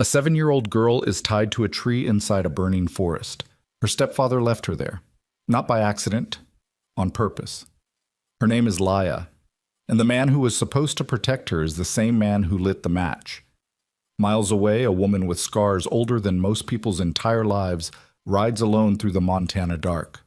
A 7-year-old girl is tied to a tree inside a burning forest. Her stepfather left her there. Not by accident, on purpose. Her name is Laya, and the man who was supposed to protect her is the same man who lit the match. Miles away, a woman with scars older than most people's entire lives rides alone through the Montana dark.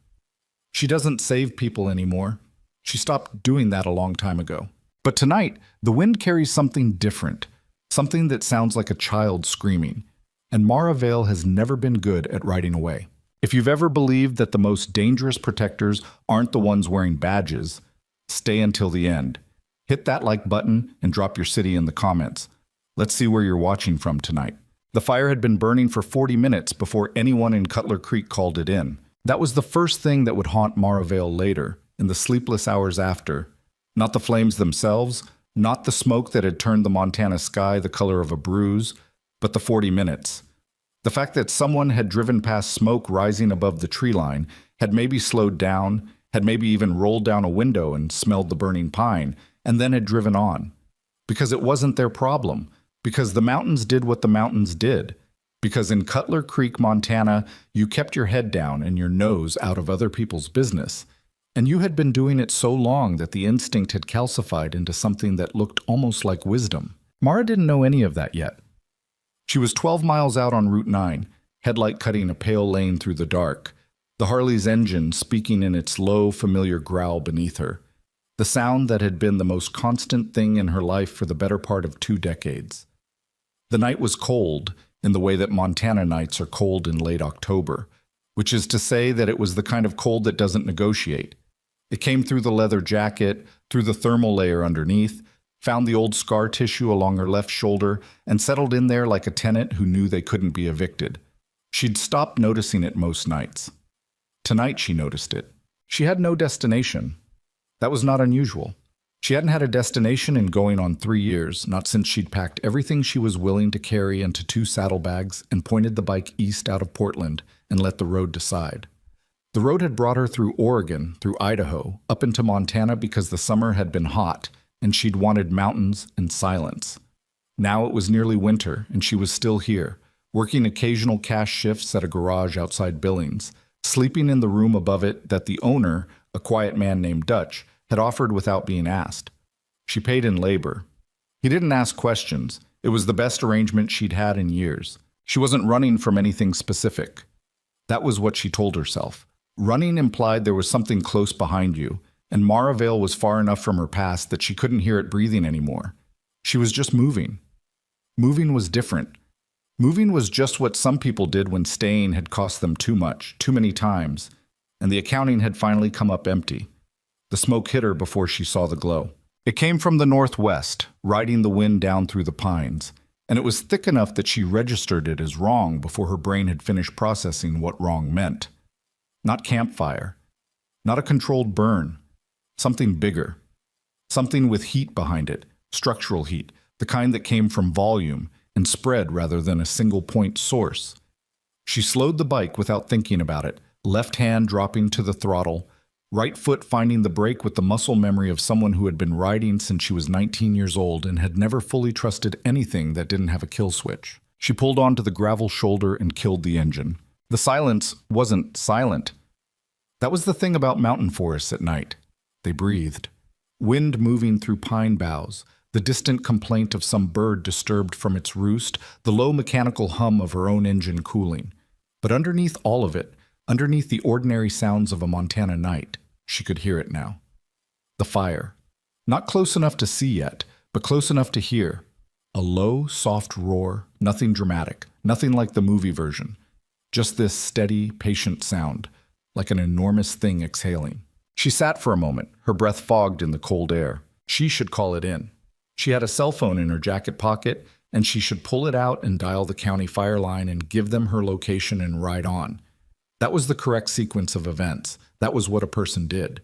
She doesn't save people anymore. She stopped doing that a long time ago. But tonight, the wind carries something different, something that sounds like a child screaming, and Mara Vale has never been good at riding away. If you've ever believed that the most dangerous protectors aren't the ones wearing badges, stay until the end. Hit that like button and drop your city in the comments. Let's see where you're watching from tonight. The fire had been burning for 40 minutes before anyone in Cutler Creek called it in. That was the first thing that would haunt Mara Vale later, in the sleepless hours after. Not the flames themselves, not the smoke that had turned the Montana sky the color of a bruise, but the 40 minutes. The fact that someone had driven past smoke rising above the tree line, had maybe slowed down, had maybe even rolled down a window and smelled the burning pine, and then had driven on. Because it wasn't their problem. Because the mountains did what the mountains did. Because in Cutler Creek, Montana, you kept your head down and your nose out of other people's business. And you had been doing it so long that the instinct had calcified into something that looked almost like wisdom. Mara didn't know any of that yet. She was 12 miles out on Route 9, headlight cutting a pale lane through the dark, the Harley's engine speaking in its low, familiar growl beneath her, the sound that had been the most constant thing in her life for the better part of 2 decades. The night was cold, in the way that Montana nights are cold in late October, which is to say that it was the kind of cold that doesn't negotiate. It came through the leather jacket, through the thermal layer underneath, found the old scar tissue along her left shoulder, and settled in there like a tenant who knew they couldn't be evicted. She'd stopped noticing it most nights. Tonight she noticed it. She had no destination. That was not unusual. She hadn't had a destination in going on 3 years, not since she'd packed everything she was willing to carry into 2 saddlebags and pointed the bike east out of Portland and let the road decide. The road had brought her through Oregon, through Idaho, up into Montana because the summer had been hot, and she'd wanted mountains and silence. Now it was nearly winter, and she was still here, working occasional cash shifts at a garage outside Billings, sleeping in the room above it that the owner, a quiet man named Dutch, had offered without being asked. She paid in labor. He didn't ask questions. It was the best arrangement she'd had in years. She wasn't running from anything specific. That was what she told herself. Running implied there was something close behind you, and Mara Vale was far enough from her past that she couldn't hear it breathing anymore. She was just moving. Moving was different. Moving was just what some people did when staying had cost them too much, too many times, and the accounting had finally come up empty. The smoke hit her before she saw the glow. It came from the northwest, riding the wind down through the pines, and it was thick enough that she registered it as wrong before her brain had finished processing what wrong meant. Not campfire. Not a controlled burn. Something bigger. Something with heat behind it, structural heat, the kind that came from volume and spread rather than a single-point source. She slowed the bike without thinking about it, left hand dropping to the throttle, right foot finding the brake with the muscle memory of someone who had been riding since she was 19 years old and had never fully trusted anything that didn't have a kill switch. She pulled onto the gravel shoulder and killed the engine. The silence wasn't silent. That was the thing about mountain forests at night. They breathed. Wind moving through pine boughs, the distant complaint of some bird disturbed from its roost, the low mechanical hum of her own engine cooling. But underneath all of it, underneath the ordinary sounds of a Montana night, she could hear it now. The fire. Not close enough to see yet, but close enough to hear. A low, soft roar, nothing dramatic, nothing like the movie version. Just this steady, patient sound, like an enormous thing exhaling. She sat for a moment, her breath fogged in the cold air. She should call it in. She had a cell phone in her jacket pocket, and she should pull it out and dial the county fire line and give them her location and ride on. That was the correct sequence of events. That was what a person did.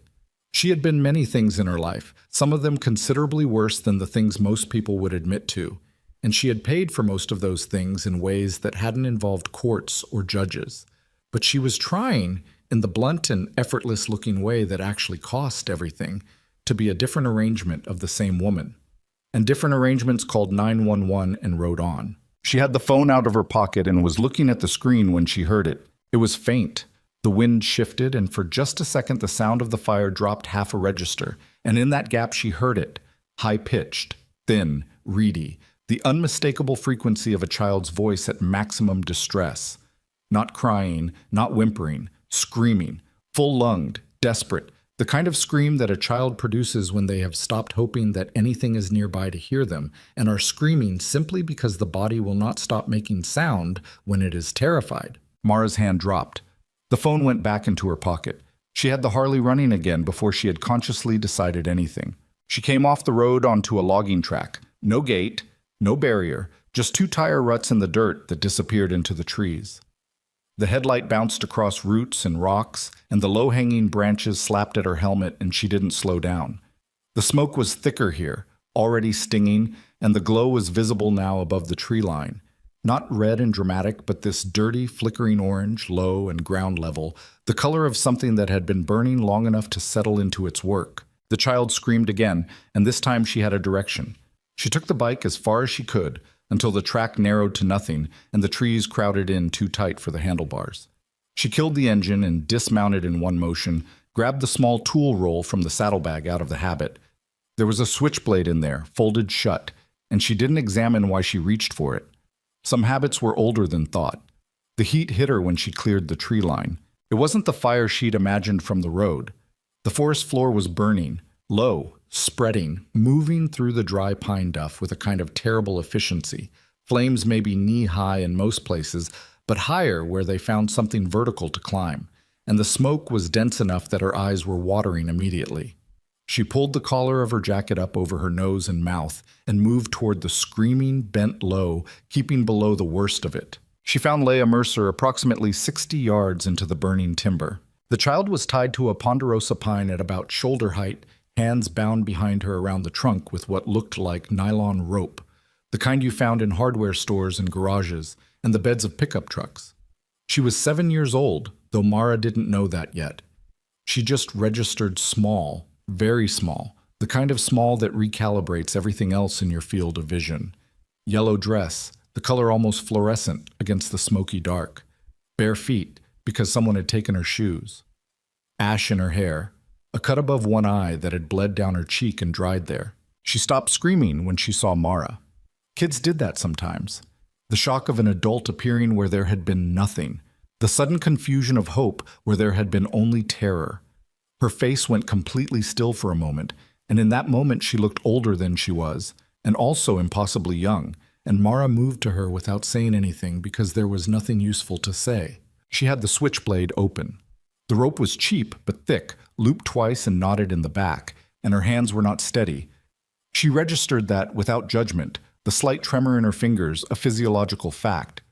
She had been many things in her life, some of them considerably worse than the things most people would admit to, and she had paid for most of those things in ways that hadn't involved courts or judges. But she was trying, in the blunt and effortless-looking way that actually cost everything, to be a different arrangement of the same woman. And different arrangements called 911 and rode on. She had the phone out of her pocket and was looking at the screen when she heard it. It was faint. The wind shifted, and for just a second the sound of the fire dropped half a register, and in that gap she heard it, high-pitched, thin, reedy, the unmistakable frequency of a child's voice at maximum distress. Not crying, not whimpering, screaming, full-lunged, desperate, the kind of scream that a child produces when they have stopped hoping that anything is nearby to hear them and are screaming simply because the body will not stop making sound when it is terrified. Mara's hand dropped. The phone went back into her pocket. She had the Harley running again before she had consciously decided anything. She came off the road onto a logging track. No gate, no barrier, just two tire ruts in the dirt that disappeared into the trees. The headlight bounced across roots and rocks, and the low-hanging branches slapped at her helmet, and she didn't slow down. The smoke was thicker here, already stinging, and the glow was visible now above the tree line. Not red and dramatic, but this dirty, flickering orange, low and ground level, the color of something that had been burning long enough to settle into its work. The child screamed again, and this time she had a direction. She took the bike as far as she could, until the track narrowed to nothing and the trees crowded in too tight for the handlebars. She killed the engine and dismounted in one motion, grabbed the small tool roll from the saddlebag out of the habit. There was a switchblade in there, folded shut, and she didn't examine why she reached for it. Some habits were older than thought. The heat hit her when she cleared the tree line. It wasn't the fire she'd imagined from the road. The forest floor was burning, low, spreading, moving through the dry pine duff with a kind of terrible efficiency. Flames may be knee-high in most places, but higher where they found something vertical to climb, and the smoke was dense enough that her eyes were watering immediately. She pulled the collar of her jacket up over her nose and mouth and moved toward the screaming, bent low, keeping below the worst of it. She found Leah Mercer approximately 60 yards into the burning timber. The child was tied to a ponderosa pine at about shoulder height, hands bound behind her around the trunk with what looked like nylon rope, the kind you found in hardware stores and garages, and the beds of pickup trucks. She was 7 years old, though Mara didn't know that yet. She just registered small, very small, the kind of small that recalibrates everything else in your field of vision. Yellow dress, the color almost fluorescent against the smoky dark. Bare feet, because someone had taken her shoes. Ash in her hair, a cut above one eye that had bled down her cheek and dried there. She stopped screaming when she saw Mara. Kids did that sometimes. The shock of an adult appearing where there had been nothing. The sudden confusion of hope where there had been only terror. Her face went completely still for a moment, and in that moment she looked older than she was, and also impossibly young, and Mara moved to her without saying anything because there was nothing useful to say. She had the switchblade open. The rope was cheap but thick, looped twice and knotted in the back, and her hands were not steady. She registered that without judgment, the slight tremor in her fingers a physiological fact.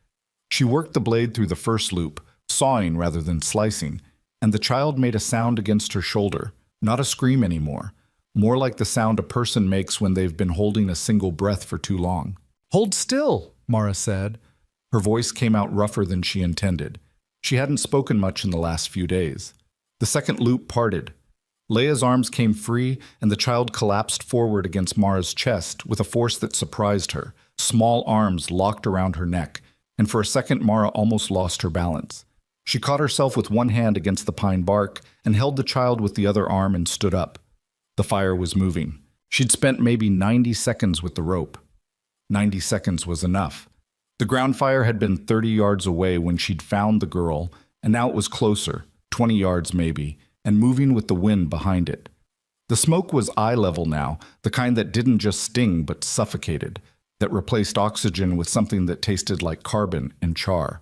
She worked the blade through the first loop, sawing rather than slicing, and the child made a sound against her shoulder, not a scream anymore, more like the sound a person makes when they've been holding a single breath for too long. "Hold still," Mara said. Her voice came out rougher than she intended. She hadn't spoken much in the last few days. The second loop parted. Leia's arms came free, and the child collapsed forward against Mara's chest with a force that surprised her. Small arms locked around her neck, and for a second Mara almost lost her balance. She caught herself with one hand against the pine bark and held the child with the other arm and stood up. The fire was moving. She'd spent maybe 90 seconds with the rope. 90 seconds was enough. The ground fire had been 30 yards away when she'd found the girl, and now it was closer, 20 yards maybe, and moving with the wind behind it. The smoke was eye level now, the kind that didn't just sting but suffocated, that replaced oxygen with something that tasted like carbon and char.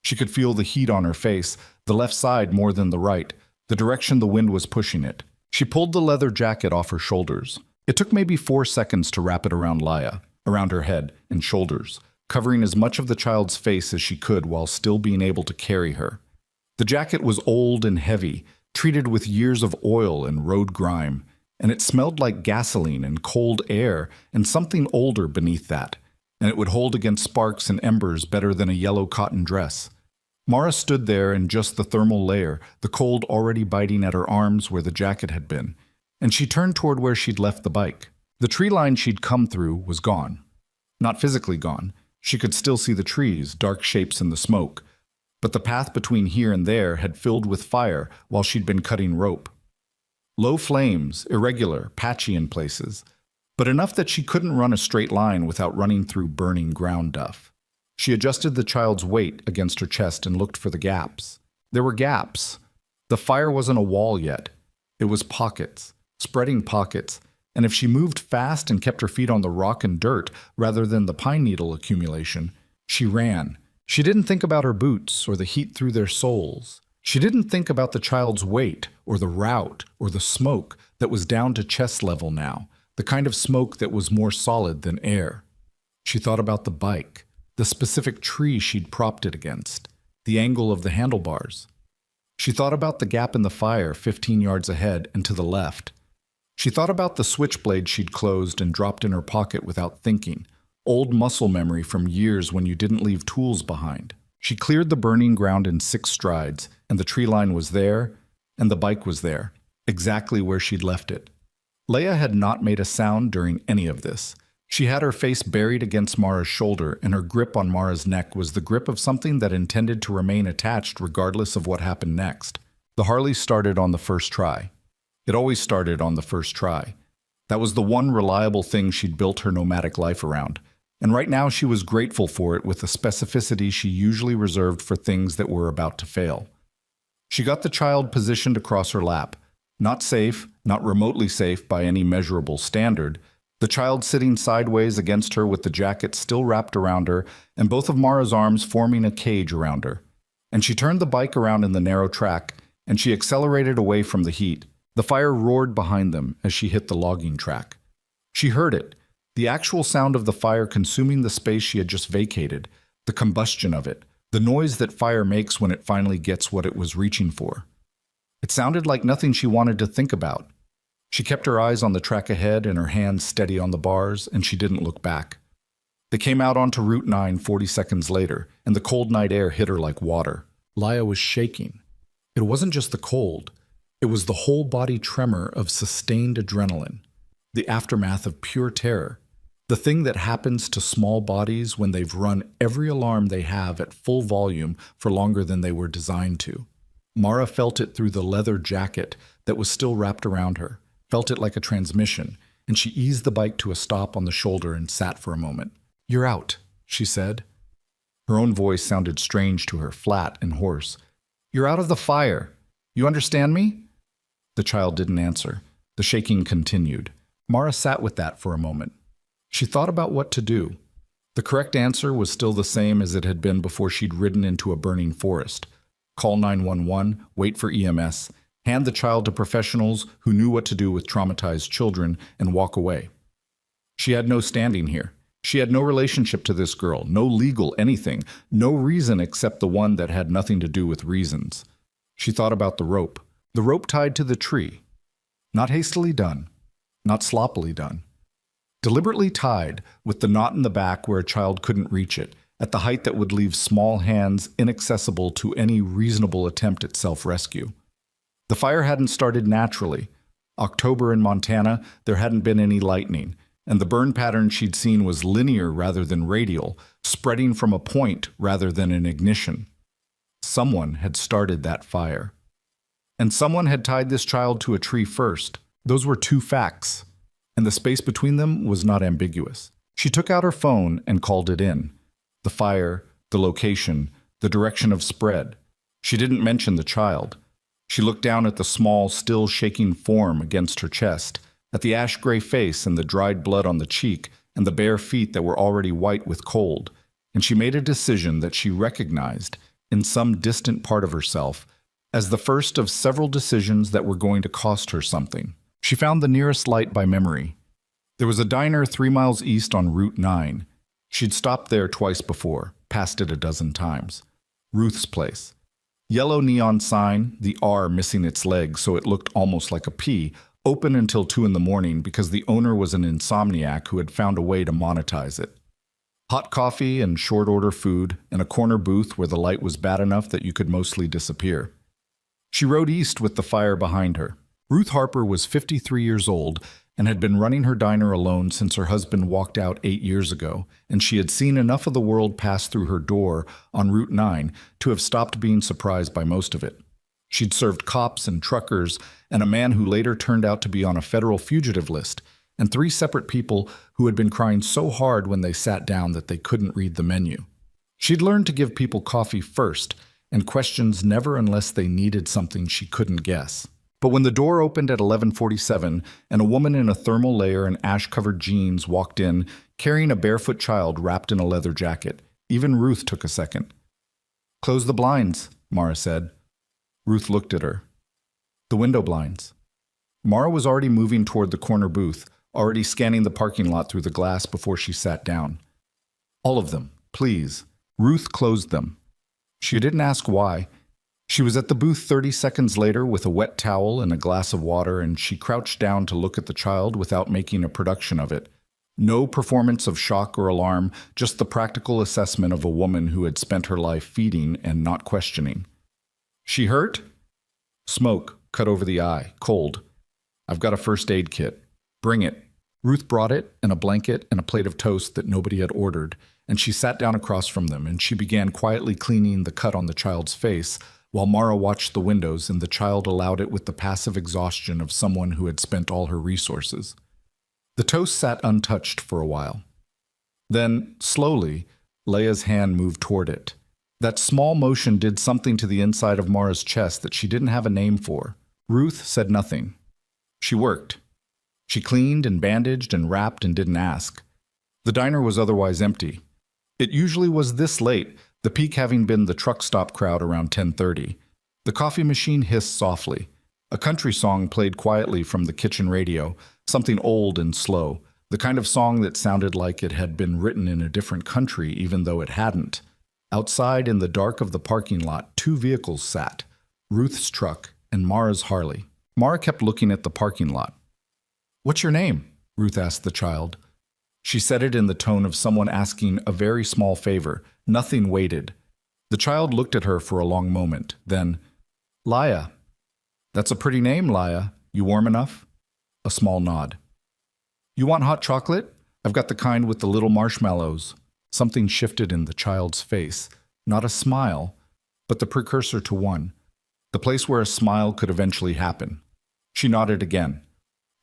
She could feel the heat on her face, the left side more than the right, the direction the wind was pushing it. She pulled the leather jacket off her shoulders. It took maybe 4 seconds to wrap it around Leah, around her head and shoulders, covering as much of the child's face as she could while still being able to carry her. The jacket was old and heavy, treated with years of oil and road grime, and it smelled like gasoline and cold air and something older beneath that, and it would hold against sparks and embers better than a yellow cotton dress. Mara stood there in just the thermal layer, the cold already biting at her arms where the jacket had been, and she turned toward where she'd left the bike. The tree line she'd come through was gone. Not physically gone. She could still see the trees, dark shapes in the smoke, but the path between here and there had filled with fire while she'd been cutting rope. Low flames, irregular, patchy in places, but enough that she couldn't run a straight line without running through burning ground duff. She adjusted the child's weight against her chest and looked for the gaps. There were gaps. The fire wasn't a wall yet. It was pockets, spreading pockets, and if she moved fast and kept her feet on the rock and dirt rather than the pine needle accumulation, she ran. She didn't think about her boots or the heat through their soles. She didn't think about the child's weight or the route or the smoke that was down to chest level now, the kind of smoke that was more solid than air. She thought about the bike, the specific tree she'd propped it against, the angle of the handlebars. She thought about the gap in the fire 15 yards ahead and to the left. She thought about the switchblade she'd closed and dropped in her pocket without thinking, old muscle memory from years when you didn't leave tools behind. She cleared the burning ground in 6 strides, and the tree line was there, and the bike was there, exactly where she'd left it. Leia had not made a sound during any of this. She had her face buried against Mara's shoulder, and her grip on Mara's neck was the grip of something that intended to remain attached regardless of what happened next. The Harley started on the first try. It always started on the first try. That was the one reliable thing she'd built her nomadic life around, and right now she was grateful for it with the specificity she usually reserved for things that were about to fail. She got the child positioned across her lap. Not safe, not remotely safe by any measurable standard, the child sitting sideways against her with the jacket still wrapped around her and both of Mara's arms forming a cage around her. And she turned the bike around in the narrow track, and she accelerated away from the heat. The fire roared behind them as she hit the logging track. She heard it, the actual sound of the fire consuming the space she had just vacated, the combustion of it, the noise that fire makes when it finally gets what it was reaching for. It sounded like nothing she wanted to think about. She kept her eyes on the track ahead and her hands steady on the bars, and she didn't look back. They came out onto Route 9 40 seconds later, and the cold night air hit her like water. Leia was shaking. It wasn't just the cold. It was the whole body tremor of sustained adrenaline, the aftermath of pure terror, the thing that happens to small bodies when they've run every alarm they have at full volume for longer than they were designed to. Mara felt it through the leather jacket that was still wrapped around her, felt it like a transmission, and she eased the bike to a stop on the shoulder and sat for a moment. "You're out," she said. Her own voice sounded strange to her, flat and hoarse. "You're out of the fire. You understand me?" The child didn't answer. The shaking continued. Mara sat with that for a moment. She thought about what to do. The correct answer was still the same as it had been before she'd ridden into a burning forest. Call 911, wait for EMS, hand the child to professionals who knew what to do with traumatized children, and walk away. She had no standing here. She had no relationship to this girl, no legal anything, no reason except the one that had nothing to do with reasons. She thought about the rope tied to the tree. Not hastily done, not sloppily done. Deliberately tied, with the knot in the back where a child couldn't reach it, at the height that would leave small hands inaccessible to any reasonable attempt at self-rescue. The fire hadn't started naturally. October in Montana, there hadn't been any lightning, and the burn pattern she'd seen was linear rather than radial, spreading from a point rather than an ignition. Someone had started that fire. And someone had tied this child to a tree first. Those were 2 facts, and the space between them was not ambiguous. She took out her phone and called it in. The fire, the location, the direction of spread. She didn't mention the child. She looked down at the small, still shaking form against her chest, at the ash-gray face and the dried blood on the cheek, and the bare feet that were already white with cold, and she made a decision that she recognized, in some distant part of herself, as the first of several decisions that were going to cost her something. She found the nearest light by memory. There was a diner 3 miles east on Route 9. She'd stopped there twice before, passed it a dozen times. Ruth's place. Yellow neon sign, the R missing its leg so it looked almost like a P, open until 2 in the morning because the owner was an insomniac who had found a way to monetize it. Hot coffee and short-order food, and a corner booth where the light was bad enough that you could mostly disappear. She rode east with the fire behind her. Ruth Harper was 53 years old and had been running her diner alone since her husband walked out 8 years ago, and she had seen enough of the world pass through her door on Route 9 to have stopped being surprised by most of it. She'd served cops and truckers, and a man who later turned out to be on a federal fugitive list, and 3 separate people who had been crying so hard when they sat down that they couldn't read the menu. She'd learned to give people coffee first, and questions never unless they needed something she couldn't guess. But when the door opened at 11:47 and a woman in a thermal layer and ash-covered jeans walked in, carrying a barefoot child wrapped in a leather jacket, even Ruth took a second. "Close the blinds," Mara said. Ruth looked at her. "The window blinds." Mara was already moving toward the corner booth, already scanning the parking lot through the glass before she sat down. "All of them, please." Ruth closed them. She didn't ask why. She was at the booth 30 seconds later with a wet towel and a glass of water, and she crouched down to look at the child without making a production of it. No performance of shock or alarm, just the practical assessment of a woman who had spent her life feeding and not questioning. "She hurt?" "Smoke, cut over the eye, cold. I've got a first aid kit. Bring it." Ruth brought it, and a blanket and a plate of toast that nobody had ordered, and she sat down across from them, and she began quietly cleaning the cut on the child's face, while Mara watched the windows and the child allowed it with the passive exhaustion of someone who had spent all her resources. The toast sat untouched for a while. Then, slowly, Leia's hand moved toward it. That small motion did something to the inside of Mara's chest that she didn't have a name for. Ruth said nothing. She worked. She cleaned and bandaged and wrapped and didn't ask. The diner was otherwise empty. It usually was this late, the peak having been the truck stop crowd around 10:30. The coffee machine hissed softly. A country song played quietly from the kitchen radio, something old and slow, the kind of song that sounded like it had been written in a different country even though it hadn't. Outside in the dark of the parking lot, 2 vehicles sat, Ruth's truck and Mara's Harley. Mara kept looking at the parking lot. "What's your name?" Ruth asked the child. She said it in the tone of someone asking a very small favor. Nothing waited. The child looked at her for a long moment. Then, "Laia." "That's a pretty name, Laia. You warm enough?" A small nod. "You want hot chocolate? I've got the kind with the little marshmallows." Something shifted in the child's face. Not a smile, but the precursor to one. The place where a smile could eventually happen. She nodded again.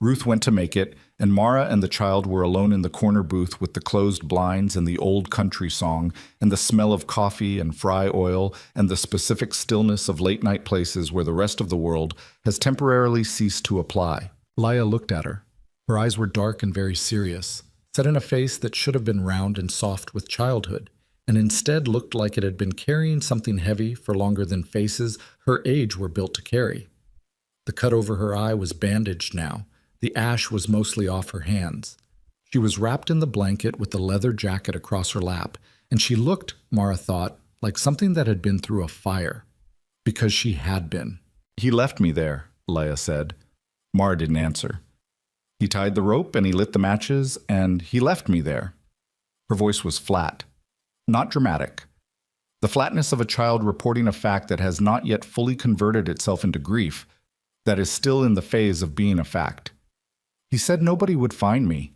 Ruth went to make it, and Mara and the child were alone in the corner booth with the closed blinds and the old country song and the smell of coffee and fry oil and the specific stillness of late-night places where the rest of the world has temporarily ceased to apply. Laia looked at her. Her eyes were dark and very serious, set in a face that should have been round and soft with childhood, and instead looked like it had been carrying something heavy for longer than faces her age were built to carry. The cut over her eye was bandaged now. The ash was mostly off her hands. She was wrapped in the blanket with the leather jacket across her lap, and she looked, Mara thought, like something that had been through a fire. Because she had been. "He left me there," Laia said. Mara didn't answer. "He tied the rope and he lit the matches, and he left me there." Her voice was flat, not dramatic. The flatness of a child reporting a fact that has not yet fully converted itself into grief, that is still in the phase of being a fact. "He said nobody would find me."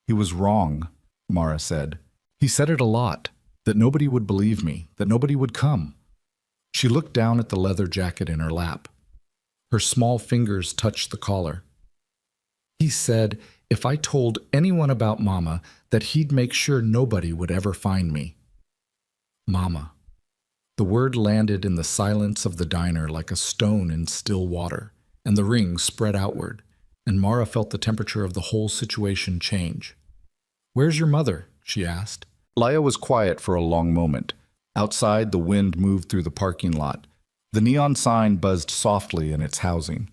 "He was wrong," Mara said. "He said it a lot, that nobody would believe me, that nobody would come." She looked down at the leather jacket in her lap. Her small fingers touched the collar. "He said if I told anyone about Mama, that he'd make sure nobody would ever find me." Mama. The word landed in the silence of the diner like a stone in still water, and the ring spread outward, and Mara felt the temperature of the whole situation change. "Where's your mother?" she asked. Laia was quiet for a long moment. Outside, the wind moved through the parking lot. The neon sign buzzed softly in its housing.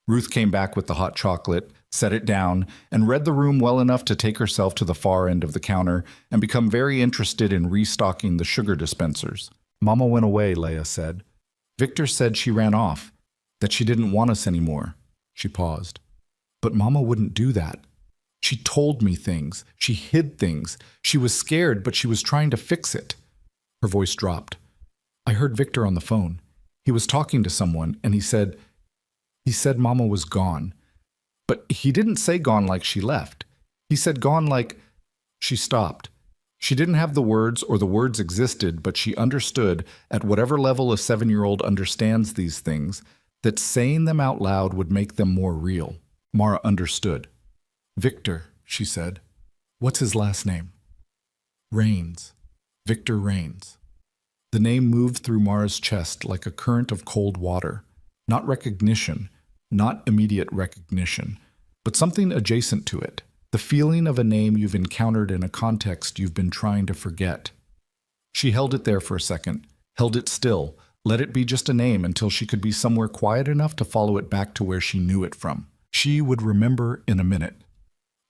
Ruth came back with the hot chocolate, set it down, and read the room well enough to take herself to the far end of the counter and become very interested in restocking the sugar dispensers. "Mama went away," Laia said. "Victor said she ran off, that she didn't want us anymore." She paused. "But Mama wouldn't do that. She told me things. She hid things. She was scared, but she was trying to fix it." Her voice dropped. "I heard Victor on the phone. He was talking to someone, and he said Mama was gone. But he didn't say gone like she left. He said gone like she stopped. She didn't have the words, or the words existed, but she understood, at whatever level a 7-year-old understands these things, that saying them out loud would make them more real. Mara understood. Victor, she said. What's his last name? Rains. Victor Rains. The name moved through Mara's chest like a current of cold water. Not recognition, not immediate recognition, but something adjacent to it. The feeling of a name you've encountered in a context you've been trying to forget. She held it there for a second, held it still, let it be just a name until she could be somewhere quiet enough to follow it back to where she knew it from. She would remember in a minute.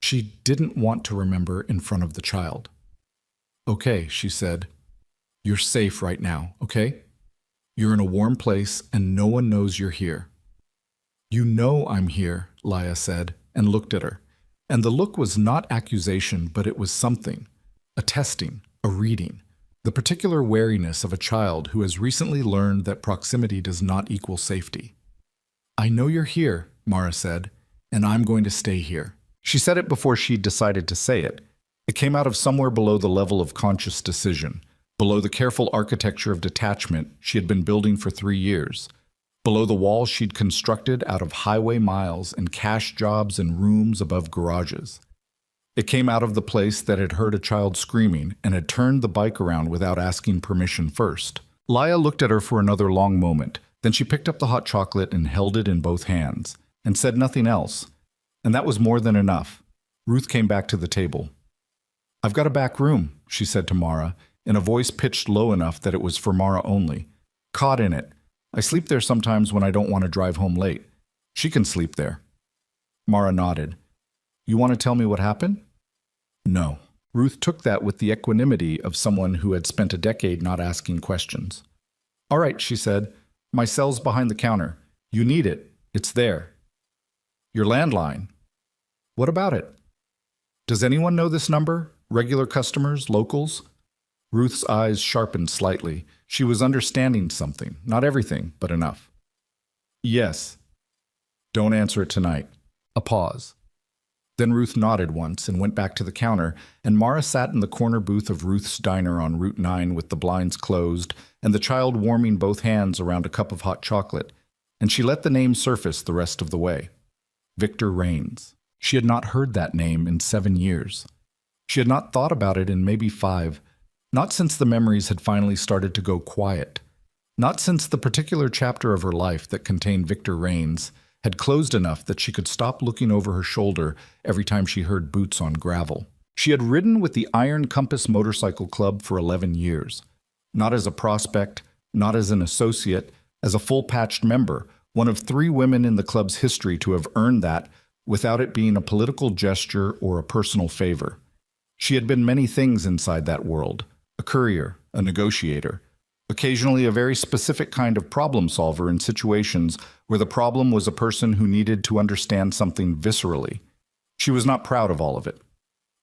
She didn't want to remember in front of the child. Okay, she said. You're safe right now, okay? You're in a warm place and no one knows you're here. You know I'm here, Laya said, and looked at her. And the look was not accusation, but it was something. A testing, a reading. The particular wariness of a child who has recently learned that proximity does not equal safety. I know you're here, Mara said, and I'm going to stay here. She said it before she decided to say it. It came out of somewhere below the level of conscious decision, below the careful architecture of detachment she had been building for 3 years, below the walls she'd constructed out of highway miles and cash jobs and rooms above garages. It came out of the place that had heard a child screaming and had turned the bike around without asking permission first. Laya looked at her for another long moment. Then she picked up the hot chocolate and held it in both hands, and said nothing else. And that was more than enough. Ruth came back to the table. I've got a back room, she said to Mara, in a voice pitched low enough that it was for Mara only. Caught in it. I sleep there sometimes when I don't want to drive home late. She can sleep there. Mara nodded. You want to tell me what happened? No. Ruth took that with the equanimity of someone who had spent a decade not asking questions. All right, she said. My cell's behind the counter. You need it. It's there. Your landline. What about it? Does anyone know this number? Regular customers, locals? Ruth's eyes sharpened slightly. She was understanding something. Not everything, but enough. Yes. Don't answer it tonight. A pause. Then Ruth nodded once and went back to the counter, and Mara sat in the corner booth of Ruth's diner on Route 9 with the blinds closed and the child warming both hands around a cup of hot chocolate, and she let the name surface the rest of the way. Victor Rains. She had not heard that name in 7 years. She had not thought about it in maybe 5. Not since the memories had finally started to go quiet. Not since the particular chapter of her life that contained Victor Rains had closed enough that she could stop looking over her shoulder every time she heard boots on gravel. She had ridden with the Iron Compass Motorcycle Club for 11 years. Not as a prospect, not as an associate, as a full-patched member, one of 3 women in the club's history to have earned that without it being a political gesture or a personal favor. She had been many things inside that world. A courier, a negotiator, occasionally a very specific kind of problem solver in situations where the problem was a person who needed to understand something viscerally. She was not proud of all of it.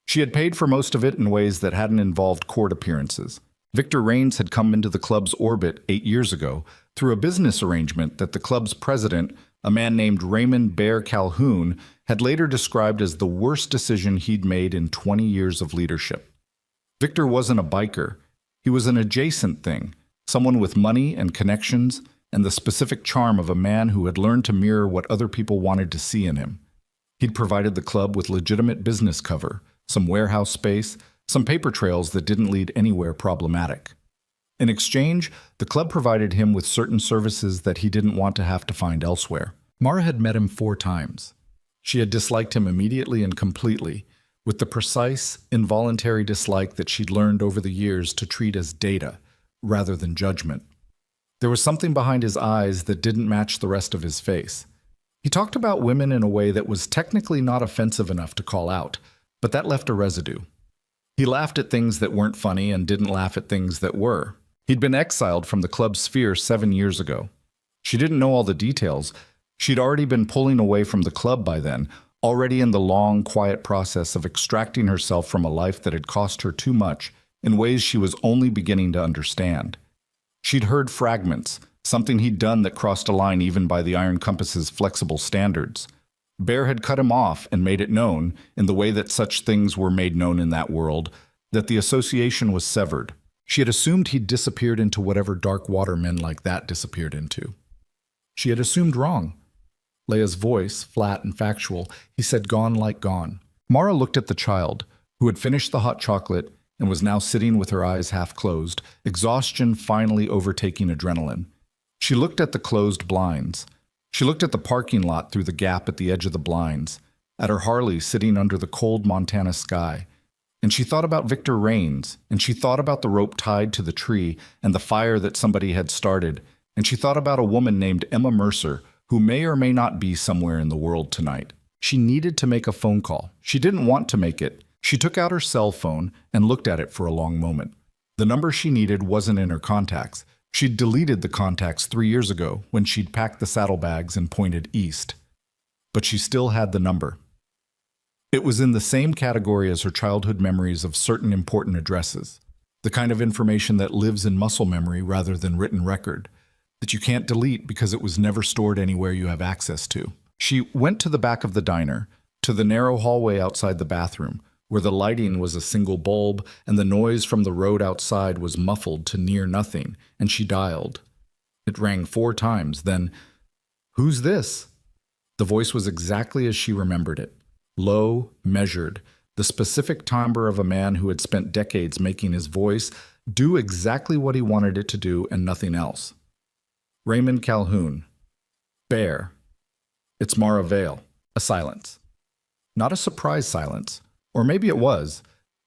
She had paid for most of it in ways that hadn't involved court appearances. Victor Rains had come into the club's orbit 8 years ago through a business arrangement that the club's president, a man named Raymond Bear Calhoun, had later described as the worst decision he'd made in 20 years of leadership. Victor wasn't a biker. He was an adjacent thing, someone with money and connections and the specific charm of a man who had learned to mirror what other people wanted to see in him. He'd provided the club with legitimate business cover, some warehouse space, some paper trails that didn't lead anywhere problematic. In exchange, the club provided him with certain services that he didn't want to have to find elsewhere. Mara had met him 4 times. She had disliked him immediately and completely, with the precise, involuntary dislike that she'd learned over the years to treat as data, rather than judgment. There was something behind his eyes that didn't match the rest of his face. He talked about women in a way that was technically not offensive enough to call out, but that left a residue. He laughed at things that weren't funny and didn't laugh at things that were. He'd been exiled from the club's sphere 7 years ago. She didn't know all the details. She'd already been pulling away from the club by then, already in the long, quiet process of extracting herself from a life that had cost her too much in ways she was only beginning to understand. She'd heard fragments, something he'd done that crossed a line even by the Iron Compass's flexible standards. Bear had cut him off and made it known, in the way that such things were made known in that world, that the association was severed. She had assumed he'd disappeared into whatever dark water men like that disappeared into. She had assumed wrong. Leia's voice, flat and factual, he said gone like gone. Mara looked at the child, who had finished the hot chocolate and was now sitting with her eyes half closed, exhaustion finally overtaking adrenaline. She looked at the closed blinds. She looked at the parking lot through the gap at the edge of the blinds, at her Harley sitting under the cold Montana sky. And she thought about Victor Rains, and she thought about the rope tied to the tree and the fire that somebody had started, and she thought about a woman named Emma Mercer, who may or may not be somewhere in the world tonight. She needed to make a phone call. She didn't want to make it. She took out her cell phone and looked at it for a long moment. The number she needed wasn't in her contacts. She'd deleted the contacts 3 years ago when she'd packed the saddlebags and pointed east. But she still had the number. It was in the same category as her childhood memories of certain important addresses, the kind of information that lives in muscle memory rather than written record, that you can't delete because it was never stored anywhere you have access to. She went to the back of the diner, to the narrow hallway outside the bathroom, where the lighting was a single bulb and the noise from the road outside was muffled to near nothing, and she dialed. It rang 4 times, then, "Who's this?" The voice was exactly as she remembered it. Low, measured, the specific timbre of a man who had spent decades making his voice do exactly what he wanted it to do and nothing else. Raymond Calhoun. Bear. It's Mara Vale. A silence. Not a surprise silence. Or maybe it was,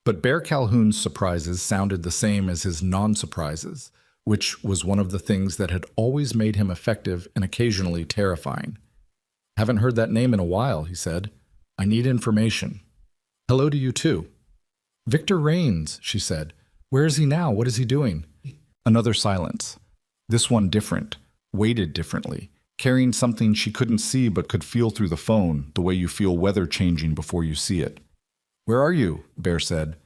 but Bear Calhoun's surprises sounded the same as his non-surprises, which was one of the things that had always made him effective and occasionally terrifying. "Haven't heard that name in a while," he said. "I need information." "Hello to you too." "Victor Rains," she said. "Where is he now? What is he doing?" Another silence. This one different, weighted differently, carrying something she couldn't see but could feel through the phone, the way you feel weather changing before you see it. "Where are you?" Bear said.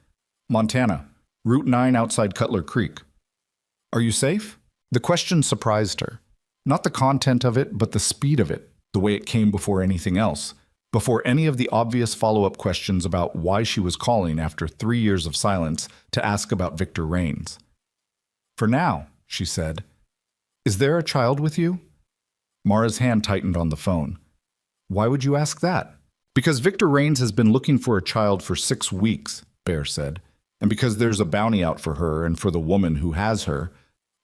"Montana. Route 9 outside Cutler Creek." "Are you safe?" The question surprised her. Not the content of it, but the speed of it, the way it came before anything else, before any of the obvious follow-up questions about why she was calling after 3 years of silence to ask about Victor Rains. "For now," she said. "Is there a child with you?" Mara's hand tightened on the phone. "Why would you ask that?" "Because Victor Rains has been looking for a child for 6 weeks, Bear said. "And because there's a bounty out for her and for the woman who has her.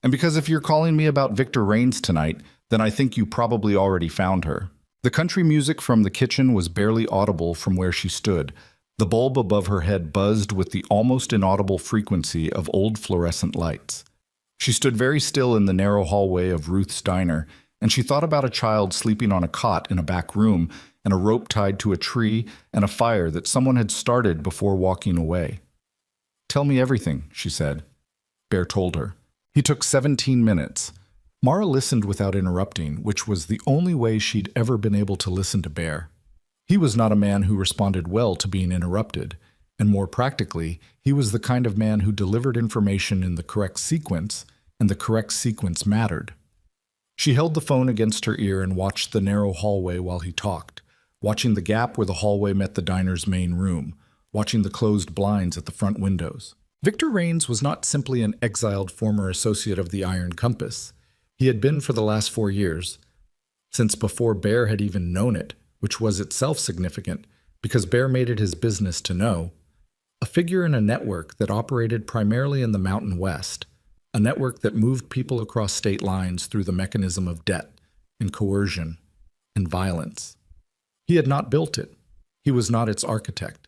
And because if you're calling me about Victor Rains tonight, then I think you probably already found her." The country music from the kitchen was barely audible from where she stood. The bulb above her head buzzed with the almost inaudible frequency of old fluorescent lights. She stood very still in the narrow hallway of Ruth's diner, and she thought about a child sleeping on a cot in a back room and a rope tied to a tree and a fire that someone had started before walking away. "Tell me everything," she said. Bear told her. He took 17 minutes. Mara listened without interrupting, which was the only way she'd ever been able to listen to Bear. He was not a man who responded well to being interrupted, and more practically, he was the kind of man who delivered information in the correct sequence, and the correct sequence mattered. She held the phone against her ear and watched the narrow hallway while he talked, watching the gap where the hallway met the diner's main room, watching the closed blinds at the front windows. Victor Rains was not simply an exiled former associate of the Iron Compass. He had been for the last 4 years, since before Bear had even known it, which was itself significant, because Bear made it his business to know, a figure in a network that operated primarily in the Mountain West, a network that moved people across state lines through the mechanism of debt and coercion and violence. He had not built it. He was not its architect.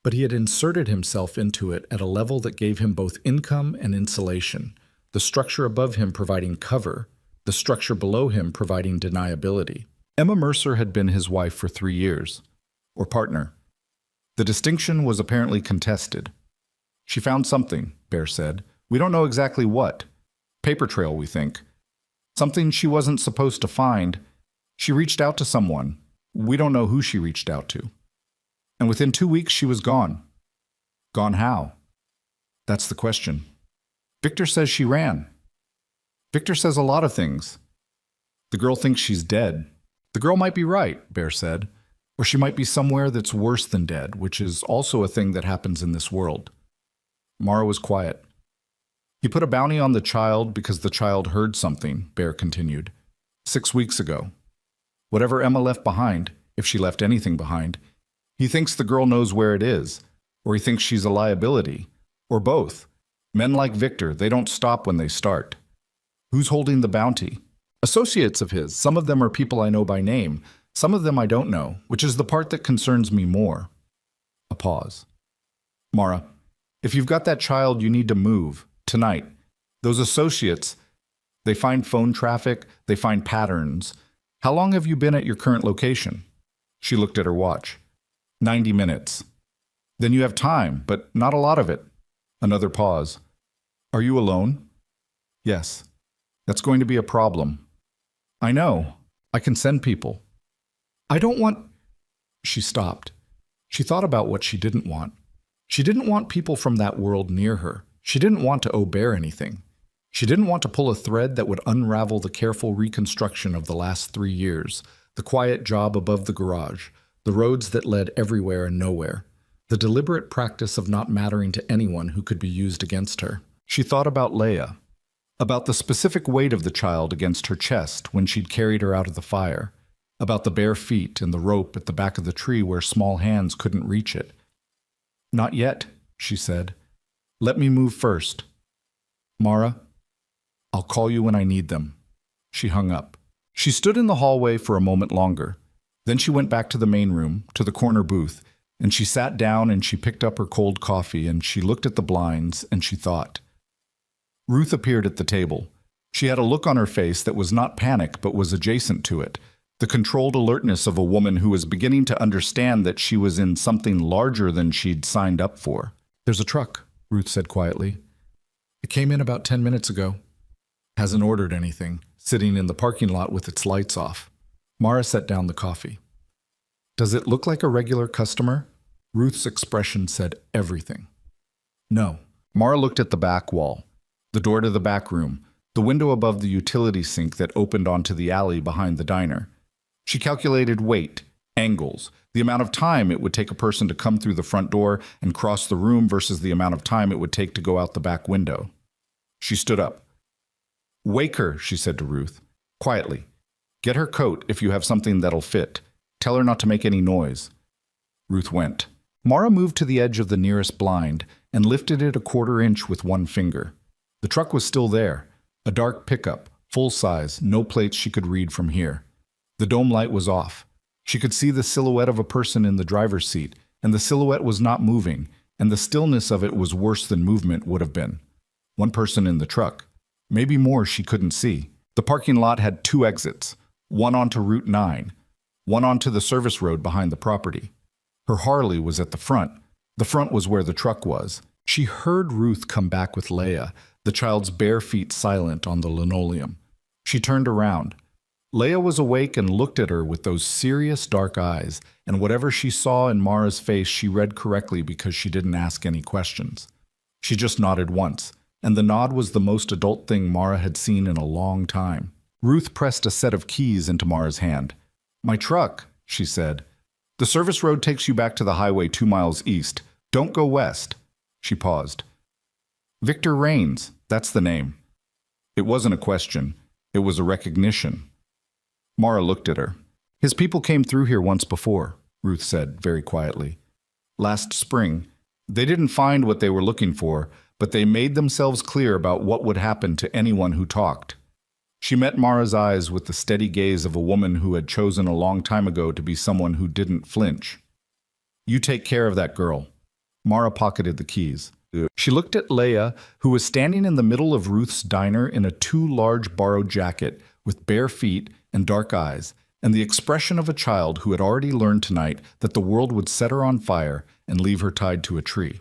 But he had inserted himself into it at a level that gave him both income and insulation, the structure above him providing cover, the structure below him providing deniability. Emma Mercer had been his wife for 3 years, or partner. The distinction was apparently contested. "She found something," Bear said. "We don't know exactly what. Paper trail, we think. Something she wasn't supposed to find. She reached out to someone. We don't know who she reached out to. And within 2 weeks, she was gone." "Gone how?" "That's the question." "Victor says she ran." "Victor says a lot of things." "The girl thinks she's dead." "The girl might be right," Bear said. Or she might be somewhere that's worse than dead, which is also a thing that happens in this world. Mara was quiet. He put a bounty on the child because the child heard something, Bear continued. 6 weeks ago. Whatever Emma left behind, if she left anything behind, he thinks the girl knows where it is, or he thinks she's a liability, or both. Men like Victor, they don't stop when they start. Who's holding the bounty? Associates of his. Some of them are people I know by name. Some of them I don't know, which is the part that concerns me more. A pause. Mara, if you've got that child, you need to move. Tonight. Those associates, they find phone traffic, they find patterns. How long have you been at your current location? She looked at her watch. 90 minutes. Then you have time, but not a lot of it. Another pause. Are you alone? Yes. That's going to be a problem. I know. I can send people. I don't want... She stopped. She thought about what she didn't want. She didn't want people from that world near her. She didn't want to owe Bear anything. She didn't want to pull a thread that would unravel the careful reconstruction of the last 3 years, the quiet job above the garage, the roads that led everywhere and nowhere, the deliberate practice of not mattering to anyone who could be used against her. She thought about Leia, about the specific weight of the child against her chest when she'd carried her out of the fire, about the bare feet and the rope at the back of the tree where small hands couldn't reach it. Not yet, she said. Let me move first. Mara, I'll call you when I need them. She hung up. She stood in the hallway for a moment longer. Then she went back to the main room, to the corner booth, and she sat down and she picked up her cold coffee and she looked at the blinds and she thought. Ruth appeared at the table. She had a look on her face that was not panic but was adjacent to it, the controlled alertness of a woman who was beginning to understand that she was in something larger than she'd signed up for. There's a truck, Ruth said quietly. It came in about 10 minutes ago. Hasn't ordered anything, sitting in the parking lot with its lights off. Mara set down the coffee. Does it look like a regular customer? Ruth's expression said everything. No. Mara looked at the back wall, the door to the back room, the window above the utility sink that opened onto the alley behind the diner. She calculated weight, angles, the amount of time it would take a person to come through the front door and cross the room versus the amount of time it would take to go out the back window. She stood up. Wake her, she said to Ruth, quietly. Get her coat if you have something that'll fit. Tell her not to make any noise. Ruth went. Mara moved to the edge of the nearest blind and lifted it a 1/4 inch with one finger. The truck was still there, a dark pickup, full size, no plates she could read from here. The dome light was off. She could see the silhouette of a person in the driver's seat, and the silhouette was not moving, and the stillness of it was worse than movement would have been. One person in the truck. Maybe more she couldn't see. The parking lot had 2 exits, one onto Route 9, one onto the service road behind the property. Her Harley was at the front. The front was where the truck was. She heard Ruth come back with Leia, the child's bare feet silent on the linoleum. She turned around. Leia was awake and looked at her with those serious dark eyes, and whatever she saw in Mara's face she read correctly because she didn't ask any questions. She just nodded once, and the nod was the most adult thing Mara had seen in a long time. Ruth pressed a set of keys into Mara's hand. My truck, she said. The service road takes you back to the highway 2 miles east. Don't go west. She paused. Victor Rains, that's the name. It wasn't a question. It was a recognition. Mara looked at her. His people came through here once before, Ruth said very quietly. Last spring. They didn't find what they were looking for, but they made themselves clear about what would happen to anyone who talked. She met Mara's eyes with the steady gaze of a woman who had chosen a long time ago to be someone who didn't flinch. You take care of that girl. Mara pocketed the keys. She looked at Leia, who was standing in the middle of Ruth's diner in a too large borrowed jacket with bare feet and dark eyes, and the expression of a child who had already learned tonight that the world would set her on fire and leave her tied to a tree.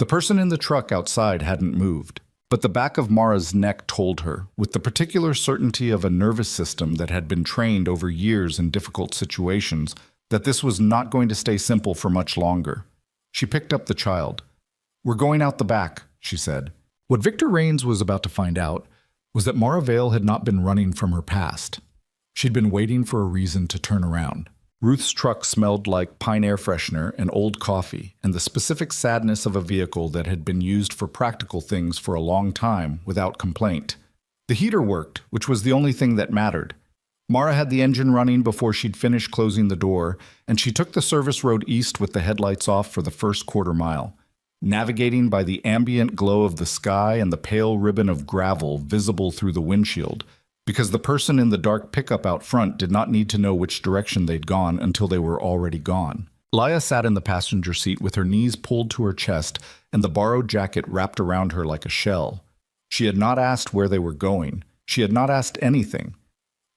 The person in the truck outside hadn't moved, but the back of Mara's neck told her, with the particular certainty of a nervous system that had been trained over years in difficult situations, that this was not going to stay simple for much longer. She picked up the child. We're going out the back, she said. What Victor Rains was about to find out was that Mara Vale had not been running from her past. She'd been waiting for a reason to turn around. Ruth's truck smelled like pine air freshener and old coffee, and the specific sadness of a vehicle that had been used for practical things for a long time without complaint. The heater worked, which was the only thing that mattered. Mara had the engine running before she'd finished closing the door, and she took the service road east with the headlights off for the first quarter mile, navigating by the ambient glow of the sky and the pale ribbon of gravel visible through the windshield, because the person in the dark pickup out front did not need to know which direction they'd gone until they were already gone. Leia sat in the passenger seat with her knees pulled to her chest and the borrowed jacket wrapped around her like a shell. She had not asked where they were going. She had not asked anything.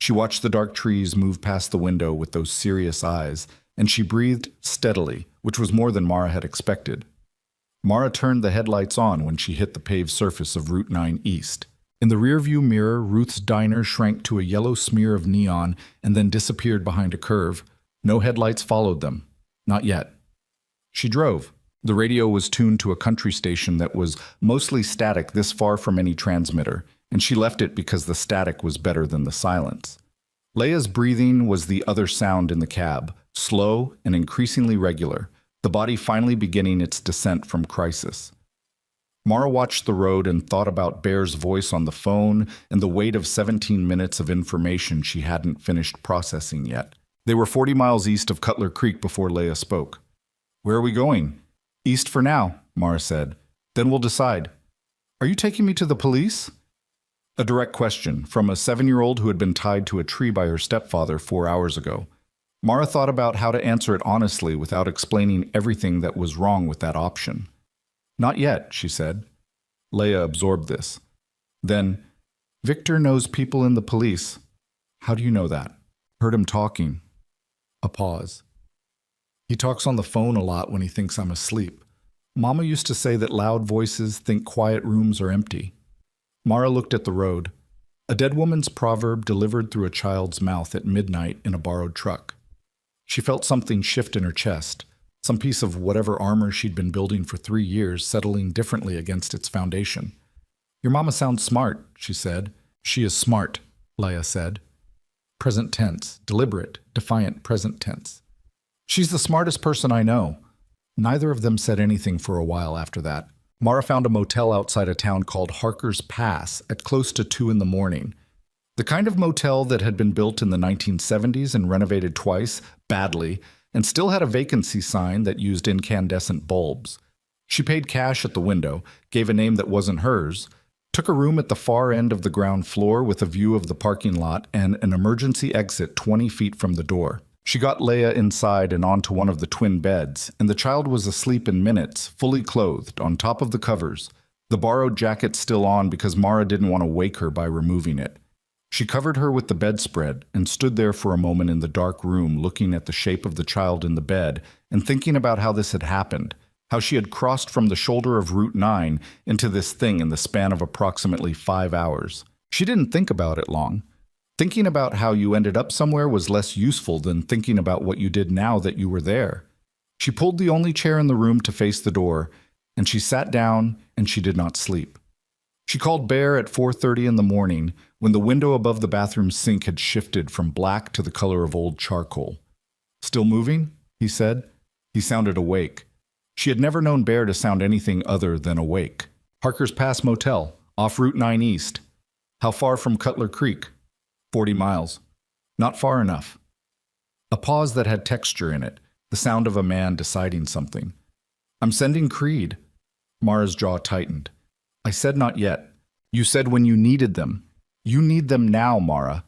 She watched the dark trees move past the window with those serious eyes, and she breathed steadily, which was more than Mara had expected. Mara turned the headlights on when she hit the paved surface of Route 9 East. In the rearview mirror, Ruth's diner shrank to a yellow smear of neon and then disappeared behind a curve. No headlights followed them. Not yet. She drove. The radio was tuned to a country station that was mostly static this far from any transmitter, and she left it because the static was better than the silence. Leia's breathing was the other sound in the cab, slow and increasingly regular, the body finally beginning its descent from crisis. Mara watched the road and thought about Bear's voice on the phone and the weight of 17 minutes of information she hadn't finished processing yet. They were 40 miles east of Cutler Creek before Leia spoke. "Where are we going?" "East for now," Mara said. "Then we'll decide." "Are you taking me to the police?" A direct question from a 7-year-old who had been tied to a tree by her stepfather 4 hours ago. Mara thought about how to answer it honestly without explaining everything that was wrong with that option. "Not yet," she said. Leia absorbed this. Then, "Victor knows people in the police." "How do you know that?" "Heard him talking." A pause. "He talks on the phone a lot when he thinks I'm asleep. Mama used to say that loud voices think quiet rooms are empty." Mara looked at the road. A dead woman's proverb delivered through a child's mouth at midnight in a borrowed truck. She felt something shift in her chest. Some piece of whatever armor she'd been building for 3 years settling differently against its foundation. "Your mama sounds smart," she said. "She is smart," Leia said. Present tense, deliberate, defiant present tense. "She's the smartest person I know." Neither of them said anything for a while after that. Mara found a motel outside a town called Harker's Pass at close to 2 in the morning. The kind of motel that had been built in the 1970s and renovated twice, badly, and still had a vacancy sign that used incandescent bulbs. She paid cash at the window, gave a name that wasn't hers, took a room at the far end of the ground floor with a view of the parking lot and an emergency exit 20 feet from the door. She got Leia inside and onto one of the twin beds, and the child was asleep in minutes, fully clothed, on top of the covers, the borrowed jacket still on because Mara didn't want to wake her by removing it. She covered her with the bedspread and stood there for a moment in the dark room looking at the shape of the child in the bed and thinking about how this had happened, how she had crossed from the shoulder of Route 9 into this thing in the span of approximately 5 hours. She didn't think about it long. Thinking about how you ended up somewhere was less useful than thinking about what you did now that you were there. She pulled the only chair in the room to face the door, and she sat down and she did not sleep. She called Bear at 4:30 in the morning when the window above the bathroom sink had shifted from black to the color of old charcoal. "Still moving?" he said. He sounded awake. She had never known Bear to sound anything other than awake. "Harker's Pass Motel, off Route 9 East." "How far from Cutler Creek?" 40 miles. "Not far enough." A pause that had texture in it, the sound of a man deciding something. "I'm sending Creed." Mara's jaw tightened. "I said not yet. You said when you needed them. You need them now, Mara.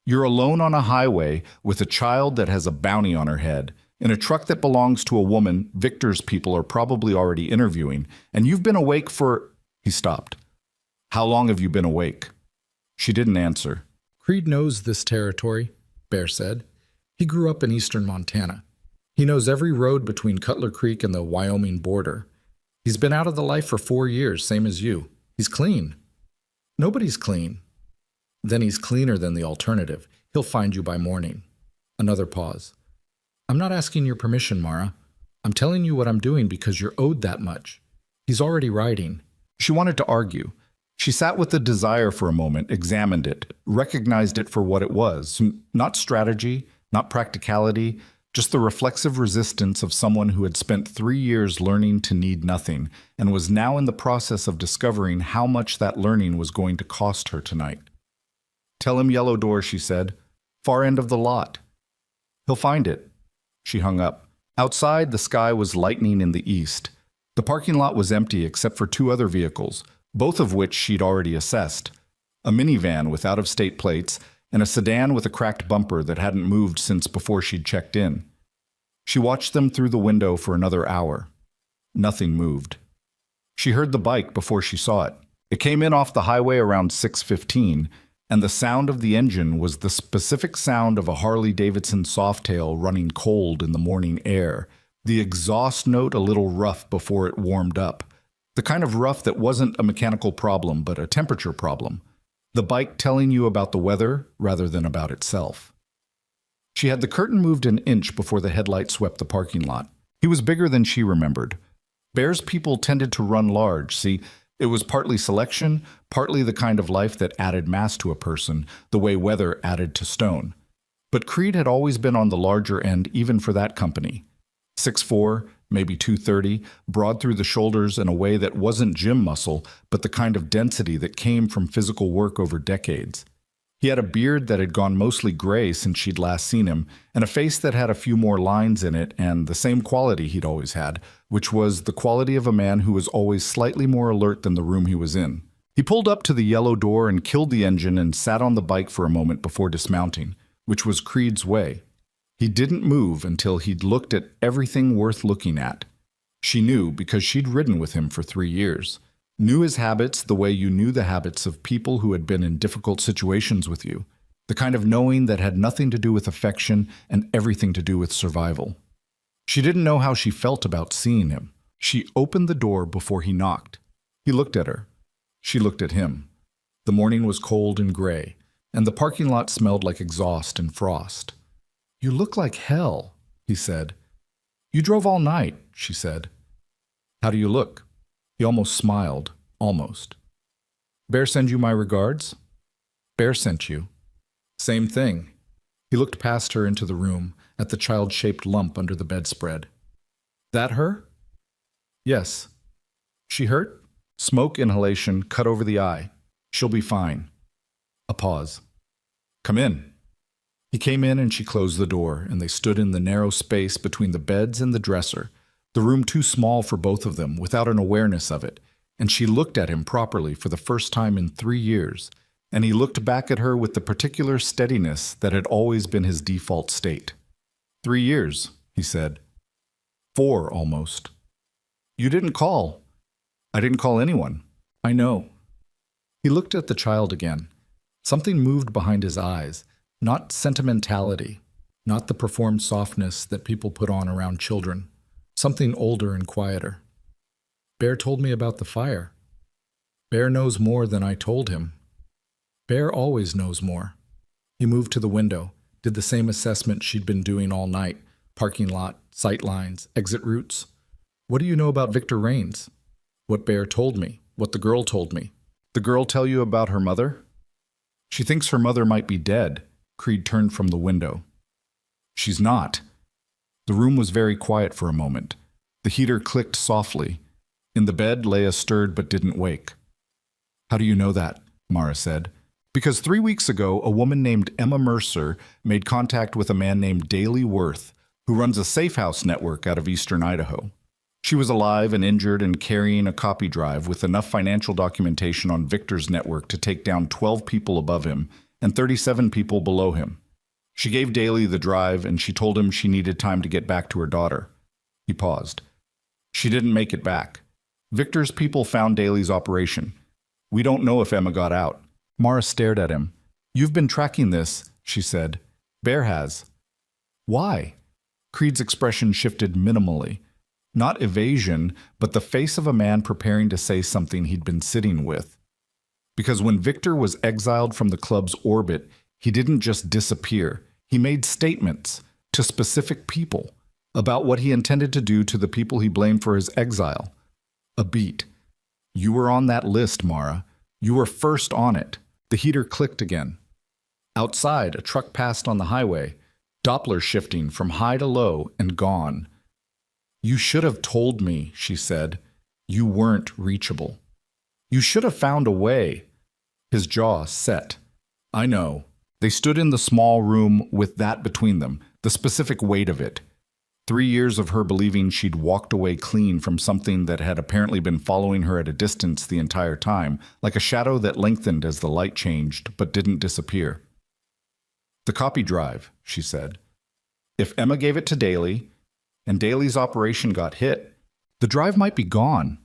You're alone on a highway with a child that has a bounty on her head, in a truck that belongs to a woman Victor's people are probably already interviewing, and you've been awake for—" He stopped. "How long have you been awake?" She didn't answer. "Creed knows this territory," Bear said. "He grew up in eastern Montana. He knows every road between Cutler Creek and the Wyoming border. He's been out of the life for 4 years, same as you. He's clean." "Nobody's clean." "Then he's cleaner than the alternative. He'll find you by morning." Another pause. "I'm not asking your permission, Mara. I'm telling you what I'm doing because you're owed that much. He's already writing." She wanted to argue. She sat with the desire for a moment, examined it, recognized it for what it was, not strategy, Not practicality, just the reflexive resistance of someone who had spent 3 years learning to need nothing and was now in the process of discovering how much that learning was going to cost her tonight. "Tell him yellow door," she said. "Far end of the lot." "He'll find it." She hung up. Outside, the sky was lightening in the east. The parking lot was empty except for 2 other vehicles, both of which she'd already assessed. A minivan with out-of-state plates and a sedan with a cracked bumper that hadn't moved since before she'd checked in. She watched them through the window for another hour. Nothing moved. She heard the bike before she saw it. It came in off the highway around 6:15, and the sound of the engine was the specific sound of a Harley-Davidson softail running cold in the morning air, the exhaust note a little rough before it warmed up, the kind of rough that wasn't a mechanical problem but a temperature problem, the bike telling you about the weather rather than about itself. She had the curtain moved an inch before the headlight swept the parking lot. He was bigger than she remembered. Bear's people tended to run large, see. It was partly selection, partly the kind of life that added mass to a person, the way weather added to stone. But Creed had always been on the larger end even for that company. 6'4", maybe 230, broad through the shoulders in a way that wasn't gym muscle, but the kind of density that came from physical work over decades. He had a beard that had gone mostly gray since she'd last seen him, and a face that had a few more lines in it and the same quality he'd always had, which was the quality of a man who was always slightly more alert than the room he was in. He pulled up to the yellow door and killed the engine and sat on the bike for a moment before dismounting, which was Creed's way. He didn't move until he'd looked at everything worth looking at. She knew because she'd ridden with him for 3 years. Knew his habits the way you knew the habits of people who had been in difficult situations with you, the kind of knowing that had nothing to do with affection and everything to do with survival. She didn't know how she felt about seeing him. She opened the door before he knocked. He looked at her. She looked at him. The morning was cold and gray, and the parking lot smelled like exhaust and frost. "You look like hell," he said. "You drove all night," she said. "How do you look?" He almost smiled, almost. "Bear send you my regards?" "Bear sent you." "Same thing." He looked past her into the room, at the child-shaped lump under the bedspread. "That her?" "Yes." "She hurt?" Smoke inhalation cut over the eye. "She'll be fine." A pause. "Come in." He came in and she closed the door, and they stood in the narrow space between the beds and the dresser, the room too small for both of them without an awareness of it, and she looked at him properly for the first time in 3 years, and he looked back at her with the particular steadiness that had always been his default state. 3 years, he said. 4, almost. "You didn't call." "I didn't call anyone." "I know." He looked at the child again. Something moved behind his eyes, not sentimentality, not the performed softness that people put on around children. Something older and quieter. "Bear told me about the fire." "Bear knows more than I told him." "Bear always knows more." He moved to the window, did the same assessment she'd been doing all night, parking lot, sight lines, exit routes. "What do you know about Victor Rains?" "What Bear told me, what the girl told me." "The girl tell you about her mother?" "She thinks her mother might be dead." Creed turned from the window. "She's not." The room was very quiet for a moment. The heater clicked softly. In the bed, Leia stirred but didn't wake. "How do you know that?" Mara said. "Because 3 weeks ago, a woman named Emma Mercer made contact with a man named Daley Worth, who runs a safe house network out of eastern Idaho. She was alive and injured and carrying a copy drive with enough financial documentation on Victor's network to take down 12 people above him and 37 people below him. She gave Daley the drive, and she told him she needed time to get back to her daughter." He paused. "She didn't make it back. Victor's people found Daley's operation. We don't know if Emma got out." Mara stared at him. "You've been tracking this," she said. "Bear has." "Why?" Creed's expression shifted minimally. Not evasion, but the face of a man preparing to say something he'd been sitting with. Because when Victor was exiled from the club's orbit, he didn't just disappear. He made statements to specific people about what he intended to do to the people he blamed for his exile. A beat. "You were on that list, Mara. You were first on it." The heater clicked again. Outside, a truck passed on the highway. Doppler shifting from high to low and gone. "You should have told me," she said. "You weren't reachable. You should have found a way." His jaw set. "I know." They stood in the small room with that between them, the specific weight of it. 3 years of her believing she'd walked away clean from something that had apparently been following her at a distance the entire time, like a shadow that lengthened as the light changed but didn't disappear. "The copy drive," she said. "If Emma gave it to Daly, and Daly's operation got hit, the drive might be gone,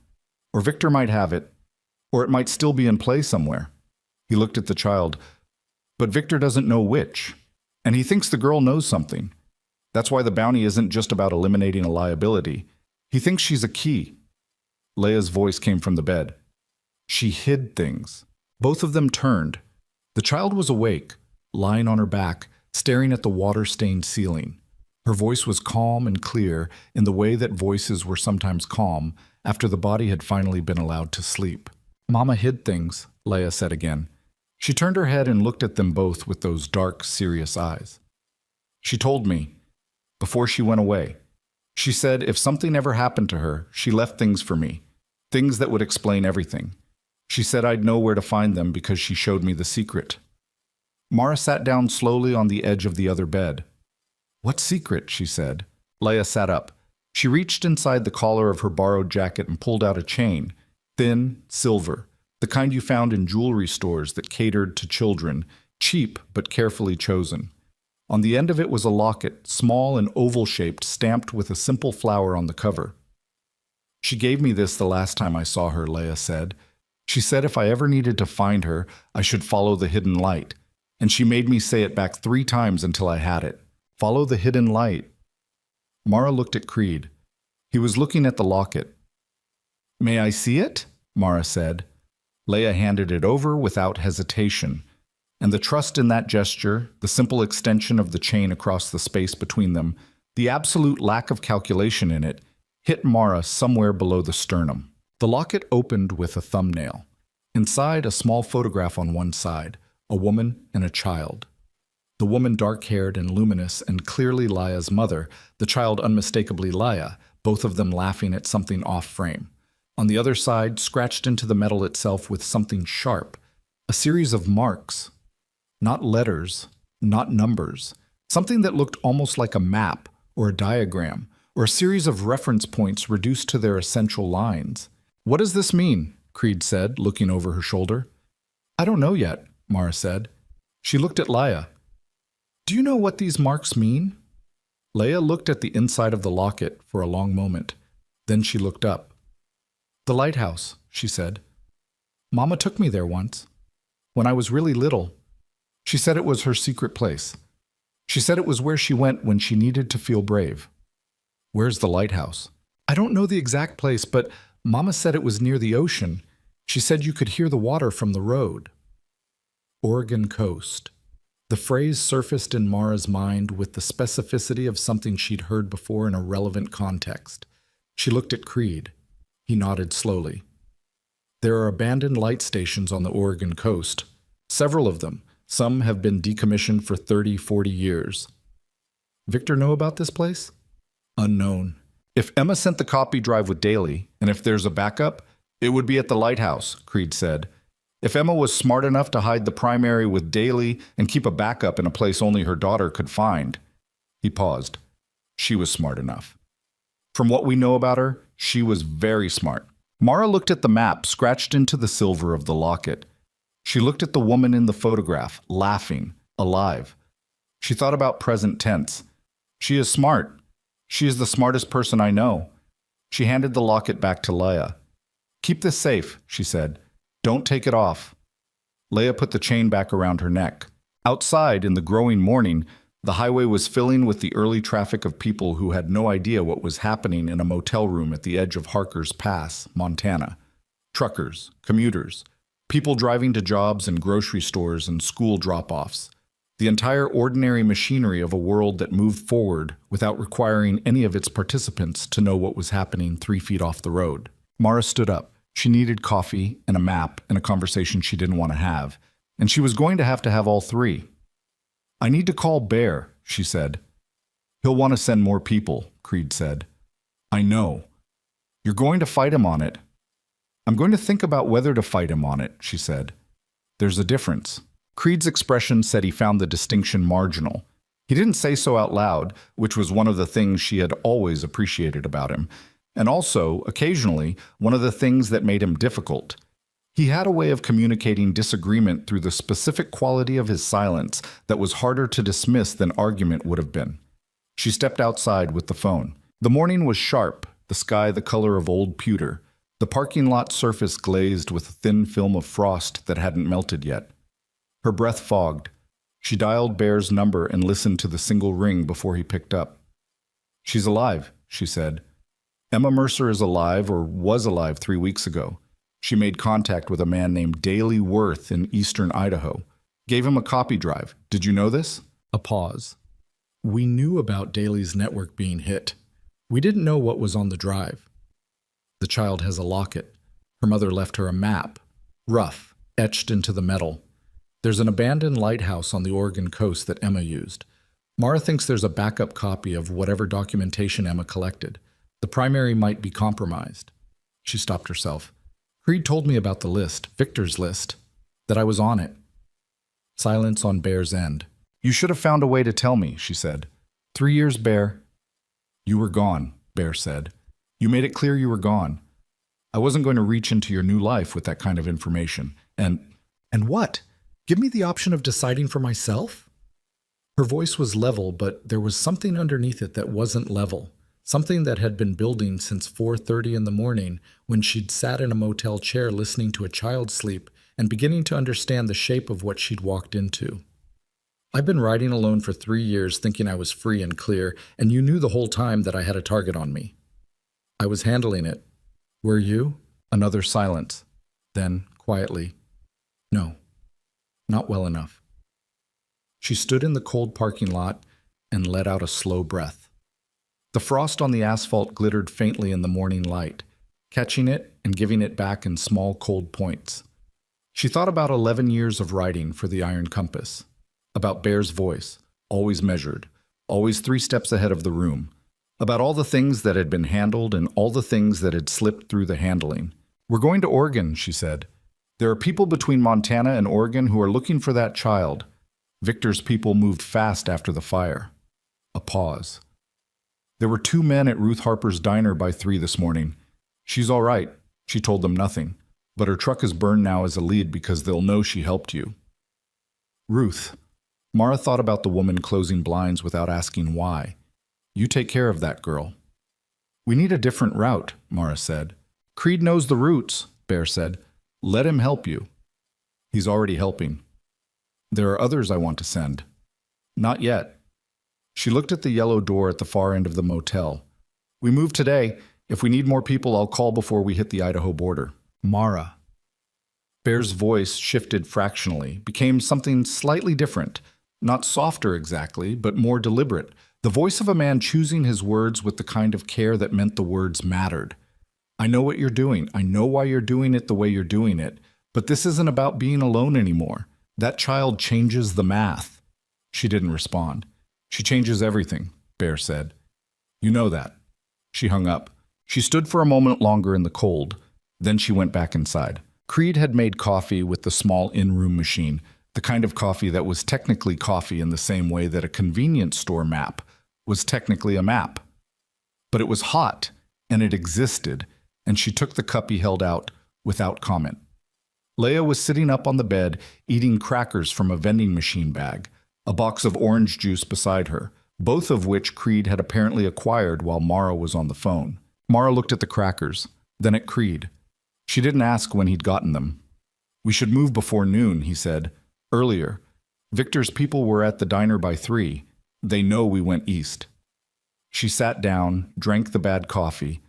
or Victor might have it, or it might still be in play somewhere." He looked at the child. "But Victor doesn't know which, and he thinks the girl knows something. That's why the bounty isn't just about eliminating a liability. He thinks she's a key." Leia's voice came from the bed. "She hid things." Both of them turned. The child was awake, lying on her back, staring at the water-stained ceiling. Her voice was calm and clear in the way that voices were sometimes calm after the body had finally been allowed to sleep. "Mama hid things," Leia said again. She turned her head and looked at them both with those dark, serious eyes. "She told me, before she went away. She said if something ever happened to her, she left things for me, things that would explain everything. She said I'd know where to find them because she showed me the secret." Mara sat down slowly on the edge of the other bed. "What secret?" she said. Leia sat up. She reached inside the collar of her borrowed jacket and pulled out a chain, thin, silver, the kind you found in jewelry stores that catered to children, cheap but carefully chosen. On the end of it was a locket, small and oval-shaped, stamped with a simple flower on the cover. "She gave me this the last time I saw her," Leia said. "She said if I ever needed to find her, I should follow the hidden light. And she made me say it back 3 times until I had it. Follow the hidden light." Mara looked at Creed. He was looking at the locket. "May I see it?" Mara said. Leia handed it over without hesitation. And the trust in that gesture, the simple extension of the chain across the space between them, the absolute lack of calculation in it, hit Mara somewhere below the sternum. The locket opened with a thumbnail. Inside, a small photograph on one side, a woman and a child. The woman dark-haired and luminous and clearly Leia's mother, the child unmistakably Leia, both of them laughing at something off-frame. On the other side, scratched into the metal itself with something sharp, a series of marks. Not letters, not numbers, something that looked almost like a map or a diagram or a series of reference points reduced to their essential lines. "What does this mean?" Creed said, looking over her shoulder. "I don't know yet," Mara said. She looked at Leia. "Do you know what these marks mean?" Leia looked at the inside of the locket for a long moment. Then she looked up. "The lighthouse," she said. "Mama took me there once, when I was really little. She said it was her secret place. She said it was where she went when she needed to feel brave." "Where's the lighthouse?" "I don't know the exact place, but Mama said it was near the ocean. She said you could hear the water from the road." Oregon coast. The phrase surfaced in Mara's mind with the specificity of something she'd heard before in a relevant context. She looked at Creed. He nodded slowly. "There are abandoned light stations on the Oregon coast. Several of them. Some have been decommissioned for 30, 40 years. "Victor know about this place?" "Unknown. If Emma sent the copy drive with Daly, and if there's a backup, it would be at the lighthouse," Creed said. "If Emma was smart enough to hide the primary with Daly and keep a backup in a place only her daughter could find." He paused. "She was smart enough. From what we know about her, she was very smart." Mara looked at the map scratched into the silver of the locket. She looked at the woman in the photograph, laughing, alive. She thought about present tense. "She is smart. She is the smartest person I know." She handed the locket back to Leia. "Keep this safe," she said. "Don't take it off." Leia put the chain back around her neck. Outside, in the growing morning, the highway was filling with the early traffic of people who had no idea what was happening in a motel room at the edge of Harker's Pass, Montana. Truckers, commuters, people driving to jobs and grocery stores and school drop-offs. The entire ordinary machinery of a world that moved forward without requiring any of its participants to know what was happening 3 feet off the road. Mara stood up. She needed coffee and a map and a conversation she didn't want to have, and she was going to have all 3. "I need to call Bear," she said. He'll want to send more people, Creed said. I know. You're going to fight him on it. I'm going to think about whether to fight him on it, she said. There's a difference. Creed's expression said he found the distinction marginal. He didn't say so out loud, which was one of the things she had always appreciated about him, and also, occasionally, one of the things that made him difficult. He had a way of communicating disagreement through the specific quality of his silence that was harder to dismiss than argument would have been. She stepped outside with the phone. The morning was sharp, the sky the color of old pewter, the parking lot surface glazed with a thin film of frost that hadn't melted yet. Her breath fogged. She dialed Bear's number and listened to the single ring before he picked up. She's alive, she said. Emma Mercer is alive, or was alive 3 weeks ago. She made contact with a man named Daley Worth in eastern Idaho. Gave him a copy drive. Did you know this? A pause. We knew about Daley's network being hit. We didn't know what was on the drive. The child has a locket. Her mother left her a map, rough, etched into the metal. There's an abandoned lighthouse on the Oregon coast that Emma used. Mara thinks there's a backup copy of whatever documentation Emma collected. The primary might be compromised. She stopped herself. Creed told me about the list, Victor's list, that I was on it. Silence on Bear's end. You should have found a way to tell me, she said. 3 years, Bear. You were gone, Bear said. You made it clear you were gone. I wasn't going to reach into your new life with that kind of information. And what? Give me the option of deciding for myself? Her voice was level, but there was something underneath it that wasn't level. Something that had been building since 4:30 in the morning when she'd sat in a motel chair listening to a child sleep and beginning to understand the shape of what she'd walked into. I've been riding alone for 3 years thinking I was free and clear, and you knew the whole time that I had a target on me. I was handling it. Were you? Another silence. Then, quietly, no, not well enough. She stood in the cold parking lot and let out a slow breath. The frost on the asphalt glittered faintly in the morning light, catching it and giving it back in small cold points. She thought about 11 years of writing for the Iron Compass, about Bear's voice, always measured, always 3 steps ahead of the room, about all the things that had been handled and all the things that had slipped through the handling. We're going to Oregon, she said. There are people between Montana and Oregon who are looking for that child. Victor's people moved fast after the fire. A pause. There were 2 men at Ruth Harper's diner by 3 this morning. She's all right. She told them nothing. But her truck is burned now as a lead because they'll know she helped you. Ruth. Mara thought about the woman closing blinds without asking why. You take care of that girl. We need a different route, Mara said. Creed knows the routes, Bear said. Let him help you. He's already helping. There are others I want to send. Not yet. She looked at the yellow door at the far end of the motel. We move today. If we need more people, I'll call before we hit the Idaho border. Mara. Bear's voice shifted fractionally, became something slightly different. Not softer exactly, but more deliberate. The voice of a man choosing his words with the kind of care that meant the words mattered. I know what you're doing. I know why you're doing it the way you're doing it. But this isn't about being alone anymore. That child changes the math. She didn't respond. She changes everything, Bear said. You know that. She hung up. She stood for a moment longer in the cold. Then she went back inside. Creed had made coffee with the small in-room machine, the kind of coffee that was technically coffee in the same way that a convenience store map was technically a map. But it was hot, and it existed, and she took the cup he held out without comment. Leia was sitting up on the bed, eating crackers from a vending machine bag, a box of orange juice beside her, both of which Creed had apparently acquired while Mara was on the phone. Mara looked at the crackers, then at Creed. She didn't ask when he'd gotten them. We should move before noon, he said. Earlier. Victor's people were at the diner by 3. They know we went east. She sat down, drank the bad coffee,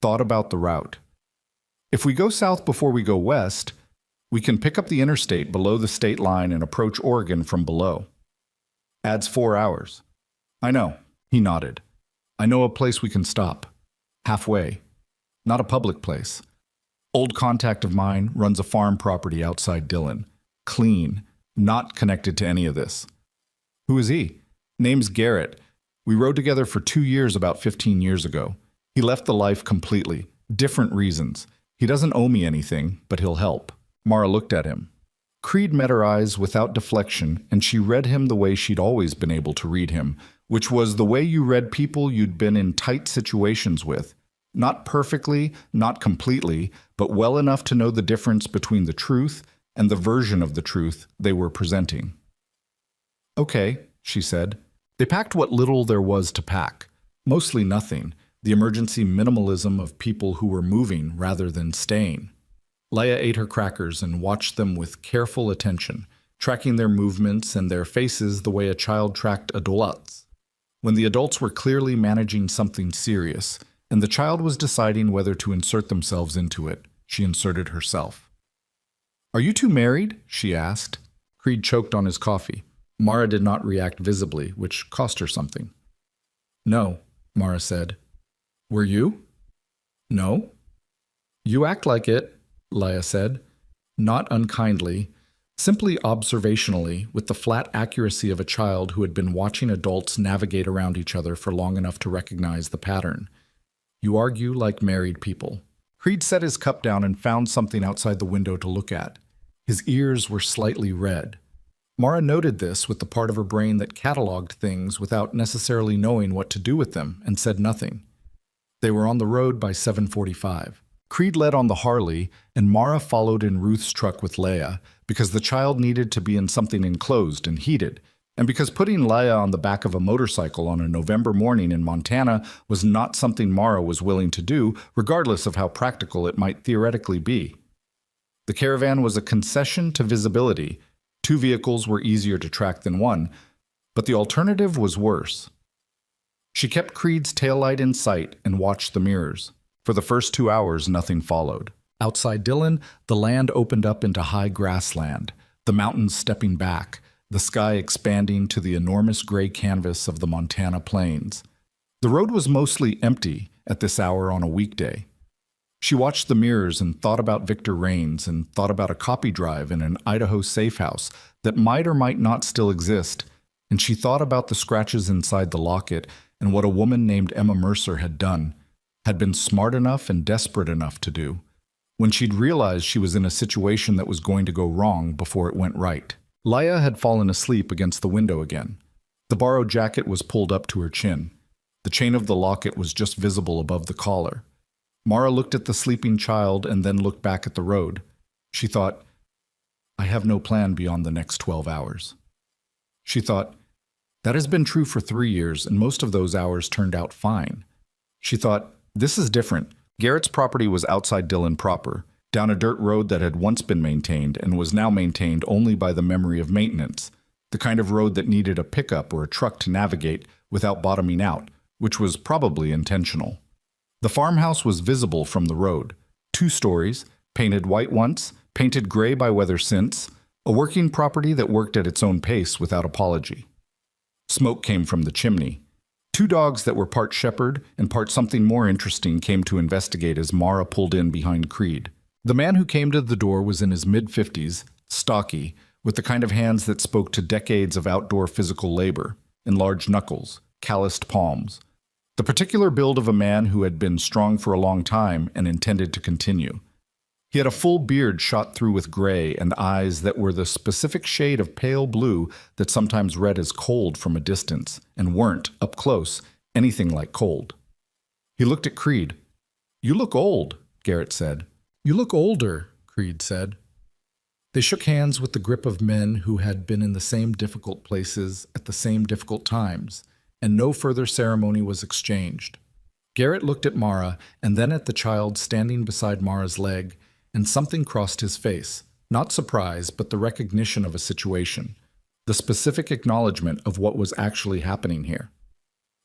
thought about the route. If we go south before we go west, we can pick up the interstate below the state line and approach Oregon from below. Adds 4 hours. I know, he nodded. I know a place we can stop. Halfway. Not a public place. Old contact of mine runs a farm property outside Dillon. Clean. Not connected to any of this. Who is he? Name's Garrett. We rode together for 2 years about 15 years ago. He left the life completely. Different reasons. He doesn't owe me anything, but he'll help." Mara looked at him. Creed met her eyes without deflection, and she read him the way she'd always been able to read him, which was the way you read people you'd been in tight situations with. Not perfectly, not completely, but well enough to know the difference between the truth and the version of the truth they were presenting. "Okay," she said. They packed what little there was to pack. Mostly nothing, the emergency minimalism of people who were moving rather than staying. Leia ate her crackers and watched them with careful attention, tracking their movements and their faces the way a child tracked adults. When the adults were clearly managing something serious, and the child was deciding whether to insert themselves into it, she inserted herself. "Are you two married?" she asked. Creed choked on his coffee. Mara did not react visibly, which cost her something. "No," Mara said. "Were you?" "No." "You act like it," Leia said, not unkindly, simply observationally, with the flat accuracy of a child who had been watching adults navigate around each other for long enough to recognize the pattern. "You argue like married people." Creed set his cup down and found something outside the window to look at. His ears were slightly red. Mara noted this with the part of her brain that cataloged things without necessarily knowing what to do with them, and said nothing. They were on the road by 7:45. Creed led on the Harley, and Mara followed in Ruth's truck with Leia, because the child needed to be in something enclosed and heated, and because putting Leia on the back of a motorcycle on a November morning in Montana was not something Mara was willing to do, regardless of how practical it might theoretically be. The caravan was a concession to visibility. 2 vehicles were easier to track than 1, but the alternative was worse. She kept Creed's taillight in sight and watched the mirrors. For the first 2 hours, nothing followed. Outside Dillon, the land opened up into high grassland, the mountains stepping back, the sky expanding to the enormous gray canvas of the Montana plains. The road was mostly empty at this hour on a weekday. She watched the mirrors and thought about Victor Rains and thought about a copy drive in an Idaho safe house that might or might not still exist, and she thought about the scratches inside the locket and what a woman named Emma Mercer had done, had been smart enough and desperate enough to do, when she'd realized she was in a situation that was going to go wrong before it went right. Leia had fallen asleep against the window again. The borrowed jacket was pulled up to her chin. The chain of the locket was just visible above the collar. Mara looked at the sleeping child and then looked back at the road. She thought, "I have no plan beyond the next 12 hours. She thought, "That has been true for 3 years, and most of those hours turned out fine." She thought, "This is different." Garrett's property was outside Dillon proper, down a dirt road that had once been maintained and was now maintained only by the memory of maintenance, the kind of road that needed a pickup or a truck to navigate without bottoming out, which was probably intentional. The farmhouse was visible from the road. 2 stories, painted white once, painted gray by weather since, a working property that worked at its own pace without apology. Smoke came from the chimney. 2 dogs that were part shepherd and part something more interesting came to investigate as Mara pulled in behind Creed. The man who came to the door was in his mid-50s, stocky, with the kind of hands that spoke to decades of outdoor physical labor, enlarged knuckles, calloused palms. The particular build of a man who had been strong for a long time and intended to continue. He had a full beard shot through with gray and eyes that were the specific shade of pale blue that sometimes read as cold from a distance and weren't, up close, anything like cold. He looked at Creed. "You look old," Garrett said. "You look older," Creed said. They shook hands with the grip of men who had been in the same difficult places at the same difficult times, and no further ceremony was exchanged. Garrett looked at Mara and then at the child standing beside Mara's leg, and something crossed his face, not surprise, but the recognition of a situation, the specific acknowledgement of what was actually happening here.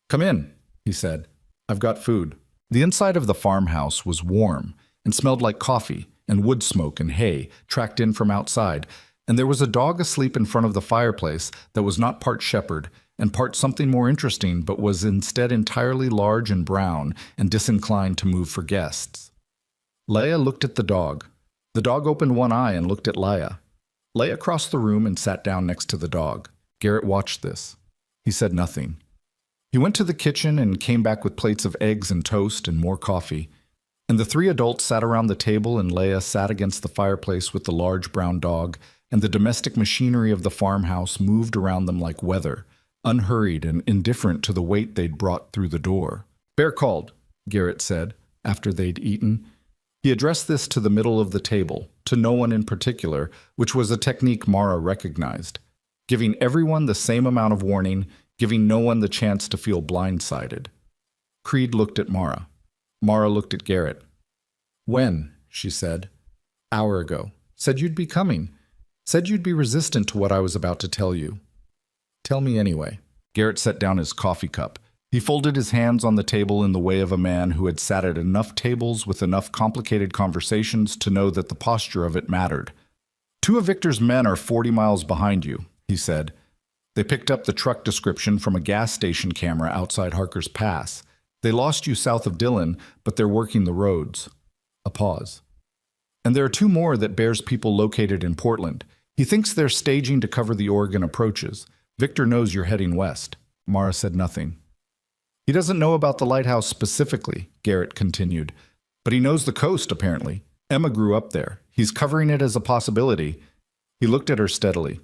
"Come in," he said. "I've got food." The inside of the farmhouse was warm and smelled like coffee and wood smoke and hay tracked in from outside, and there was a dog asleep in front of the fireplace that was not part shepherd and part something more interesting, but was instead entirely large and brown and disinclined to move for guests. Leia looked at the dog. The dog opened one eye and looked at Leia. Leia crossed the room and sat down next to the dog. Garrett watched this. He said nothing. He went to the kitchen and came back with plates of eggs and toast and more coffee. And the three adults sat around the table, and Leia sat against the fireplace with the large brown dog, and the domestic machinery of the farmhouse moved around them like weather, unhurried and indifferent to the weight they'd brought through the door. "Bear called," Garrett said, after they'd eaten. He addressed this to the middle of the table, to no one in particular, which was a technique Mara recognized, giving everyone the same amount of warning, giving no one the chance to feel blindsided. Creed looked at Mara. Mara looked at Garrett. "When?" she said. "Hour ago. Said you'd be coming. Said you'd be resistant to what I was about to tell you." "Tell me anyway." Garrett set down his coffee cup. He folded his hands on the table in the way of a man who had sat at enough tables with enough complicated conversations to know that the posture of it mattered. "Two of Victor's men are 40 miles behind you," he said. "They picked up the truck description from a gas station camera outside Harker's Pass. They lost you south of Dillon, but they're working the roads." A pause. "And there are two more that Bear's people located in Portland. He thinks they're staging to cover the Oregon approaches. Victor knows you're heading west." Mara said nothing. "He doesn't know about the lighthouse specifically," Garrett continued, "but he knows the coast, apparently. Emma grew up there. He's covering it as a possibility." He looked at her steadily.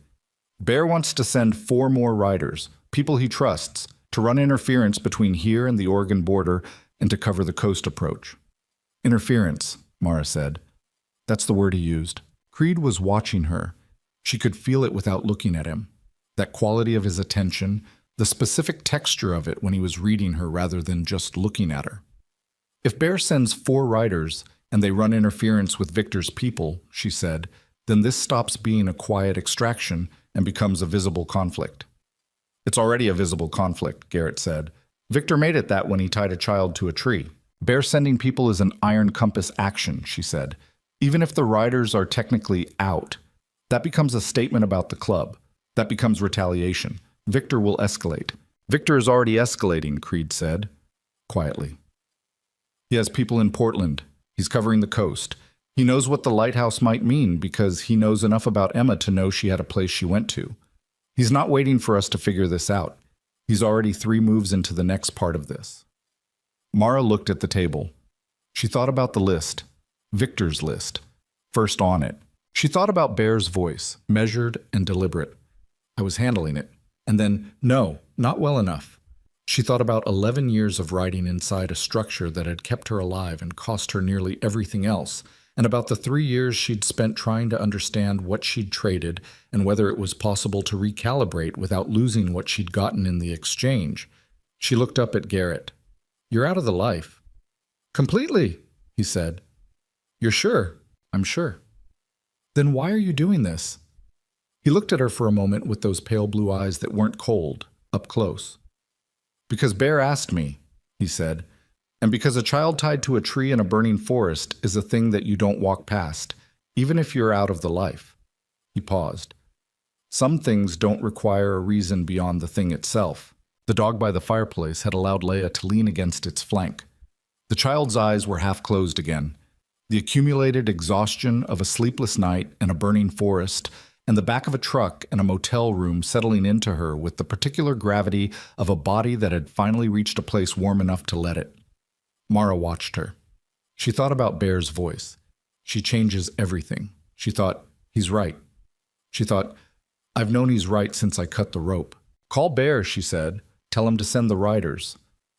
"Bear wants to send 4 more riders, people he trusts, to run interference between here and the Oregon border and to cover the coast approach." "Interference," Mara said. That's the word he used. Creed was watching her. She could feel it without looking at him. That quality of his attention, the specific texture of it when he was reading her rather than just looking at her. "If Bear sends 4 riders and they run interference with Victor's people," she said, "then this stops being a quiet extraction and becomes a visible conflict." "It's already a visible conflict," Garrett said. "Victor made it that when he tied a child to a tree. Bear sending people is an iron compass action," she said. "Even if the riders are technically out, that becomes a statement about the club. That becomes retaliation. Victor will escalate." "Victor is already escalating," Creed said, quietly. "He has people in Portland. He's covering the coast. He knows what the lighthouse might mean because he knows enough about Emma to know she had a place she went to. He's not waiting for us to figure this out. He's already 3 moves into the next part of this." Mara looked at the table. She thought about the list, Victor's list, first on it. She thought about Bear's voice, measured and deliberate. "I was handling it." And then, "No, not well enough." She thought about 11 years of writing inside a structure that had kept her alive and cost her nearly everything else, and about the 3 years she'd spent trying to understand what she'd traded and whether it was possible to recalibrate without losing what she'd gotten in the exchange. She looked up at Garrett. "You're out of the life." "Completely," he said. "You're sure?" "I'm sure." "Then why are you doing this?" He looked at her for a moment with those pale blue eyes that weren't cold, up close. "Because Bear asked me," he said. "And because a child tied to a tree in a burning forest is a thing that you don't walk past, even if you're out of the life." He paused. "Some things don't require a reason beyond the thing itself." The dog by the fireplace had allowed Leia to lean against its flank. The child's eyes were half closed again. The accumulated exhaustion of a sleepless night and a burning forest, and the back of a truck and a motel room settling into her with the particular gravity of a body that had finally reached a place warm enough to let it. Mara watched her. She thought about Bear's voice. She changes everything. She thought, he's right. She thought, I've known he's right since I cut the rope. "Call Bear," she said. "Tell him to send the riders."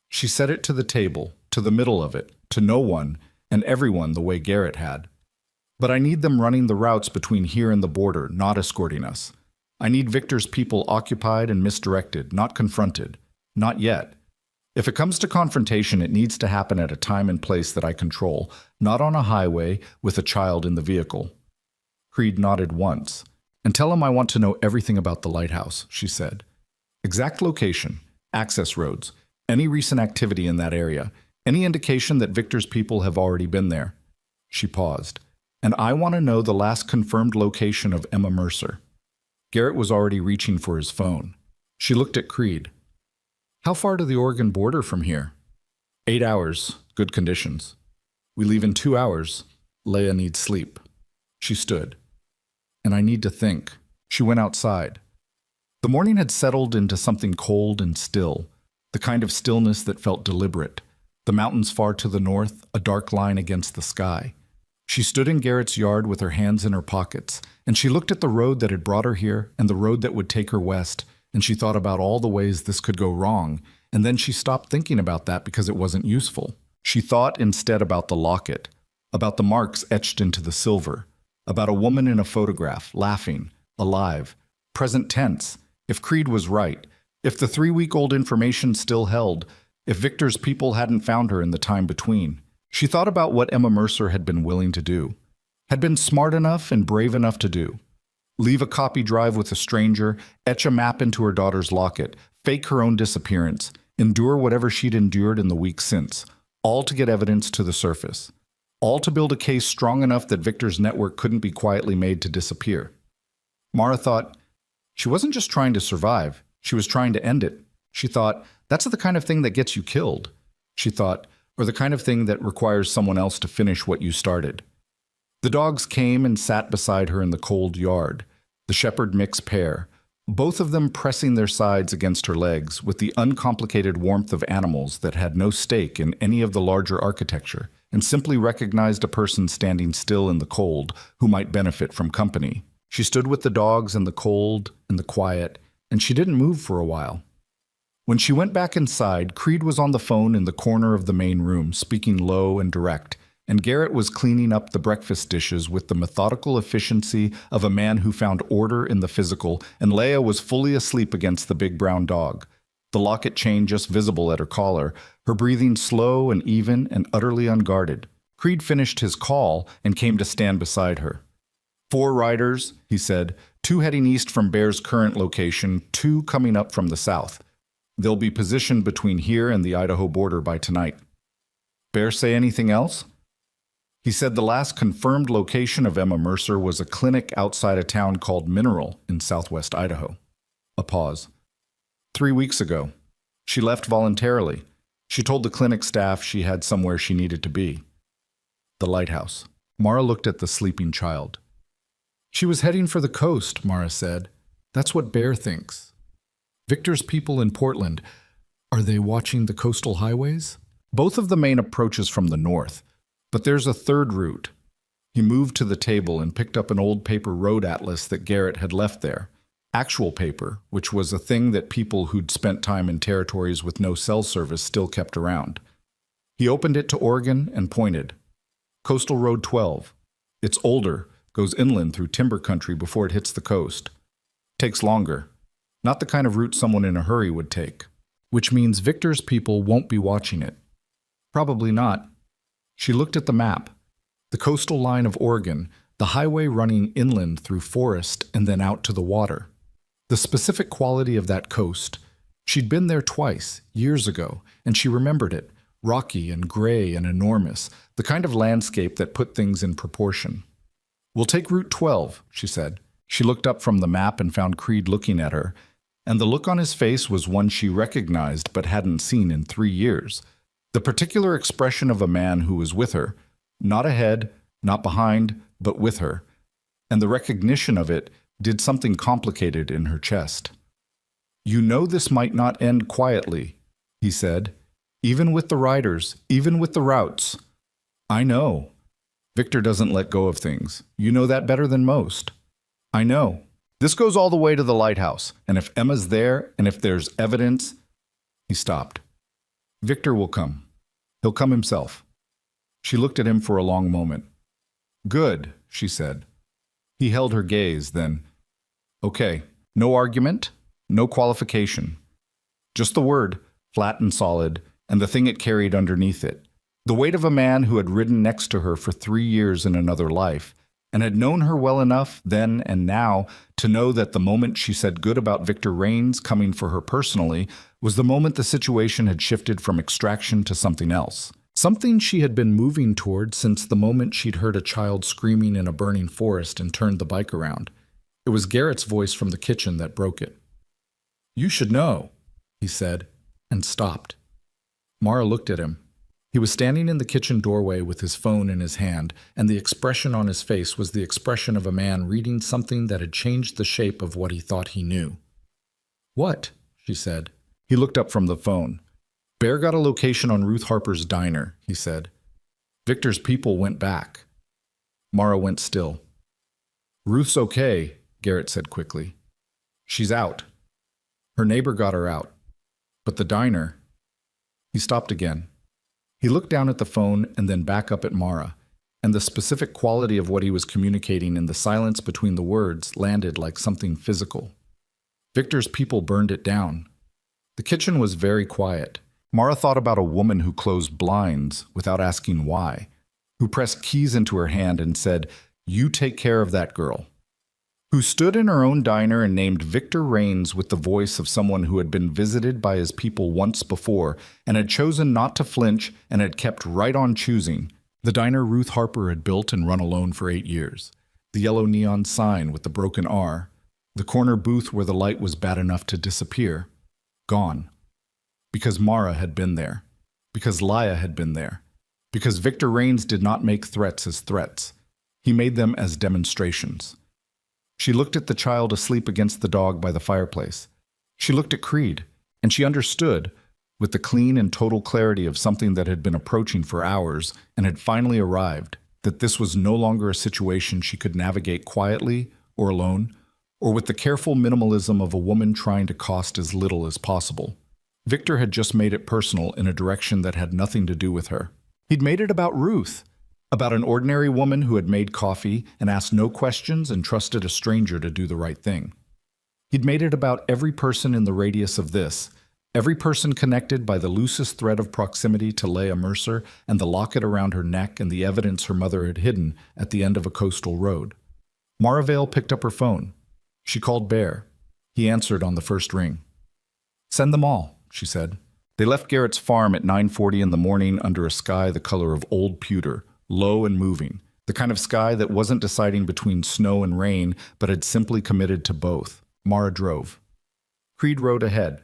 She said it to the table, to the middle of it, to no one, and everyone the way Garrett had. "But I need them running the routes between here and the border, not escorting us. I need Victor's people occupied and misdirected, not confronted. Not yet. If it comes to confrontation, it needs to happen at a time and place that I control, not on a highway with a child in the vehicle." Creed nodded once. "And tell him I want to know everything about the lighthouse," she said. "Exact location, access roads, any recent activity in that area, any indication that Victor's people have already been there." She paused. "And I want to know the last confirmed location of Emma Mercer." Garrett was already reaching for his phone. She looked at Creed. "How far to the Oregon border from here?" 8 hours, good conditions. "We leave in 2 hours. Leia needs sleep." She stood. "And I need to think." She went outside. The morning had settled into something cold and still, the kind of stillness that felt deliberate. The mountains far to the north, a dark line against the sky. She stood in Garrett's yard with her hands in her pockets, and she looked at the road that had brought her here and the road that would take her west, and she thought about all the ways this could go wrong, and then she stopped thinking about that because it wasn't useful. She thought instead about the locket, about the marks etched into the silver, about a woman in a photograph, laughing, alive, present tense. If Creed was right, if the 3-week-old information still held, if Victor's people hadn't found her in the time between. She thought about what Emma Mercer had been willing to do, had been smart enough and brave enough to do. Leave a copy drive with a stranger, etch a map into her daughter's locket, fake her own disappearance, endure whatever she'd endured in the weeks since, all to get evidence to the surface, all to build a case strong enough that Victor's network couldn't be quietly made to disappear. Mara thought, she wasn't just trying to survive, she was trying to end it. She thought, that's the kind of thing that gets you killed. She thought, or the kind of thing that requires someone else to finish what you started. The dogs came and sat beside her in the cold yard, the shepherd mix pair, both of them pressing their sides against her legs with the uncomplicated warmth of animals that had no stake in any of the larger architecture and simply recognized a person standing still in the cold who might benefit from company. She stood with the dogs in the cold and the quiet, and she didn't move for a while. When she went back inside, Creed was on the phone in the corner of the main room, speaking low and direct, and Garrett was cleaning up the breakfast dishes with the methodical efficiency of a man who found order in the physical, and Leia was fully asleep against the big brown dog, the locket chain just visible at her collar, her breathing slow and even and utterly unguarded. Creed finished his call and came to stand beside her. 4 riders, he said, 2 heading east from Bear's current location, 2 coming up from the south. They'll be positioned between here and the Idaho border by tonight. Bear say anything else? He said the last confirmed location of Emma Mercer was a clinic outside a town called Mineral in southwest Idaho. A pause. 3 weeks ago. She left voluntarily. She told the clinic staff she had somewhere she needed to be. The lighthouse. Mara looked at the sleeping child. She was heading for the coast, Mara said. That's what Bear thinks. Victor's people in Portland, are they watching the coastal highways? Both of the main approaches from the north, but there's a third route. He moved to the table and picked up an old paper road atlas that Garrett had left there. Actual paper, which was a thing that people who'd spent time in territories with no cell service still kept around. He opened it to Oregon and pointed. Coastal Road 12. It's older, goes inland through timber country before it hits the coast. Takes longer. Not the kind of route someone in a hurry would take. Which means Victor's people won't be watching it. Probably not. She looked at the map. The coastal line of Oregon, the highway running inland through forest and then out to the water. The specific quality of that coast. She'd been there twice, years ago, and she remembered it. Rocky and gray and enormous, the kind of landscape that put things in proportion. We'll take Route 12, she said. She looked up from the map and found Creed looking at her, and the look on his face was one she recognized but hadn't seen in 3 years. The particular expression of a man who was with her, not ahead, not behind, but with her, and the recognition of it did something complicated in her chest. You know this might not end quietly, he said, even with the riders, even with the routes. I know. Victor doesn't let go of things. You know that better than most. I know. This goes all the way to the lighthouse, and if Emma's there, and if there's evidence... He stopped. Victor will come. He'll come himself. She looked at him for a long moment. Good, she said. He held her gaze, then, okay, no argument, no qualification. Just the word, flat and solid, and the thing it carried underneath it. The weight of a man who had ridden next to her for 3 years in another life, and had known her well enough then and now to know that the moment she said good about Victor Raines coming for her personally was the moment the situation had shifted from extraction to something else. Something she had been moving toward since the moment she'd heard a child screaming in a burning forest and turned the bike around. It was Garrett's voice from the kitchen that broke it. You should know, he said, and stopped. Mara looked at him. He was standing in the kitchen doorway with his phone in his hand, and the expression on his face was the expression of a man reading something that had changed the shape of what he thought he knew. What? She said. He looked up from the phone. Bear got a location on Ruth Harper's diner, he said. Victor's people went back. Mara went still. Ruth's okay, Garrett said quickly. She's out. Her neighbor got her out. But the diner... He stopped again. He looked down at the phone and then back up at Mara, and the specific quality of what he was communicating in the silence between the words landed like something physical. Victor's people burned it down. The kitchen was very quiet. Mara thought about a woman who closed blinds without asking why, who pressed keys into her hand and said, "You take care of that girl," who stood in her own diner and named Victor Rains with the voice of someone who had been visited by his people once before and had chosen not to flinch and had kept right on choosing. The diner Ruth Harper had built and run alone for 8 years. The yellow neon sign with the broken R. The corner booth where the light was bad enough to disappear. Gone. Because Mara had been there. Because Laya had been there. Because Victor Rains did not make threats as threats. He made them as demonstrations. She looked at the child asleep against the dog by the fireplace. She looked at Creed, and she understood, with the clean and total clarity of something that had been approaching for hours and had finally arrived, that this was no longer a situation she could navigate quietly or alone, or with the careful minimalism of a woman trying to cost as little as possible. Victor had just made it personal in a direction that had nothing to do with her. He'd made it about Ruth, about an ordinary woman who had made coffee and asked no questions and trusted a stranger to do the right thing. He'd made it about every person in the radius of this, every person connected by the loosest thread of proximity to Leah Mercer and the locket around her neck and the evidence her mother had hidden at the end of a coastal road. Mara Vale picked up her phone. She called Bear. He answered on the first ring. "Send them all," she said. They left Garrett's farm at 9:40 in the morning under a sky the color of old pewter, low and moving, the kind of sky that wasn't deciding between snow and rain, but had simply committed to both. Mara drove. Creed rode ahead.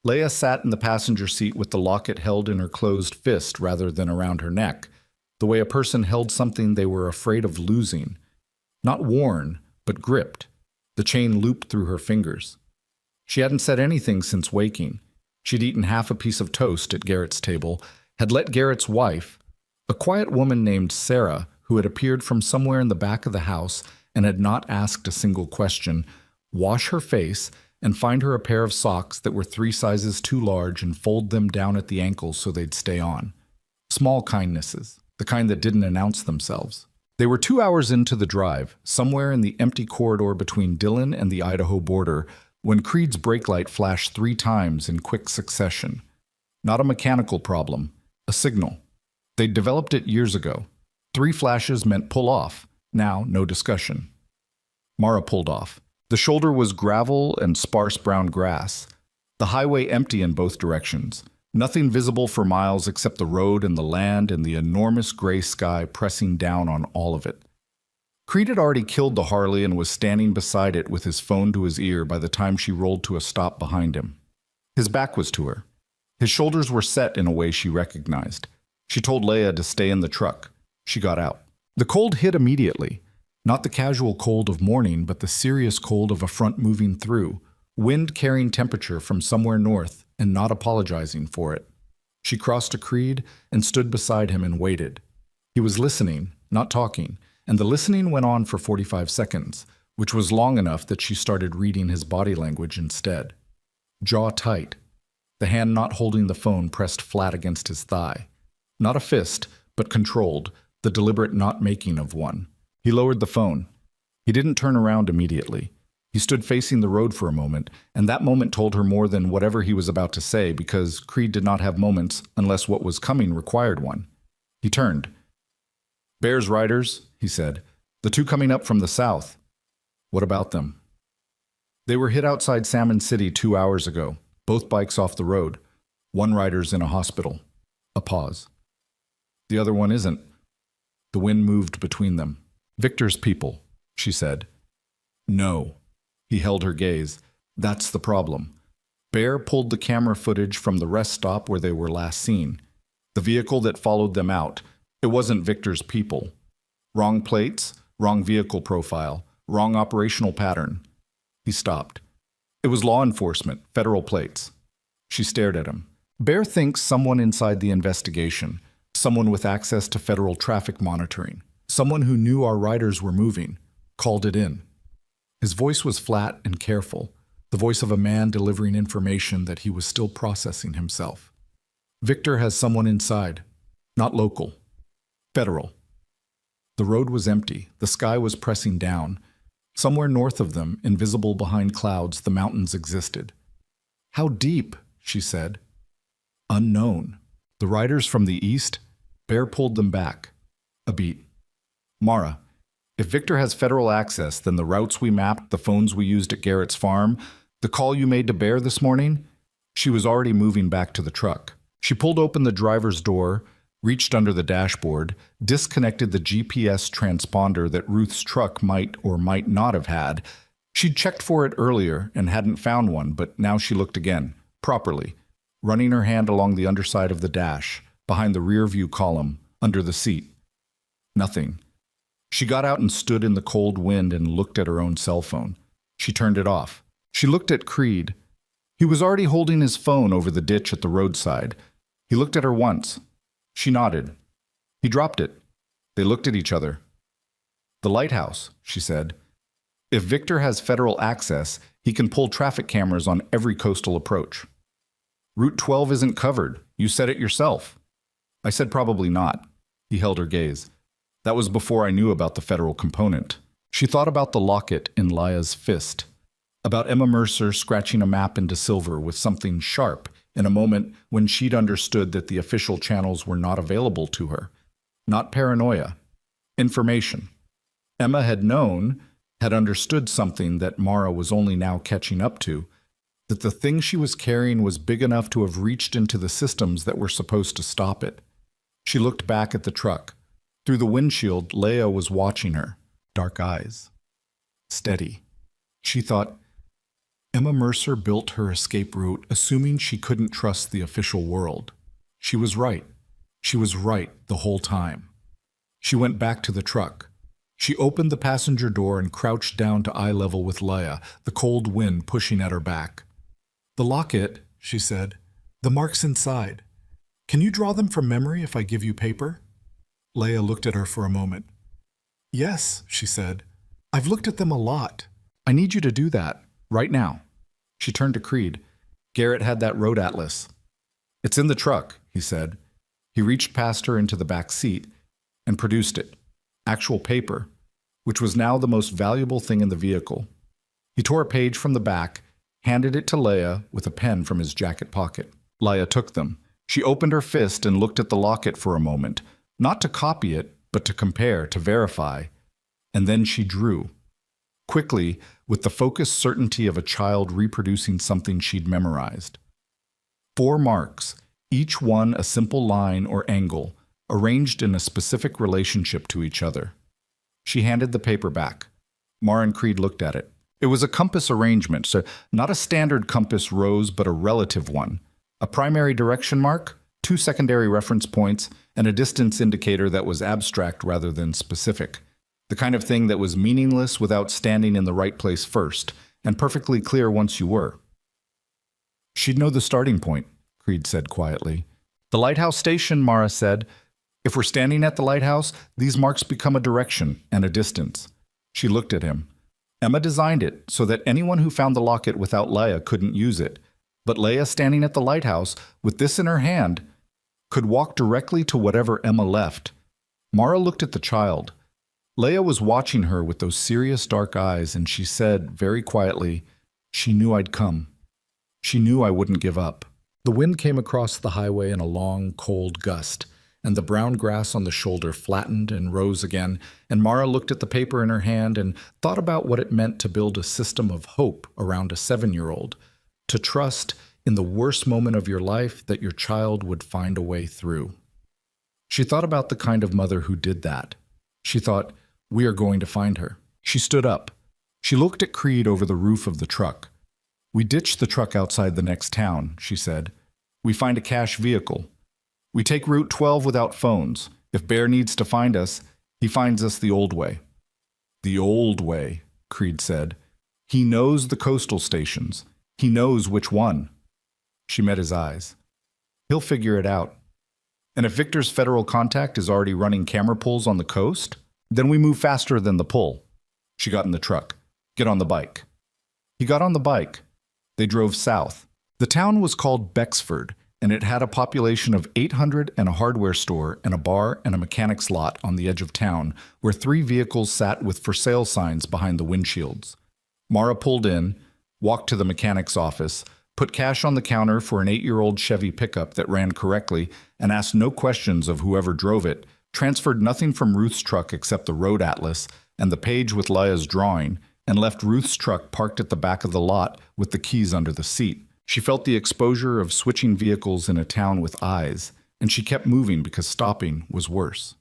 Leah sat in the passenger seat with the locket held in her closed fist rather than around her neck, the way a person held something they were afraid of losing. Not worn, but gripped, the chain looped through her fingers. She hadn't said anything since waking. She'd eaten half a piece of toast at Garrett's table, had let Garrett's wife, a quiet woman named Sarah, who had appeared from somewhere in the back of the house and had not asked a single question, wash her face and find her a pair of socks that were 3 sizes too large and fold them down at the ankles so they'd stay on. Small kindnesses, the kind that didn't announce themselves. They were 2 hours into the drive, somewhere in the empty corridor between Dillon and the Idaho border, when Creed's brake light flashed 3 times in quick succession. Not a mechanical problem, a signal. They'd developed it years ago. 3 flashes meant pull off. Now, no discussion. Mara pulled off. The shoulder was gravel and sparse brown grass. The highway empty in both directions. Nothing visible for miles except the road and the land and the enormous gray sky pressing down on all of it. Creed had already killed the Harley and was standing beside it with his phone to his ear by the time she rolled to a stop behind him. His back was to her. His shoulders were set in a way she recognized. She told Leah to stay in the truck. She got out. The cold hit immediately. Not the casual cold of morning, but the serious cold of a front moving through, wind carrying temperature from somewhere north and not apologizing for it. She crossed to Creed and stood beside him and waited. He was listening, not talking, and the listening went on for 45 seconds, which was long enough that she started reading his body language instead. Jaw tight, the hand not holding the phone pressed flat against his thigh. Not a fist, but controlled, the deliberate not making of one. He lowered the phone. He didn't turn around immediately. He stood facing the road for a moment, and that moment told her more than whatever he was about to say, because Creed did not have moments unless what was coming required one. He turned. "Bears riders," he said. "The 2 coming up from the south. What about them?" "They were hit outside Salmon City 2 hours ago. Both bikes off the road. One rider's in a hospital." A pause. "The other one isn't." The wind moved between them. "Victor's people," she said. "No." He held her gaze. "That's the problem." Bear pulled the camera footage from the rest stop where they were last seen. The vehicle that followed them out. It wasn't Victor's people. Wrong plates, wrong vehicle profile, wrong operational pattern. He stopped. It was law enforcement, federal plates. She stared at him. Bear thinks someone inside the investigation, someone with access to federal traffic monitoring, someone who knew our riders were moving, called it in. His voice was flat and careful, the voice of a man delivering information that he was still processing himself. Victor has someone inside, not local, federal. The road was empty, the sky was pressing down. Somewhere north of them, invisible behind clouds, the mountains existed. How deep, she said. Unknown. The riders from the east? Bear pulled them back. A beat. Mara, if Victor has federal access, then the routes we mapped, the phones we used at Garrett's farm, the call you made to Bear this morning? She was already moving back to the truck. She pulled open the driver's door, reached under the dashboard, disconnected the GPS transponder that Ruth's truck might or might not have had. She'd checked for it earlier and hadn't found one, but now she looked again, properly, running her hand along the underside of the dash, behind the rear view column, under the seat. Nothing. She got out and stood in the cold wind and looked at her own cell phone. She turned it off. She looked at Creed. He was already holding his phone over the ditch at the roadside. He looked at her once. She nodded. He dropped it. They looked at each other. The lighthouse, she said. If Victor has federal access, he can pull traffic cameras on every coastal approach. Route 12 isn't covered. You said it yourself. I said probably not. He held her gaze. That was before I knew about the federal component. She thought about the locket in Laya's fist, about Emma Mercer scratching a map into silver with something sharp in a moment when she'd understood that the official channels were not available to her. Not paranoia. Information. Emma had known, had understood something that Mara was only now catching up to, that the thing she was carrying was big enough to have reached into the systems that were supposed to stop it. She looked back at the truck. Through the windshield, Leia was watching her, dark eyes. Steady. She thought, Emma Mercer built her escape route assuming she couldn't trust the official world. She was right. She was right the whole time. She went back to the truck. She opened the passenger door and crouched down to eye level with Leia, the cold wind pushing at her back. The locket, she said. The marks inside. Can you draw them from memory if I give you paper? Leia looked at her for a moment. Yes, she said. I've looked at them a lot. I need you to do that, right now. She turned to Creed. Garrett had that road atlas. It's in the truck, he said. He reached past her into the back seat and produced it. Actual paper, which was now the most valuable thing in the vehicle. He tore a page from the back, handed it to Leia with a pen from his jacket pocket. Leia took them. She opened her fist and looked at the locket for a moment, not to copy it, but to compare, to verify. And then she drew. Quickly, with the focused certainty of a child reproducing something she'd memorized. 4 marks, each one a simple line or angle, arranged in a specific relationship to each other. She handed the paper back. Mara and Creed looked at it. It was a compass arrangement, so not a standard compass rose, but a relative one. A primary direction mark, 2 secondary reference points, and a distance indicator that was abstract rather than specific. The kind of thing that was meaningless without standing in the right place first, and perfectly clear once you were. She'd know the starting point, Creed said quietly. The lighthouse station, Mara said. If we're standing at the lighthouse, these marks become a direction and a distance. She looked at him. Emma designed it so that anyone who found the locket without Leia couldn't use it. But Leia, standing at the lighthouse, with this in her hand, could walk directly to whatever Emma left. Mara looked at the child. Leia was watching her with those serious dark eyes, and she said, very quietly, she knew I'd come. She knew I wouldn't give up. The wind came across the highway in a long, cold gust, and the brown grass on the shoulder flattened and rose again, and Mara looked at the paper in her hand and thought about what it meant to build a system of hope around a 7-year-old, to trust in the worst moment of your life that your child would find a way through. She thought about the kind of mother who did that. She thought, we are going to find her. She stood up. She looked at Creed over the roof of the truck. We ditch the truck outside the next town, she said. We find a cash vehicle. We take Route 12 without phones. If Bear needs to find us, he finds us the old way. The old way, Creed said. He knows the coastal stations. He knows which one. She met his eyes. He'll figure it out. And if Victor's federal contact is already running camera pulls on the coast, then we move faster than the pull. She got in the truck. Get on the bike. He got on the bike. They drove south. The town was called Bexford, and it had a population of 800 and a hardware store and a bar and a mechanic's lot on the edge of town where 3 vehicles sat with for sale signs behind the windshields. Mara pulled in, walked to the mechanic's office, put cash on the counter for an 8-year-old Chevy pickup that ran correctly and asked no questions of whoever drove it, transferred nothing from Ruth's truck except the road atlas and the page with Laya's drawing, and left Ruth's truck parked at the back of the lot with the keys under the seat. She felt the exposure of switching vehicles in a town with eyes, and she kept moving because stopping was worse.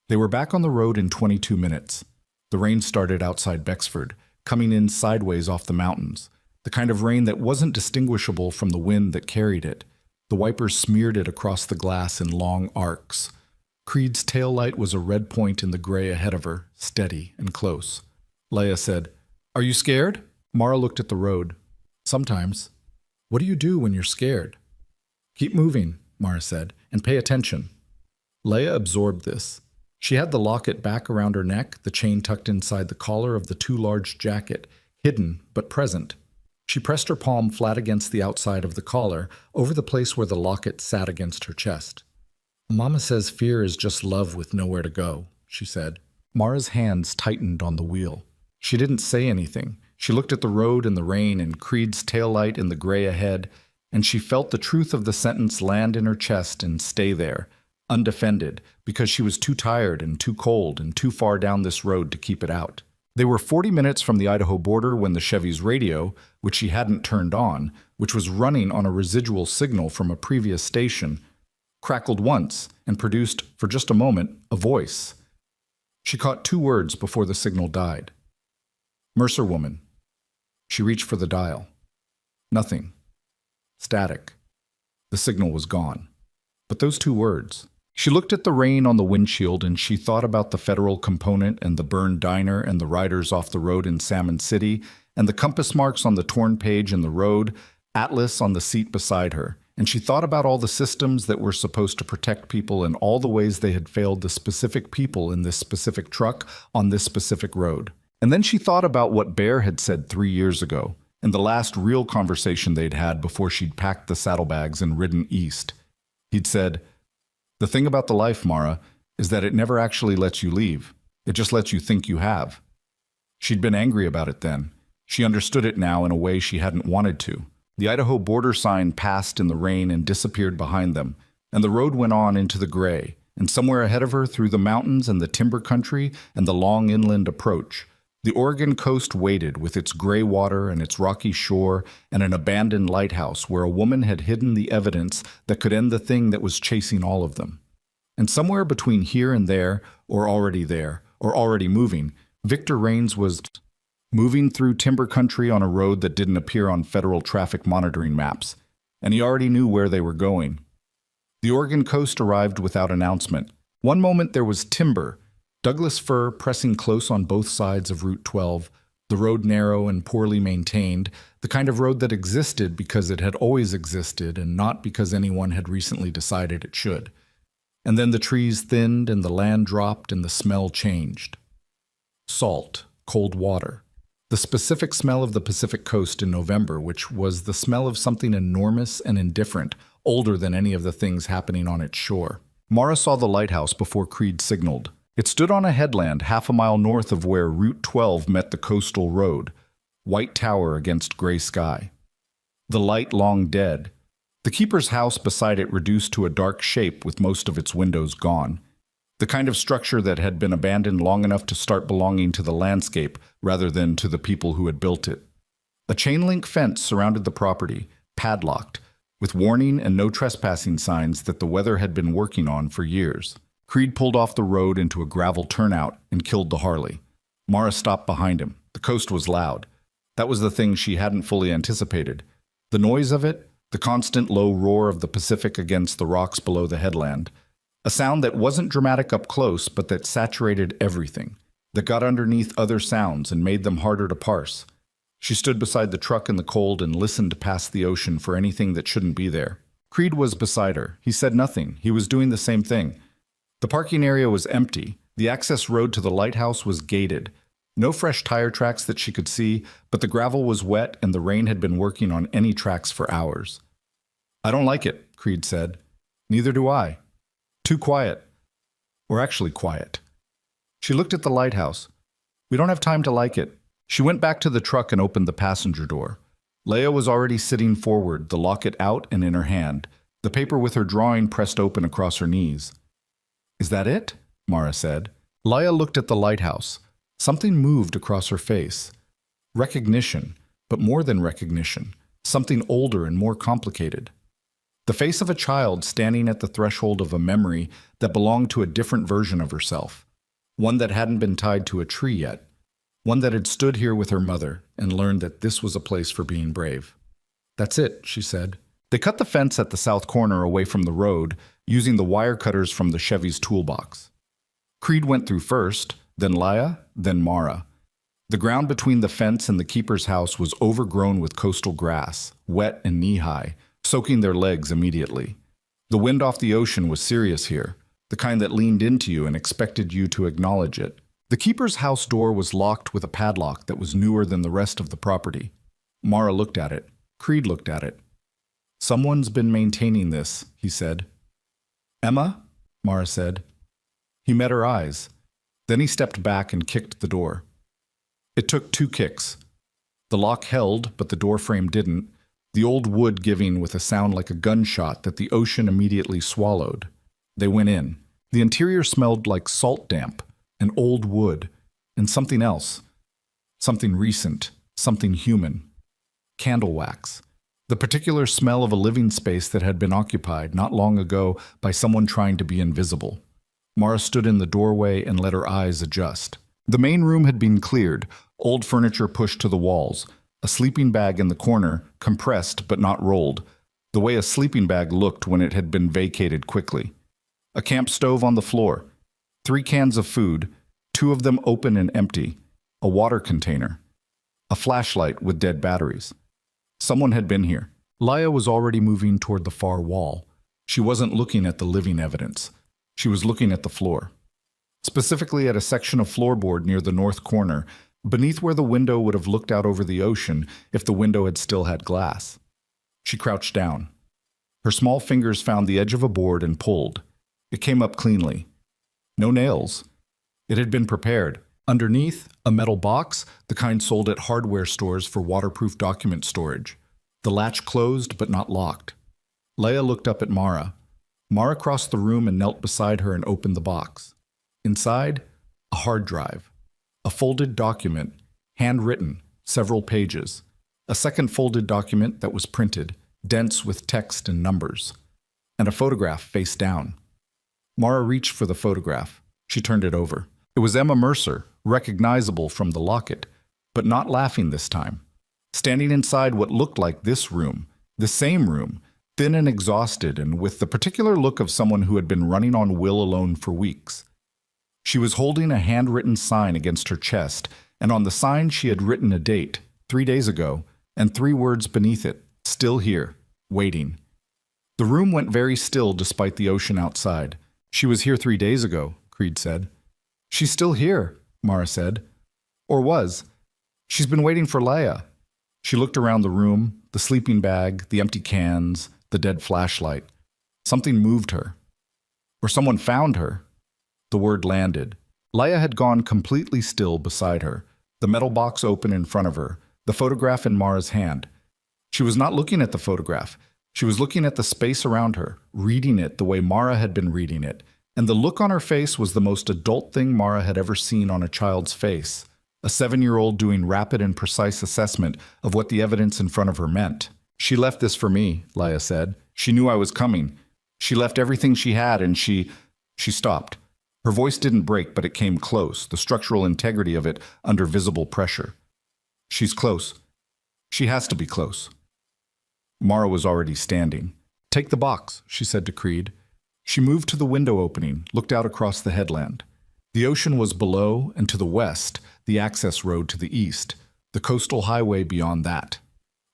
They were back on the road in 22 minutes. The rain started outside Bexford, coming in sideways off the mountains, the kind of rain that wasn't distinguishable from the wind that carried it. The wipers smeared it across the glass in long arcs. Creed's taillight was a red point in the gray ahead of her, steady and close. Leia said, "Are you scared?" Mara looked at the road. "Sometimes." "What do you do when you're scared?" "Keep moving," Mara said, "and pay attention." Leia absorbed this. She had the locket back around her neck, the chain tucked inside the collar of the too large jacket, hidden but present. She pressed her palm flat against the outside of the collar, over the place where the locket sat against her chest. "Mama says fear is just love with nowhere to go," she said. Mara's hands tightened on the wheel. She didn't say anything. She looked at the road and the rain and Creed's taillight in the gray ahead, and she felt the truth of the sentence land in her chest and stay there, undefended, because she was too tired and too cold and too far down this road to keep it out. They were 40 minutes from the Idaho border when the Chevy's radio, which she hadn't turned on, which was running on a residual signal from a previous station, crackled once and produced, for just a moment, a voice. She caught 2 words before the signal died. "Mercer woman." She reached for the dial. Nothing. Static. The signal was gone. But those 2 words. She looked at the rain on the windshield and she thought about the federal component and the burned diner and the riders off the road in Salmon City and the compass marks on the torn page in the road, Atlas on the seat beside her. And she thought about all the systems that were supposed to protect people and all the ways they had failed the specific people in this specific truck on this specific road. And then she thought about what Bear had said 3 years ago, and the last real conversation they'd had before she'd packed the saddlebags and ridden east. He'd said, "The thing about the life, Mara, is that it never actually lets you leave. It just lets you think you have." She'd been angry about it then. She understood it now in a way she hadn't wanted to. The Idaho border sign passed in the rain and disappeared behind them, and the road went on into the gray, and somewhere ahead of her through the mountains and the timber country and the long inland approach, the Oregon coast waited with its gray water and its rocky shore and an abandoned lighthouse where a woman had hidden the evidence that could end the thing that was chasing all of them. And somewhere between here and there, or already moving, Victor Raines was moving through timber country on a road that didn't appear on federal traffic monitoring maps, and he already knew where they were going. The Oregon coast arrived without announcement. One moment there was timber, Douglas fir pressing close on both sides of Route 12, the road narrow and poorly maintained, the kind of road that existed because it had always existed and not because anyone had recently decided it should. And then the trees thinned and the land dropped and the smell changed. Salt, cold water. The specific smell of the Pacific coast in November, which was the smell of something enormous and indifferent, older than any of the things happening on its shore. Mara saw the lighthouse before Creed signaled. It stood on a headland half a mile north of where Route 12 met the coastal road, white tower against gray sky. The light long dead. The keeper's house beside it reduced to a dark shape with most of its windows gone. The kind of structure that had been abandoned long enough to start belonging to the landscape rather than to the people who had built it. A chain-link fence surrounded the property, padlocked, with warning and no trespassing signs that the weather had been working on for years. Creed pulled off the road into a gravel turnout and killed the Harley. Mara stopped behind him. The coast was loud. That was the thing she hadn't fully anticipated. The noise of it, the constant low roar of the Pacific against the rocks below the headland. A sound that wasn't dramatic up close, but that saturated everything, that got underneath other sounds and made them harder to parse. She stood beside the truck in the cold and listened past the ocean for anything that shouldn't be there. Creed was beside her. He said nothing. He was doing the same thing. The parking area was empty. The access road to the lighthouse was gated. No fresh tire tracks that she could see, but the gravel was wet and the rain had been working on any tracks for hours. "I don't like it," Creed said. "Neither do I. Too quiet. Or actually quiet." She looked at the lighthouse. "We don't have time to like it." She went back to the truck and opened the passenger door. Leia was already sitting forward, the locket out and in her hand, the paper with her drawing pressed open across her knees. "Is that it?" Mara said. Leia looked at the lighthouse. Something moved across her face. Recognition, but more than recognition, something older and more complicated. The face of a child standing at the threshold of a memory that belonged to a different version of herself, one that hadn't been tied to a tree yet. One that had stood here with her mother and learned that this was a place for being brave. "That's it," she said. They cut the fence at the south corner away from the road, using the wire cutters from the Chevy's toolbox. Creed went through first, then Leia, then Mara. The ground between the fence and the keeper's house was overgrown with coastal grass, wet and knee-high, soaking their legs immediately. The wind off the ocean was serious here, the kind that leaned into you and expected you to acknowledge it. The keeper's house door was locked with a padlock that was newer than the rest of the property. Mara looked at it. Creed looked at it. "Someone's been maintaining this," he said. "Emma?" Mara said. He met her eyes. Then he stepped back and kicked the door. It took 2 kicks. The lock held, but the door frame didn't, the old wood giving with a sound like a gunshot that the ocean immediately swallowed. They went in. The interior smelled like salt damp, and old wood, and something else. Something recent, something human. Candle wax. The particular smell of a living space that had been occupied not long ago by someone trying to be invisible. Mara stood in the doorway and let her eyes adjust. The main room had been cleared, old furniture pushed to the walls, a sleeping bag in the corner, compressed but not rolled, the way a sleeping bag looked when it had been vacated quickly. A camp stove on the floor, 3 cans of food, 2 of them open and empty, a water container, a flashlight with dead batteries. Someone had been here. Leia was already moving toward the far wall. She wasn't looking at the living evidence. She was looking at the floor. Specifically at a section of floorboard near the north corner, beneath where the window would have looked out over the ocean if the window had still had glass. She crouched down. Her small fingers found the edge of a board and pulled. It came up cleanly. No nails. It had been prepared. Underneath, a metal box, the kind sold at hardware stores for waterproof document storage. The latch closed but not locked. Leia looked up at Mara. Mara crossed the room and knelt beside her and opened the box. Inside, a hard drive. A folded document, handwritten, several pages. A second folded document that was printed, dense with text and numbers. And a photograph face down. Mara reached for the photograph. She turned it over. It was Emma Mercer, recognizable from the locket, but not laughing this time. Standing inside what looked like this room, the same room, thin and exhausted and with the particular look of someone who had been running on will alone for weeks. She was holding a handwritten sign against her chest, and on the sign she had written a date, 3 days ago, and 3 words beneath it, "Still here, waiting." The room went very still despite the ocean outside. "She was here 3 days ago," Creed said. "She's still here," Mara said. "Or was. She's been waiting for Leia." She looked around the room, the sleeping bag, the empty cans, the dead flashlight. Something moved her. Or someone found her. The word landed. Leia had gone completely still beside her, the metal box open in front of her, the photograph in Mara's hand. She was not looking at the photograph. She was looking at the space around her, reading it the way Mara had been reading it, and the look on her face was the most adult thing Mara had ever seen on a child's face, a 7-year-old doing rapid and precise assessment of what the evidence in front of her meant. "She left this for me," Leia said. "She knew I was coming. She left everything she had and she stopped." Her voice didn't break, but it came close, the structural integrity of it under visible pressure. "She's close. She has to be close." Mara was already standing. "Take the box," she said to Creed. She moved to the window opening, looked out across the headland. The ocean was below, and to the west, the access road to the east. the coastal highway beyond that.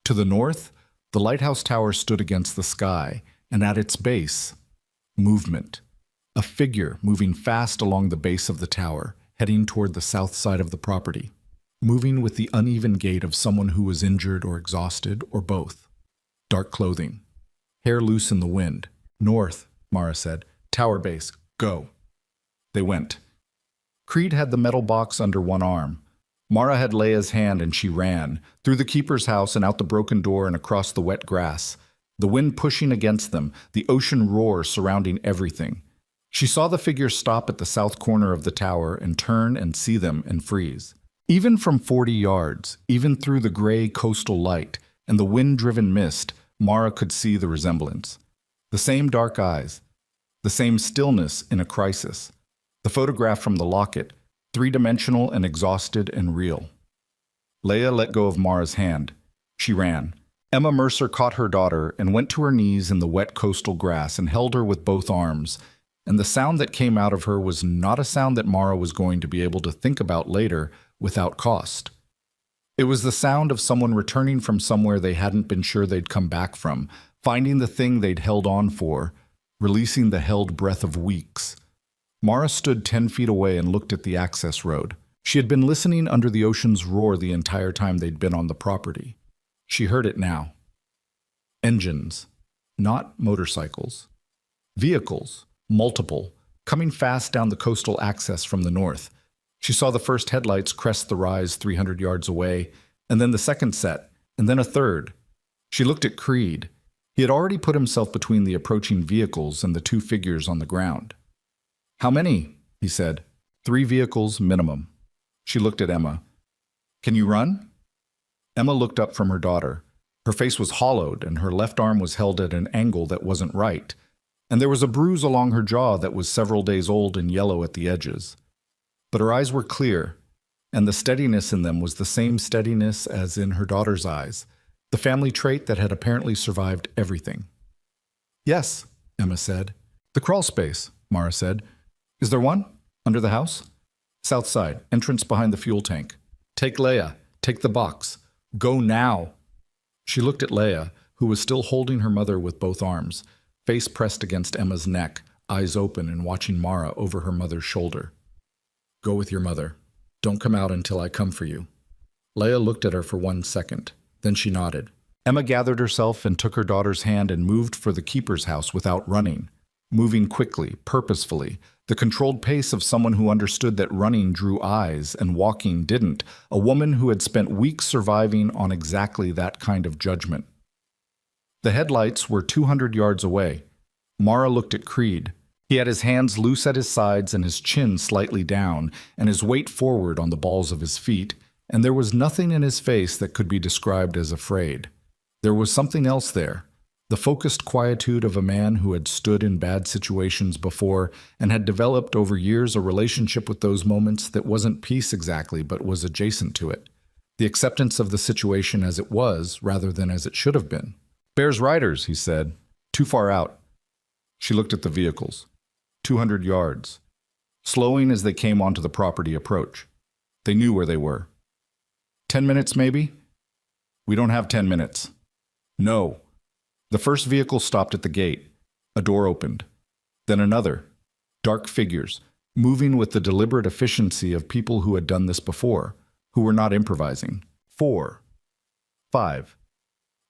To the north, the lighthouse tower stood against the sky, and at its base, movement. A figure moving fast along the base of the tower, heading toward the south side of the property, moving with the uneven gait of someone who was injured or exhausted, or both. Dark clothing. Hair loose in the wind. North, Mara said. Tower base, go. They went. Creed had the metal box under one arm. Mara had Leia's hand and she ran, through the keeper's house and out the broken door and across the wet grass. The wind pushing against them, the ocean roar surrounding everything. She saw the figure stop at the south corner of the tower and turn and see them and freeze. Even from 40 yards, even through the gray coastal light and the wind-driven mist, Mara could see the resemblance. The same dark eyes, the same stillness in a crisis. The photograph from the locket, three-dimensional and exhausted and real. Leia let go of Mara's hand. She ran. Emma Mercer caught her daughter and went to her knees in the wet coastal grass and held her with both arms. And the sound that came out of her was not a sound that Mara was going to be able to think about later without cost. It was the sound of someone returning from somewhere they hadn't been sure they'd come back from, finding the thing they'd held on for, releasing the held breath of weeks. Mara stood 10 feet away and looked at the access road. She had been listening under the ocean's roar the entire time they'd been on the property. She heard it now. Engines, not motorcycles. Vehicles, multiple, coming fast down the coastal access from the north. She saw the first headlights crest the rise 300 yards away, and then the second set, and then a third. She looked at Creed. He had already put himself between the approaching vehicles and the two figures on the ground. "How many?" he said. "3 vehicles minimum." She looked at Emma. "Can you run?" Emma looked up from her daughter. Her face was hollowed, and her left arm was held at an angle that wasn't right, and there was a bruise along her jaw that was several days old and yellow at the edges. But her eyes were clear, and the steadiness in them was the same steadiness as in her daughter's eyes, the family trait that had apparently survived everything. "Yes," Emma said. "The crawl space," Mara said. "Is there one? Under the house?" "South side, entrance behind the fuel tank." "Take Leia. Take the box. Go now." She looked at Leia, who was still holding her mother with both arms, face pressed against Emma's neck, eyes open and watching Mara over her mother's shoulder. "Go with your mother. Don't come out until I come for you." Leia looked at her for 1 second. Then she nodded. Emma gathered herself and took her daughter's hand and moved for the keeper's house without running, moving quickly, purposefully, the controlled pace of someone who understood that running drew eyes and walking didn't, a woman who had spent weeks surviving on exactly that kind of judgment. The headlights were 200 yards away. Mara looked at Creed. He had his hands loose at his sides and his chin slightly down, and his weight forward on the balls of his feet, and there was nothing in his face that could be described as afraid. There was something else there, the focused quietude of a man who had stood in bad situations before and had developed over years a relationship with those moments that wasn't peace exactly but was adjacent to it, the acceptance of the situation as it was rather than as it should have been. "Bears riders," he said. "Too far out." She looked at the vehicles. 200 yards. Slowing as they came onto the property approach. They knew where they were. 10 minutes, maybe? "We don't have 10 minutes. "No." The first vehicle stopped at the gate. A door opened. Then another. Dark figures, moving with the deliberate efficiency of people who had done this before, who were not improvising. 4. 5.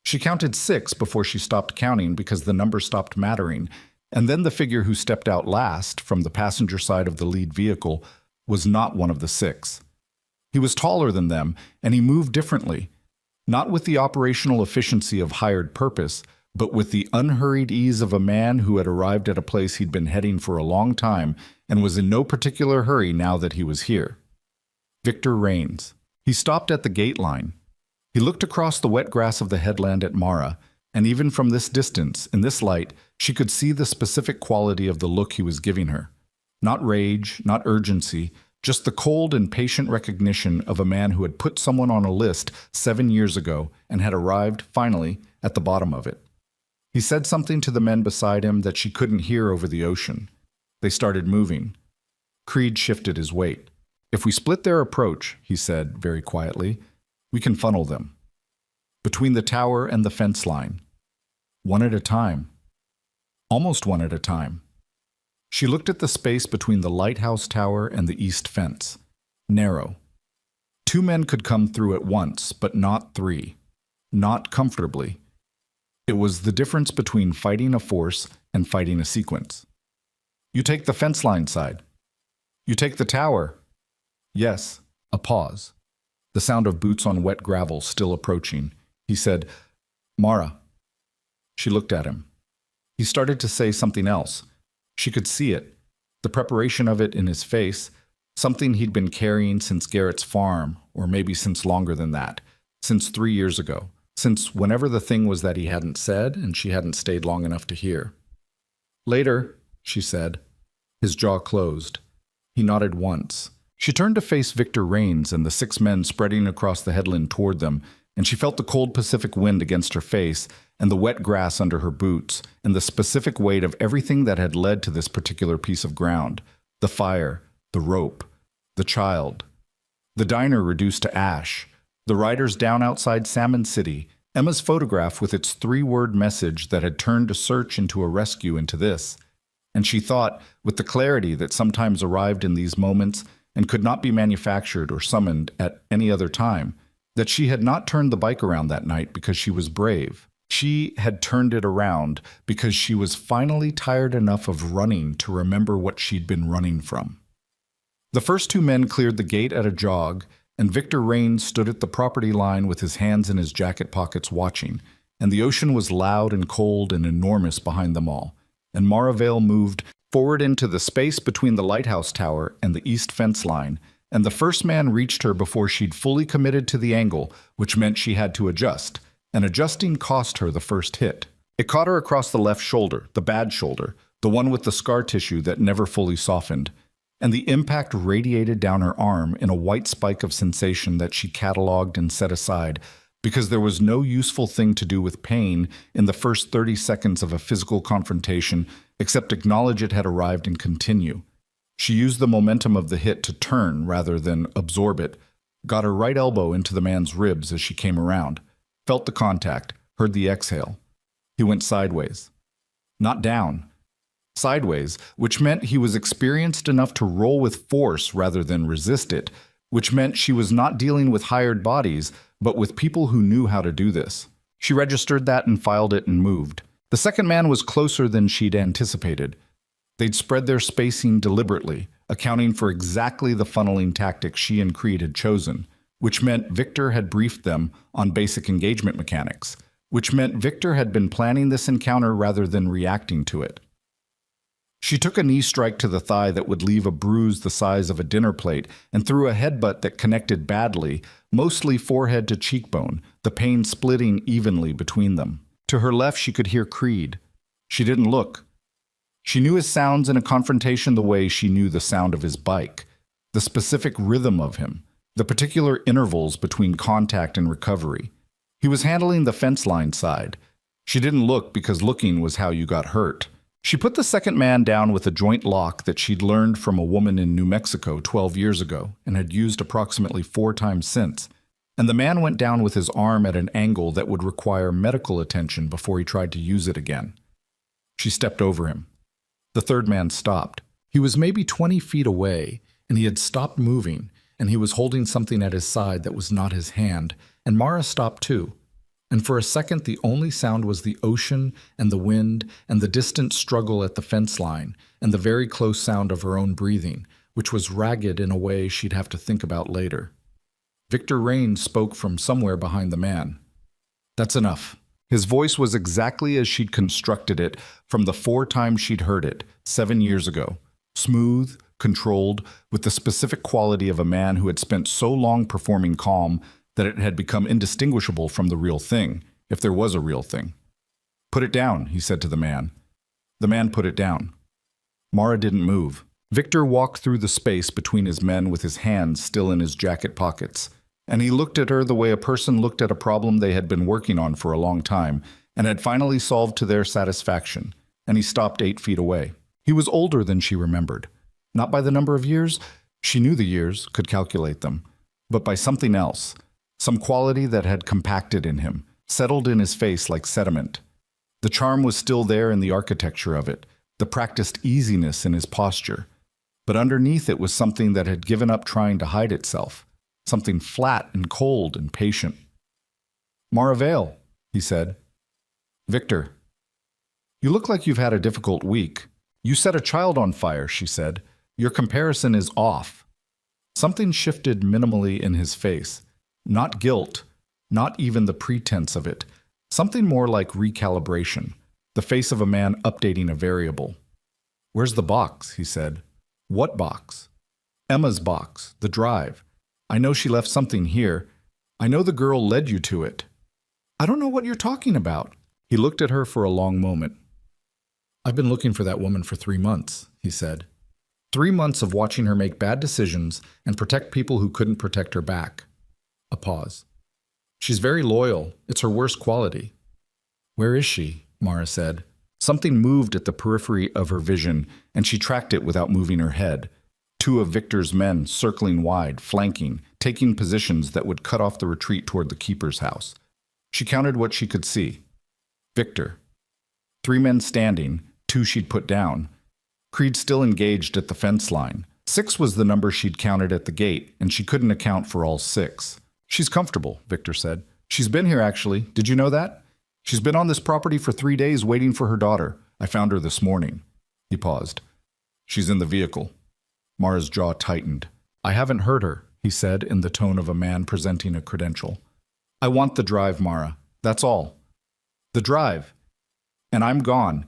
She counted 6 before she stopped counting because the number stopped mattering, and then the figure who stepped out last, from the passenger side of the lead vehicle, was not one of the 6. He was taller than them, and he moved differently, not with the operational efficiency of hired purpose, but with the unhurried ease of a man who had arrived at a place he'd been heading for a long time and was in no particular hurry now that he was here. Victor Rains. He stopped at the gate line. He looked across the wet grass of the headland at Mara, and even from this distance, in this light, she could see the specific quality of the look he was giving her. Not rage, not urgency, just the cold and patient recognition of a man who had put someone on a list 7 years ago and had arrived, finally, at the bottom of it. He said something to the men beside him that she couldn't hear over the ocean. They started moving. Creed shifted his weight. "If we split their approach," he said very quietly, We can funnel them. Between the tower and the fence line. One at a time. Almost one at a time. She looked at the space between the lighthouse tower and the east fence. Narrow. 2 men could come through at once, but not 3. Not comfortably. It was the difference between fighting a force and fighting a sequence. You take the fence line side. You take the tower. Yes. A pause. The sound of boots on wet gravel still approaching. He said, Mara. She looked at him. He started to say something else. She could see it, the preparation of it in his face, something he'd been carrying since Garrett's farm, or maybe since longer than that, since 3 years ago, since whenever the thing was that he hadn't said and she hadn't stayed long enough to hear. Later, she said. His jaw closed. He nodded once. She turned to face Victor Rains and the 6 men spreading across the headland toward them, and she felt the cold Pacific wind against her face and the wet grass under her boots and the specific weight of everything that had led to this particular piece of ground. The fire, the rope, the child, the diner reduced to ash, the riders down outside Salmon City, Emma's photograph with its 3-word message that had turned a search into a rescue into this. And she thought, with the clarity that sometimes arrived in these moments and could not be manufactured or summoned at any other time, that she had not turned the bike around that night because she was brave. She had turned it around because she was finally tired enough of running to remember what she'd been running from. The first 2 men cleared the gate at a jog, and Victor Rains stood at the property line with his hands in his jacket pockets watching, and the ocean was loud and cold and enormous behind them all, and Mara Vale moved forward into the space between the lighthouse tower and the east fence line, and the first man reached her before she'd fully committed to the angle, which meant she had to adjust, and adjusting cost her the first hit. It caught her across the left shoulder, the bad shoulder, the one with the scar tissue that never fully softened, and the impact radiated down her arm in a white spike of sensation that she catalogued and set aside, because there was no useful thing to do with pain in the first 30 seconds of a physical confrontation except acknowledge it had arrived and continue. She used the momentum of the hit to turn rather than absorb it, got her right elbow into the man's ribs as she came around, felt the contact, heard the exhale. He went sideways. Not down. Sideways, which meant he was experienced enough to roll with force rather than resist it, which meant she was not dealing with hired bodies, but with people who knew how to do this. She registered that and filed it and moved. The second man was closer than she'd anticipated. They'd spread their spacing deliberately, accounting for exactly the funneling tactic she and Creed had chosen, which meant Victor had briefed them on basic engagement mechanics, which meant Victor had been planning this encounter rather than reacting to it. She took a knee strike to the thigh that would leave a bruise the size of a dinner plate and threw a headbutt that connected badly, mostly forehead to cheekbone, the pain splitting evenly between them. To her left she could hear Creed. She didn't look. She knew his sounds in a confrontation the way she knew the sound of his bike, the specific rhythm of him, the particular intervals between contact and recovery. He was handling the fence line side. She didn't look because looking was how you got hurt. She put the second man down with a joint lock that she'd learned from a woman in New Mexico 12 years ago and had used approximately 4 times since, and the man went down with his arm at an angle that would require medical attention before he tried to use it again. She stepped over him. The third man stopped. He was maybe 20 feet away, and he had stopped moving, and he was holding something at his side that was not his hand, and Mara stopped too. And for a second the only sound was the ocean and the wind and the distant struggle at the fence line and the very close sound of her own breathing, which was ragged in a way she'd have to think about later. Victor Rains spoke from somewhere behind the man. "That's enough." His voice was exactly as she'd constructed it from the 4 times she'd heard it 7 years ago. Smooth, controlled, with the specific quality of a man who had spent so long performing calm that it had become indistinguishable from the real thing, if there was a real thing. "Put it down," he said to the man. The man put it down. Mara didn't move. Victor walked through the space between his men with his hands still in his jacket pockets, and he looked at her the way a person looked at a problem they had been working on for a long time and had finally solved to their satisfaction, and he stopped 8 feet away. He was older than she remembered. Not by the number of years, she knew the years, could calculate them, but by something else. some quality that had compacted in him, settled in his face like sediment. The charm was still there in the architecture of it, the practiced easiness in his posture. But underneath it was something that had given up trying to hide itself, something flat and cold and patient. "Mara Vale," he said. "Victor, you look like you've had a difficult week. You set a child on fire," she said. "Your comparison is off." Something shifted minimally in his face. Not guilt, not even the pretense of it. Something more like recalibration, the face of a man updating a variable. "Where's the box?" he said. "What box?" "Emma's box, the drive. I know she left something here. I know the girl led you to it." "I don't know what you're talking about." He looked at her for a long moment. "I've been looking for that woman for 3 months, he said. 3 months of watching her make bad decisions and protect people who couldn't protect her back. A pause. "She's very loyal. It's her worst quality." "Where is she?" Mara said. Something moved at the periphery of her vision, and she tracked it without moving her head. 2 of Victor's men circling wide, flanking, taking positions that would cut off the retreat toward the keeper's house. She counted what she could see. Victor. 3 men standing, 2 she'd put down. Creed still engaged at the fence line. 6 was the number she'd counted at the gate, and she couldn't account for all 6. "She's comfortable," Victor said. "She's been here, actually. Did you know that? She's been on this property for 3 days waiting for her daughter. I found her this morning." He paused. "She's in the vehicle." Mara's jaw tightened. "I haven't heard her," he said in the tone of a man presenting a credential. "I want the drive, Mara. That's all. The drive. And I'm gone.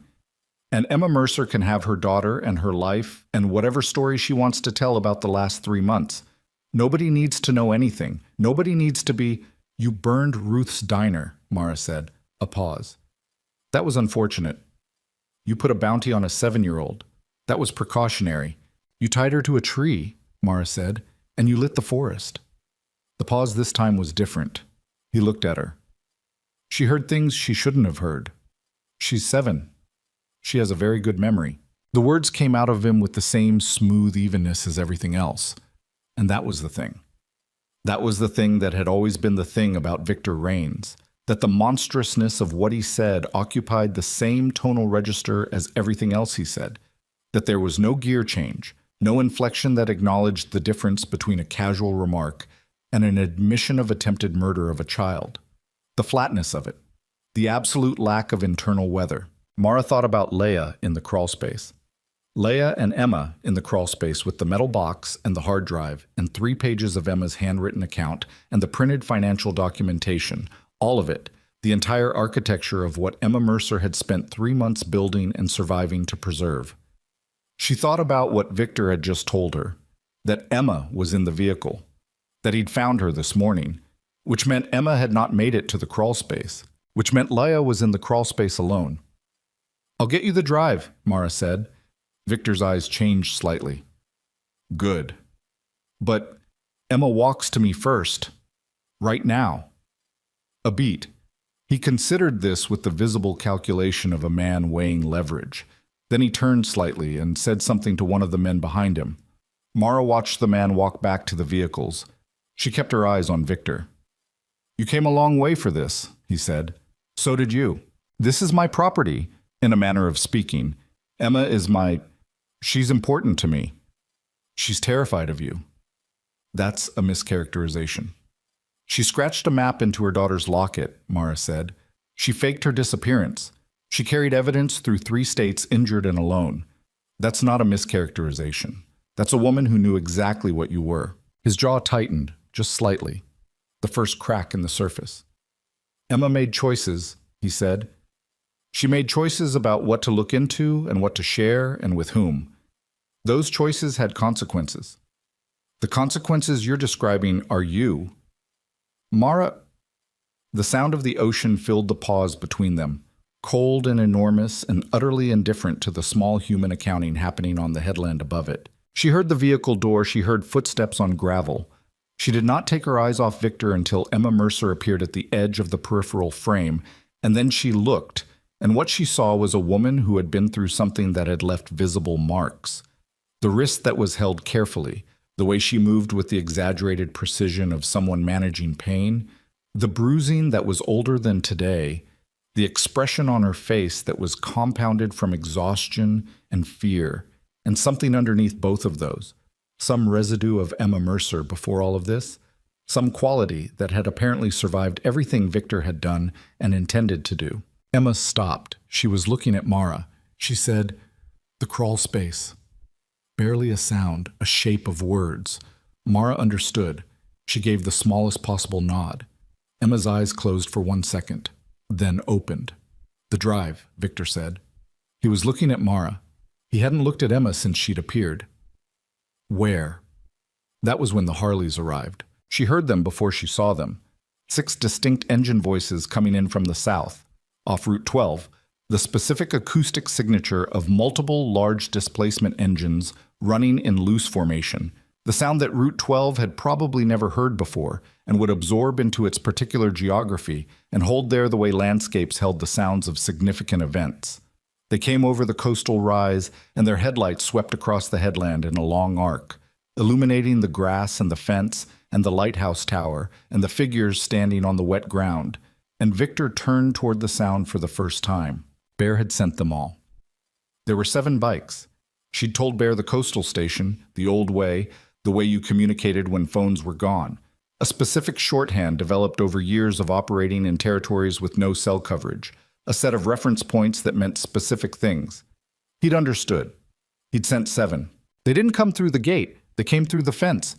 And Emma Mercer can have her daughter and her life and whatever story she wants to tell about the last 3 months. Nobody needs to know anything. Nobody needs to be—" "You burned Ruth's diner," Mara said. A pause. "That was unfortunate. You put a bounty on a 7-year-old. That was precautionary. You tied her to a tree," Mara said, "and you lit the forest." The pause this time was different. He looked at her. "She heard things she shouldn't have heard. She's 7. She has a very good memory." The words came out of him with the same smooth evenness as everything else. And that was the thing. That was the thing that had always been the thing about Victor Rains. That the monstrousness of what he said occupied the same tonal register as everything else he said. That there was no gear change, no inflection that acknowledged the difference between a casual remark and an admission of attempted murder of a child. The flatness of it. The absolute lack of internal weather. Mara thought about Leia in the crawlspace. Leia and Emma in the crawlspace with the metal box and the hard drive and 3 pages of Emma's handwritten account and the printed financial documentation. All of it, the entire architecture of what Emma Mercer had spent 3 months building and surviving to preserve. She thought about what Victor had just told her, that Emma was in the vehicle, that he'd found her this morning, which meant Emma had not made it to the crawlspace, which meant Leia was in the crawlspace alone. "I'll get you the drive," Mara said. Victor's eyes changed slightly. "Good. But Emma walks to me first. Right now." A beat. He considered this with the visible calculation of a man weighing leverage. Then he turned slightly and said something to one of the men behind him. Mara watched the man walk back to the vehicles. She kept her eyes on Victor. "You came a long way for this," he said. "So did you. This is my property, in a manner of speaking. Emma is she's important to me. She's terrified of you." That's a mischaracterization. "She scratched a map into her daughter's locket," Mara said. "She faked her disappearance. She carried evidence through 3 states injured and alone. That's not a mischaracterization. That's a woman who knew exactly what you were." His jaw tightened, just slightly. The first crack in the surface. "Emma made choices," he said. "She made choices about what to look into and what to share and with whom. Those choices had consequences. The consequences you're describing are you." Mara. The sound of the ocean filled the pause between them, cold and enormous and utterly indifferent to the small human accounting happening on the headland above it. She heard the vehicle door, she heard footsteps on gravel. She did not take her eyes off Victor until Emma Mercer appeared at the edge of the peripheral frame, and then she looked, and what she saw was a woman who had been through something that had left visible marks. The wrist that was held carefully, The way she moved with the exaggerated precision of someone managing pain, the bruising that was older than today, the expression on her face that was compounded from exhaustion and fear, and something underneath both of those, some residue of Emma Mercer before all of this, some quality that had apparently survived everything Victor had done and intended to do. Emma stopped. She was looking at Mara. She said, "The crawl space." Barely a sound, a shape of words. Mara understood. She gave the smallest possible nod. Emma's eyes closed for 1 second, then opened. "The drive," Victor said. He was looking at Mara. He hadn't looked at Emma since she'd appeared. Where? That was when the Harleys arrived. She heard them before she saw them. 6 distinct engine voices coming in from the south, off Route 12, the specific acoustic signature of multiple large displacement engines running in loose formation, the sound that Route 12 had probably never heard before and would absorb into its particular geography and hold there the way landscapes held the sounds of significant events. They came over the coastal rise, and their headlights swept across the headland in a long arc, illuminating the grass and the fence and the lighthouse tower and the figures standing on the wet ground, and Victor turned toward the sound for the first time. Bear had sent them all. There were 7 bikes. She'd told Bear the coastal station, the old way, the way you communicated when phones were gone, a specific shorthand developed over years of operating in territories with no cell coverage, a set of reference points that meant specific things. He'd understood. He'd sent 7. They didn't come through the gate. They came through the fence.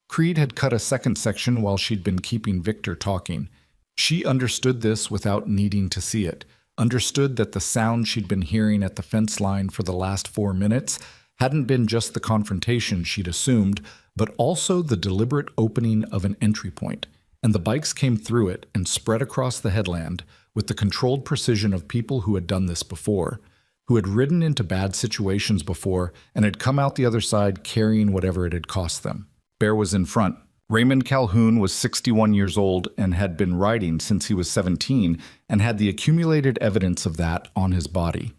Creed had cut a second section while she'd been keeping Victor talking. She understood this without needing to see it, understood that the sound she'd been hearing at the fence line for the last 4 minutes hadn't been just the confrontation she'd assumed, but also the deliberate opening of an entry point, and the bikes came through it and spread across the headland with the controlled precision of people who had done this before, who had ridden into bad situations before and had come out the other side carrying whatever it had cost them. Bear was in front. Raymond Calhoun was 61 years old and had been riding since he was 17 and had the accumulated evidence of that on his body.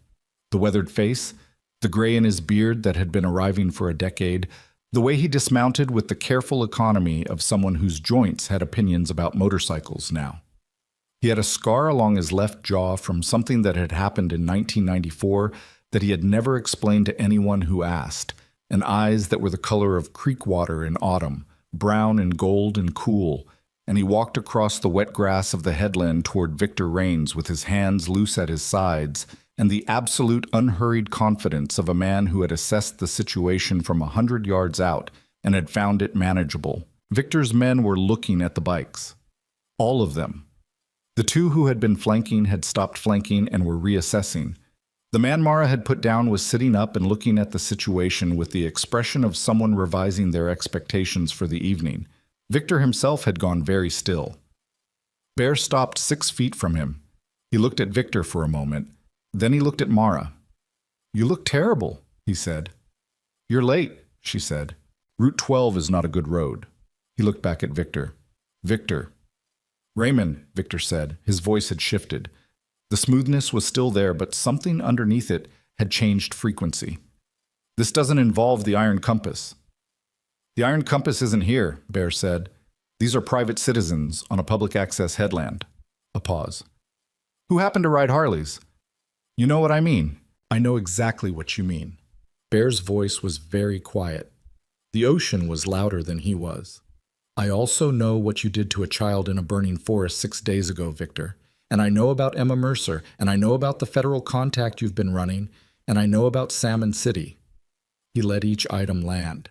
The weathered face, the gray in his beard that had been arriving for a decade, the way he dismounted with the careful economy of someone whose joints had opinions about motorcycles now. He had a scar along his left jaw from something that had happened in 1994 that he had never explained to anyone who asked, and eyes that were the color of creek water in autumn, brown and gold and cool, and he walked across the wet grass of the headland toward Victor Raines with his hands loose at his sides and the absolute unhurried confidence of a man who had assessed the situation from 100 yards out and had found it manageable. Victor's men were looking at the bikes. All of them. The 2 who had been flanking had stopped flanking and were reassessing. The man Mara had put down was sitting up and looking at the situation with the expression of someone revising their expectations for the evening. Victor himself had gone very still. Bear stopped 6 feet from him. He looked at Victor for a moment. Then he looked at Mara. "You look terrible," he said. "You're late," she said. "Route 12 is not a good road." He looked back at Victor. "Victor." "Raymond," Victor said. His voice had shifted. The smoothness was still there, but something underneath it had changed frequency. "This doesn't involve the Iron Compass." "The Iron Compass isn't here," Bear said. "These are private citizens on a public access headland." A pause. "Who happen to ride Harleys?" "You know what I mean." "I know exactly what you mean." Bear's voice was very quiet. The ocean was louder than he was. "I also know what you did to a child in a burning forest 6 days ago, Victor. And I know about Emma Mercer, and I know about the federal contact you've been running, and I know about Salmon City." He let each item land.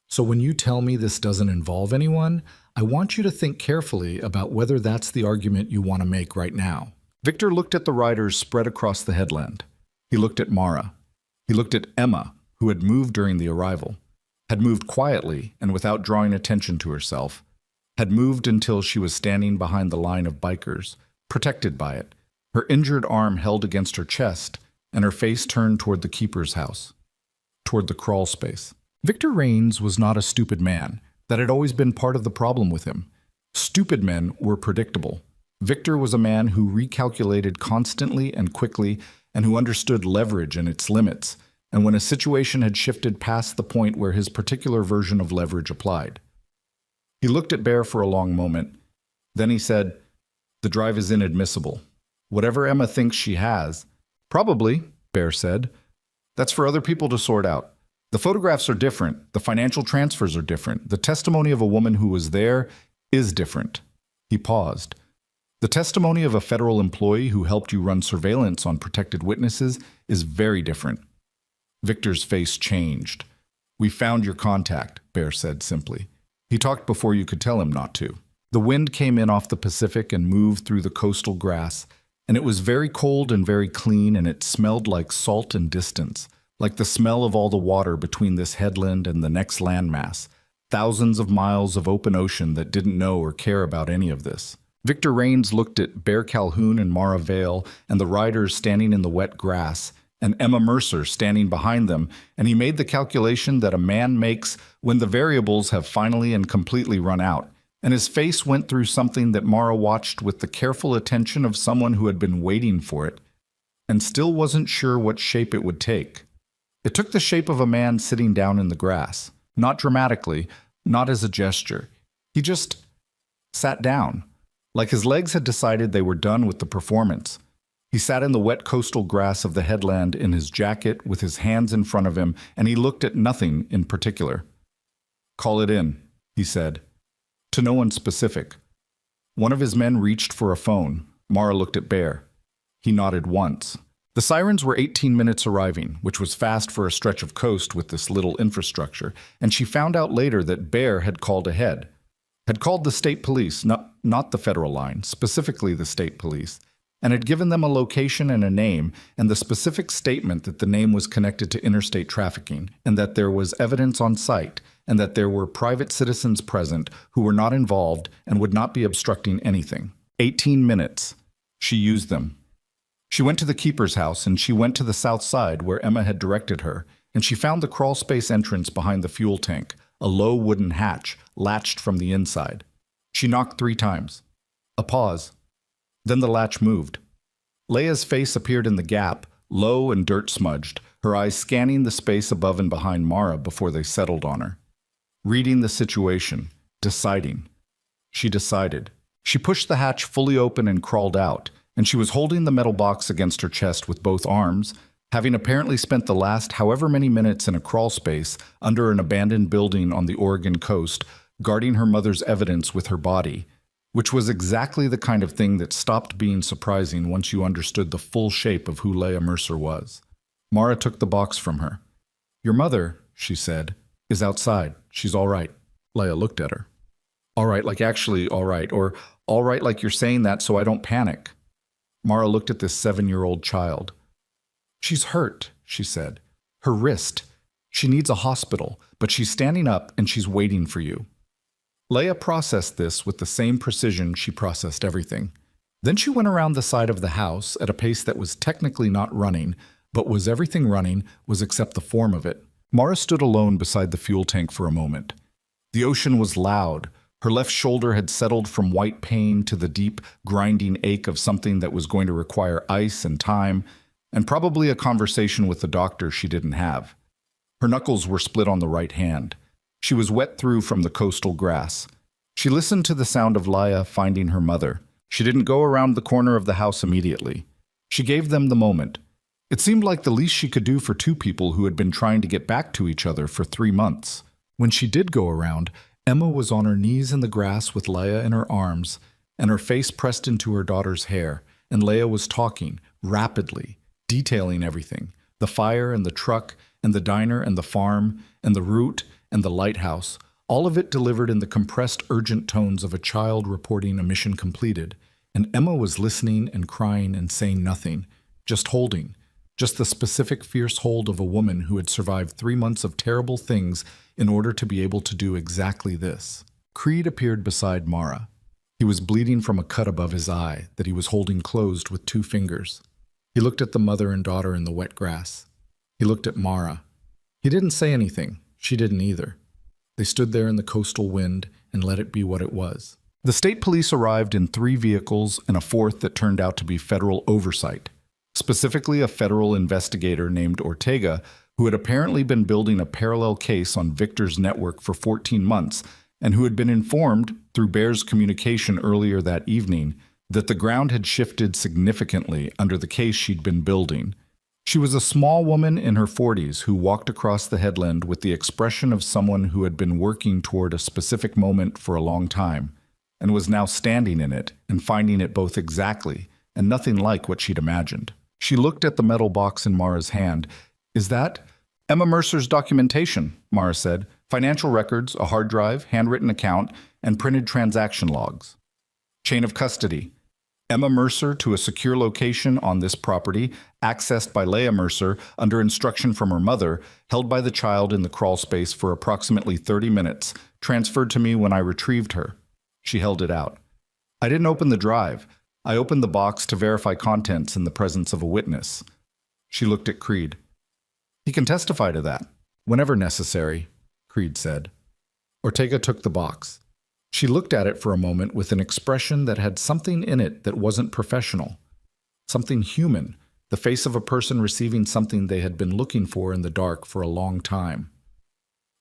"So when you tell me this doesn't involve anyone, I want you to think carefully about whether that's the argument you want to make right now." Victor looked at the riders spread across the headland. He looked at Mara. He looked at Emma, who had moved during the arrival, had moved quietly and without drawing attention to herself, had moved until she was standing behind the line of bikers, protected by it, her injured arm held against her chest, and her face turned toward the keeper's house, toward the crawl space. Victor Raines was not a stupid man. That had always been part of the problem with him. Stupid men were predictable. Victor was a man who recalculated constantly and quickly and who understood leverage and its limits, and when a situation had shifted past the point where his particular version of leverage applied. He looked at Bear for a long moment. Then he said, "The drive is inadmissible. Whatever Emma thinks she has." "Probably," Bear said. "That's for other people to sort out. The photographs are different. The financial transfers are different. The testimony of a woman who was there is different." He paused. "The testimony of a federal employee who helped you run surveillance on protected witnesses is very different." Victor's face changed. "We found your contact," Bear said simply. "He talked before you could tell him not to." The wind came in off the Pacific and moved through the coastal grass, and it was very cold and very clean, and it smelled like salt and distance, like the smell of all the water between this headland and the next landmass, thousands of miles of open ocean that didn't know or care about any of this. Victor Raines looked at Bear Calhoun and Mara Vale and the riders standing in the wet grass, and Emma Mercer standing behind them, and he made the calculation that a man makes when the variables have finally and completely run out, and his face went through something that Mara watched with the careful attention of someone who had been waiting for it, and still wasn't sure what shape it would take. It took the shape of a man sitting down in the grass, not dramatically, not as a gesture. He just sat down, like his legs had decided they were done with the performance. He sat in the wet coastal grass of the headland in his jacket with his hands in front of him, and he looked at nothing in particular. "Call it in," he said. To no one specific. One of his men reached for a phone. Mara looked at Bear. He nodded once. The sirens were 18 minutes arriving, which was fast for a stretch of coast with this little infrastructure, and she found out later that Bear had called ahead. Had called the state police, not the federal line, specifically the state police, and had given them a location and a name, and the specific statement that the name was connected to interstate trafficking, and that there was evidence on site, and that there were private citizens present who were not involved and would not be obstructing anything. 18 minutes. She used them. She went to the keeper's house, and she went to the south side where Emma had directed her, and she found the crawlspace entrance behind the fuel tank, a low wooden hatch latched from the inside. She knocked 3 times. A pause. Then the latch moved. Leia's face appeared in the gap, low and dirt-smudged, her eyes scanning the space above and behind Mara before they settled on her. Reading the situation, deciding. She decided. She pushed the hatch fully open and crawled out, and she was holding the metal box against her chest with both arms, having apparently spent the last however many minutes in a crawl space under an abandoned building on the Oregon coast, guarding her mother's evidence with her body, which was exactly the kind of thing that stopped being surprising once you understood the full shape of who Leia Mercer was. Mara took the box from her. "Your mother," she said, "is outside. She's all right." Leia looked at her. "All right, like actually all right, or all right like you're saying that so I don't panic." Mara looked at this 7-year-old child. "She's hurt," she said. "Her wrist. She needs a hospital, but she's standing up and she's waiting for you." Leia processed this with the same precision she processed everything. Then she went around the side of the house at a pace that was technically not running, but was everything running was except the form of it. Mara stood alone beside the fuel tank for a moment. The ocean was loud. Her left shoulder had settled from white pain to the deep, grinding ache of something that was going to require ice and time, and probably a conversation with the doctor she didn't have. Her knuckles were split on the right hand. She was wet through from the coastal grass. She listened to the sound of Leia finding her mother. She didn't go around the corner of the house immediately. She gave them the moment. It seemed like the least she could do for 2 people who had been trying to get back to each other for 3 months. When she did go around, Emma was on her knees in the grass with Leia in her arms, and her face pressed into her daughter's hair, and Leia was talking, rapidly, detailing everything, the fire and the truck and the diner and the farm and the route and the lighthouse, all of it delivered in the compressed, urgent tones of a child reporting a mission completed, and Emma was listening and crying and saying nothing, just holding, just the specific fierce hold of a woman who had survived 3 months of terrible things in order to be able to do exactly this. Creed appeared beside Mara. He was bleeding from a cut above his eye that he was holding closed with 2 fingers. He looked at the mother and daughter in the wet grass. He looked at Mara. He didn't say anything. She didn't either. They stood there in the coastal wind and let it be what it was. The state police arrived in 3 vehicles and a 4th that turned out to be federal oversight. Specifically, a federal investigator named Ortega, who had apparently been building a parallel case on Victor's network for 14 months and who had been informed, through Bear's communication earlier that evening, that the ground had shifted significantly under the case she'd been building. She was a small woman in her 40s who walked across the headland with the expression of someone who had been working toward a specific moment for a long time, and was now standing in it and finding it both exactly and nothing like what she'd imagined. She looked at the metal box in Mara's hand. "Is that—" "Emma Mercer's documentation," Mara said. "Financial records, a hard drive, handwritten account, and printed transaction logs. Chain of custody. Emma Mercer to a secure location on this property, accessed by Leah Mercer under instruction from her mother, held by the child in the crawl space for approximately 30 minutes, transferred to me when I retrieved her." She held it out. "I didn't open the drive. I opened the box to verify contents in the presence of a witness." She looked at Creed. "He can testify to that, whenever necessary," Creed said. Ortega took the box. She looked at it for a moment with an expression that had something in it that wasn't professional. Something human, the face of a person receiving something they had been looking for in the dark for a long time.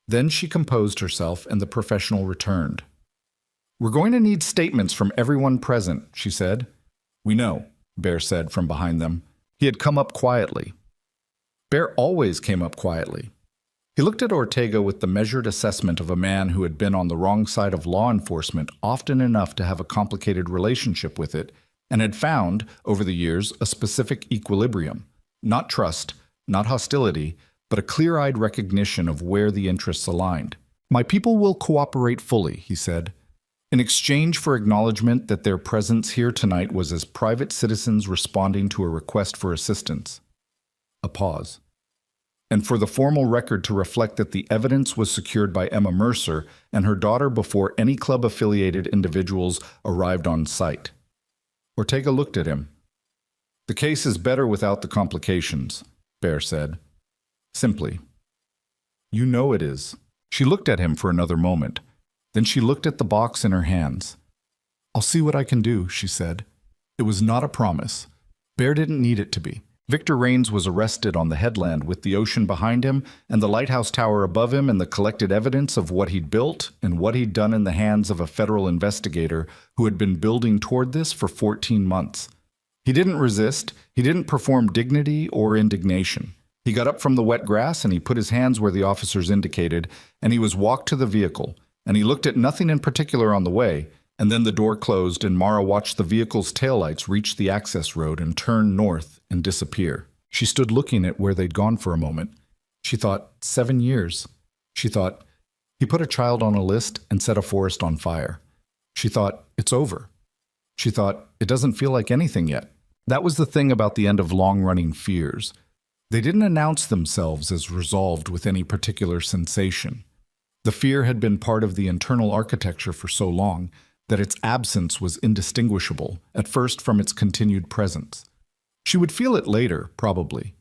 Then she composed herself and the professional returned. "We're going to need statements from everyone present," she said. "We know," Bear said from behind them. He had come up quietly. Bear always came up quietly. He looked at Ortega with the measured assessment of a man who had been on the wrong side of law enforcement often enough to have a complicated relationship with it, and had found, over the years, a specific equilibrium. Not trust, not hostility, but a clear-eyed recognition of where the interests aligned. "My people will cooperate fully," he said, in exchange for acknowledgement that their presence here tonight was as private citizens responding to a request for assistance. A pause. "And for the formal record to reflect that the evidence was secured by Emma Mercer and her daughter before any club-affiliated individuals arrived on site." Ortega looked at him. "The case is better without the complications," Bear said. Simply. "You know it is." She looked at him for another moment. Then she looked at the box in her hands. "I'll see what I can do," she said. It was not a promise. Bear didn't need it to be. Victor Raines was arrested on the headland with the ocean behind him and the lighthouse tower above him and the collected evidence of what he'd built and what he'd done in the hands of a federal investigator who had been building toward this for 14 months. He didn't resist. He didn't perform dignity or indignation. He got up from the wet grass and he put his hands where the officers indicated, and he was walked to the vehicle, and he looked at nothing in particular on the way, and then the door closed and Mara watched the vehicle's taillights reach the access road and turn north and disappear. She stood looking at where they'd gone for a moment. She thought, 7 years. She thought, he put a child on a list and set a forest on fire. She thought, it's over. She thought, it doesn't feel like anything yet. That was the thing about the end of long-running fears. They didn't announce themselves as resolved with any particular sensation. The fear had been part of the internal architecture for so long that its absence was indistinguishable, at first from its continued presence. She would feel it later, probably.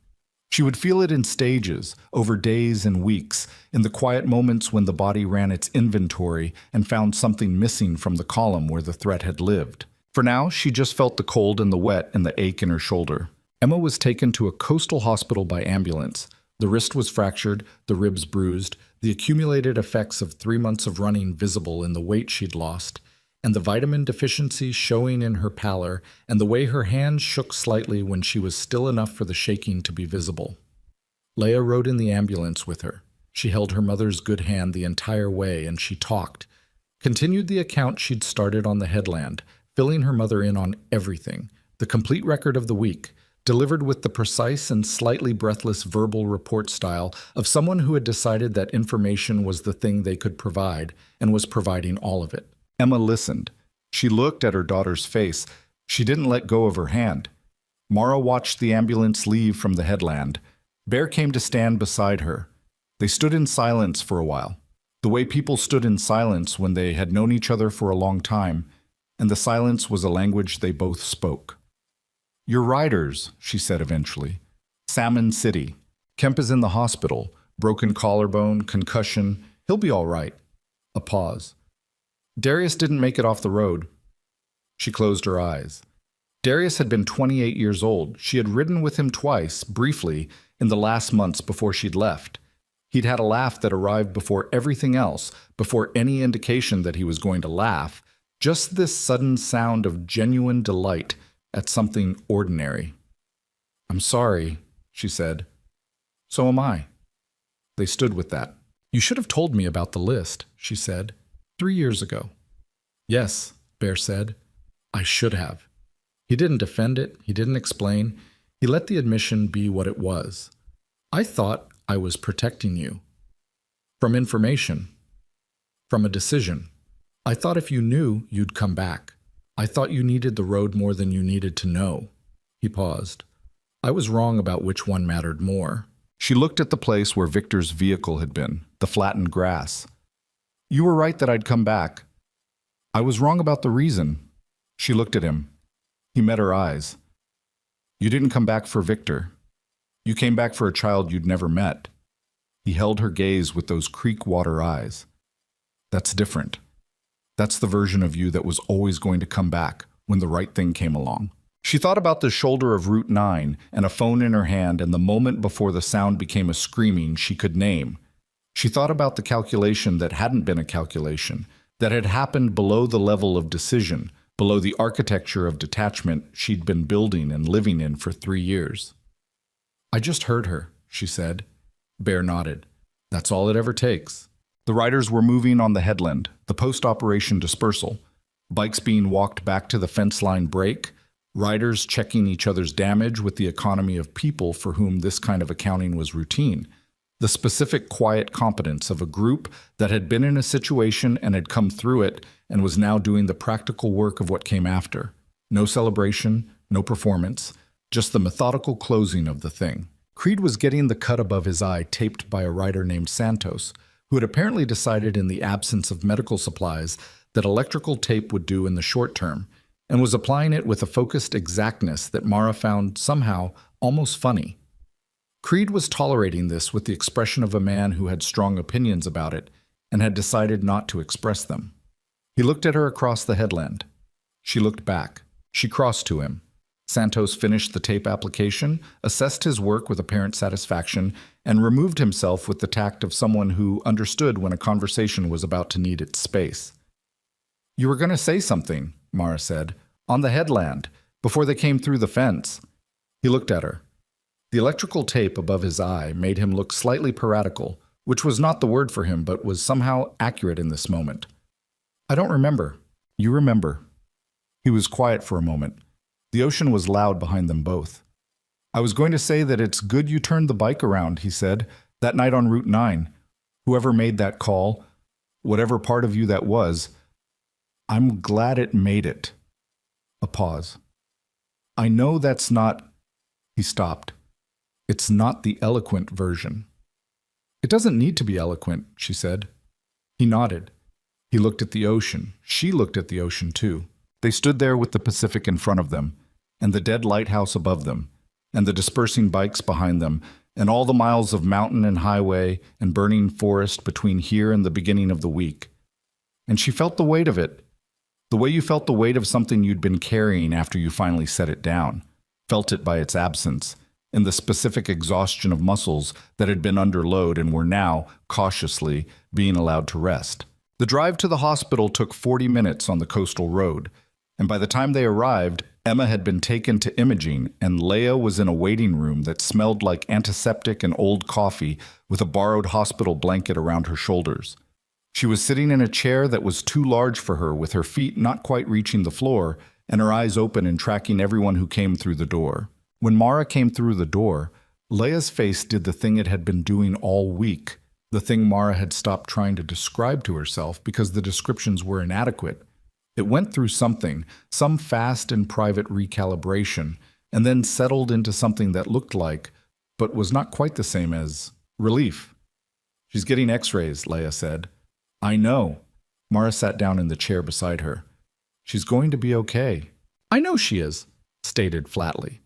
She would feel it in stages, over days and weeks, in the quiet moments when the body ran its inventory and found something missing from the column where the threat had lived. For now, she just felt the cold and the wet and the ache in her shoulder. Emma was taken to a coastal hospital by ambulance. The wrist was fractured, the ribs bruised, the accumulated effects of 3 months of running visible in the weight she'd lost, and the vitamin deficiency showing in her pallor, and the way her hands shook slightly when she was still enough for the shaking to be visible. Leah rode in the ambulance with her. She held her mother's good hand the entire way, and she talked, continued the account she'd started on the headland, filling her mother in on everything, the complete record of the week, delivered with the precise and slightly breathless verbal report style of someone who had decided that information was the thing they could provide and was providing all of it. Emma listened. She looked at her daughter's face. She didn't let go of her hand. Mara watched the ambulance leave from the headland. Bear came to stand beside her. They stood in silence for a while, the way people stood in silence when they had known each other for a long time, and the silence was a language they both spoke. "You're riders," she said eventually. "Salmon City. Kemp is in the hospital. Broken collarbone, concussion. He'll be all right." A pause. "Darius didn't make it off the road." She closed her eyes. Darius had been 28 years old. She had ridden with him twice, briefly, in the last months before she'd left. He'd had a laugh that arrived before everything else, before any indication that he was going to laugh, just this sudden sound of genuine delight at something ordinary. "I'm sorry," she said. "So am I." They stood with that. "You should have told me about the list," she said, 3 years ago. "Yes," Bear said, "I should have." He didn't defend it, he didn't explain, he let the admission be what it was. "I thought I was protecting you. From information. From a decision. I thought if you knew, you'd come back. I thought you needed the road more than you needed to know." He paused. "I was wrong about which one mattered more." She looked at the place where Victor's vehicle had been, the flattened grass. "You were right that I'd come back. I was wrong about the reason." She looked at him. He met her eyes. "You didn't come back for Victor. You came back for a child you'd never met." He held her gaze with those creek water eyes. "That's different. That's the version of you that was always going to come back when the right thing came along." She thought about the shoulder of Route 9 and a phone in her hand and the moment before the sound became a screaming she could name. She thought about the calculation that hadn't been a calculation, that had happened below the level of decision, below the architecture of detachment she'd been building and living in for 3 years. "I just heard her," she said. Bear nodded. "That's all it ever takes." The riders were moving on the headland, the post-operation dispersal, bikes being walked back to the fence line break, riders checking each other's damage with the economy of people for whom this kind of accounting was routine, the specific quiet competence of a group that had been in a situation and had come through it and was now doing the practical work of what came after. No celebration, no performance, just the methodical closing of the thing. Creed was getting the cut above his eye taped by a rider named Santos, who had apparently decided in the absence of medical supplies that electrical tape would do in the short term, and was applying it with a focused exactness that Mara found somehow almost funny. Creed was tolerating this with the expression of a man who had strong opinions about it and had decided not to express them. He looked at her across the headland. She looked back. She crossed to him. Santos finished the tape application, assessed his work with apparent satisfaction, and removed himself with the tact of someone who understood when a conversation was about to need its space. "You were going to say something," Mara said, "on the headland, before they came through the fence." He looked at her. The electrical tape above his eye made him look slightly piratical, which was not the word for him but was somehow accurate in this moment. "I don't remember." "You remember." He was quiet for a moment. The ocean was loud behind them both. "I was going to say that it's good you turned the bike around," he said, "that night on Route 9. Whoever made that call, whatever part of you that was, I'm glad it made it." A pause. "I know that's not—" He stopped. "It's not the eloquent version." "It doesn't need to be eloquent," she said. He nodded. He looked at the ocean. She looked at the ocean, too. They stood there with the Pacific in front of them, and the dead lighthouse above them, and the dispersing bikes behind them, and all the miles of mountain and highway and burning forest between here and the beginning of the week. And she felt the weight of it, the way you felt the weight of something you'd been carrying after you finally set it down, felt it by its absence, in the specific exhaustion of muscles that had been under load and were now, cautiously, being allowed to rest. The drive to the hospital took 40 minutes on the coastal road, and by the time they arrived, Emma had been taken to imaging, and Leia was in a waiting room that smelled like antiseptic and old coffee with a borrowed hospital blanket around her shoulders. She was sitting in a chair that was too large for her, with her feet not quite reaching the floor, and her eyes open and tracking everyone who came through the door. When Mara came through the door, Leia's face did the thing it had been doing all week, the thing Mara had stopped trying to describe to herself because the descriptions were inadequate. It went through something, some fast and private recalibration, and then settled into something that looked like, but was not quite the same as, relief. "She's getting x-rays," Leia said. "I know." Mara sat down in the chair beside her. "She's going to be okay." "I know she is," stated flatly.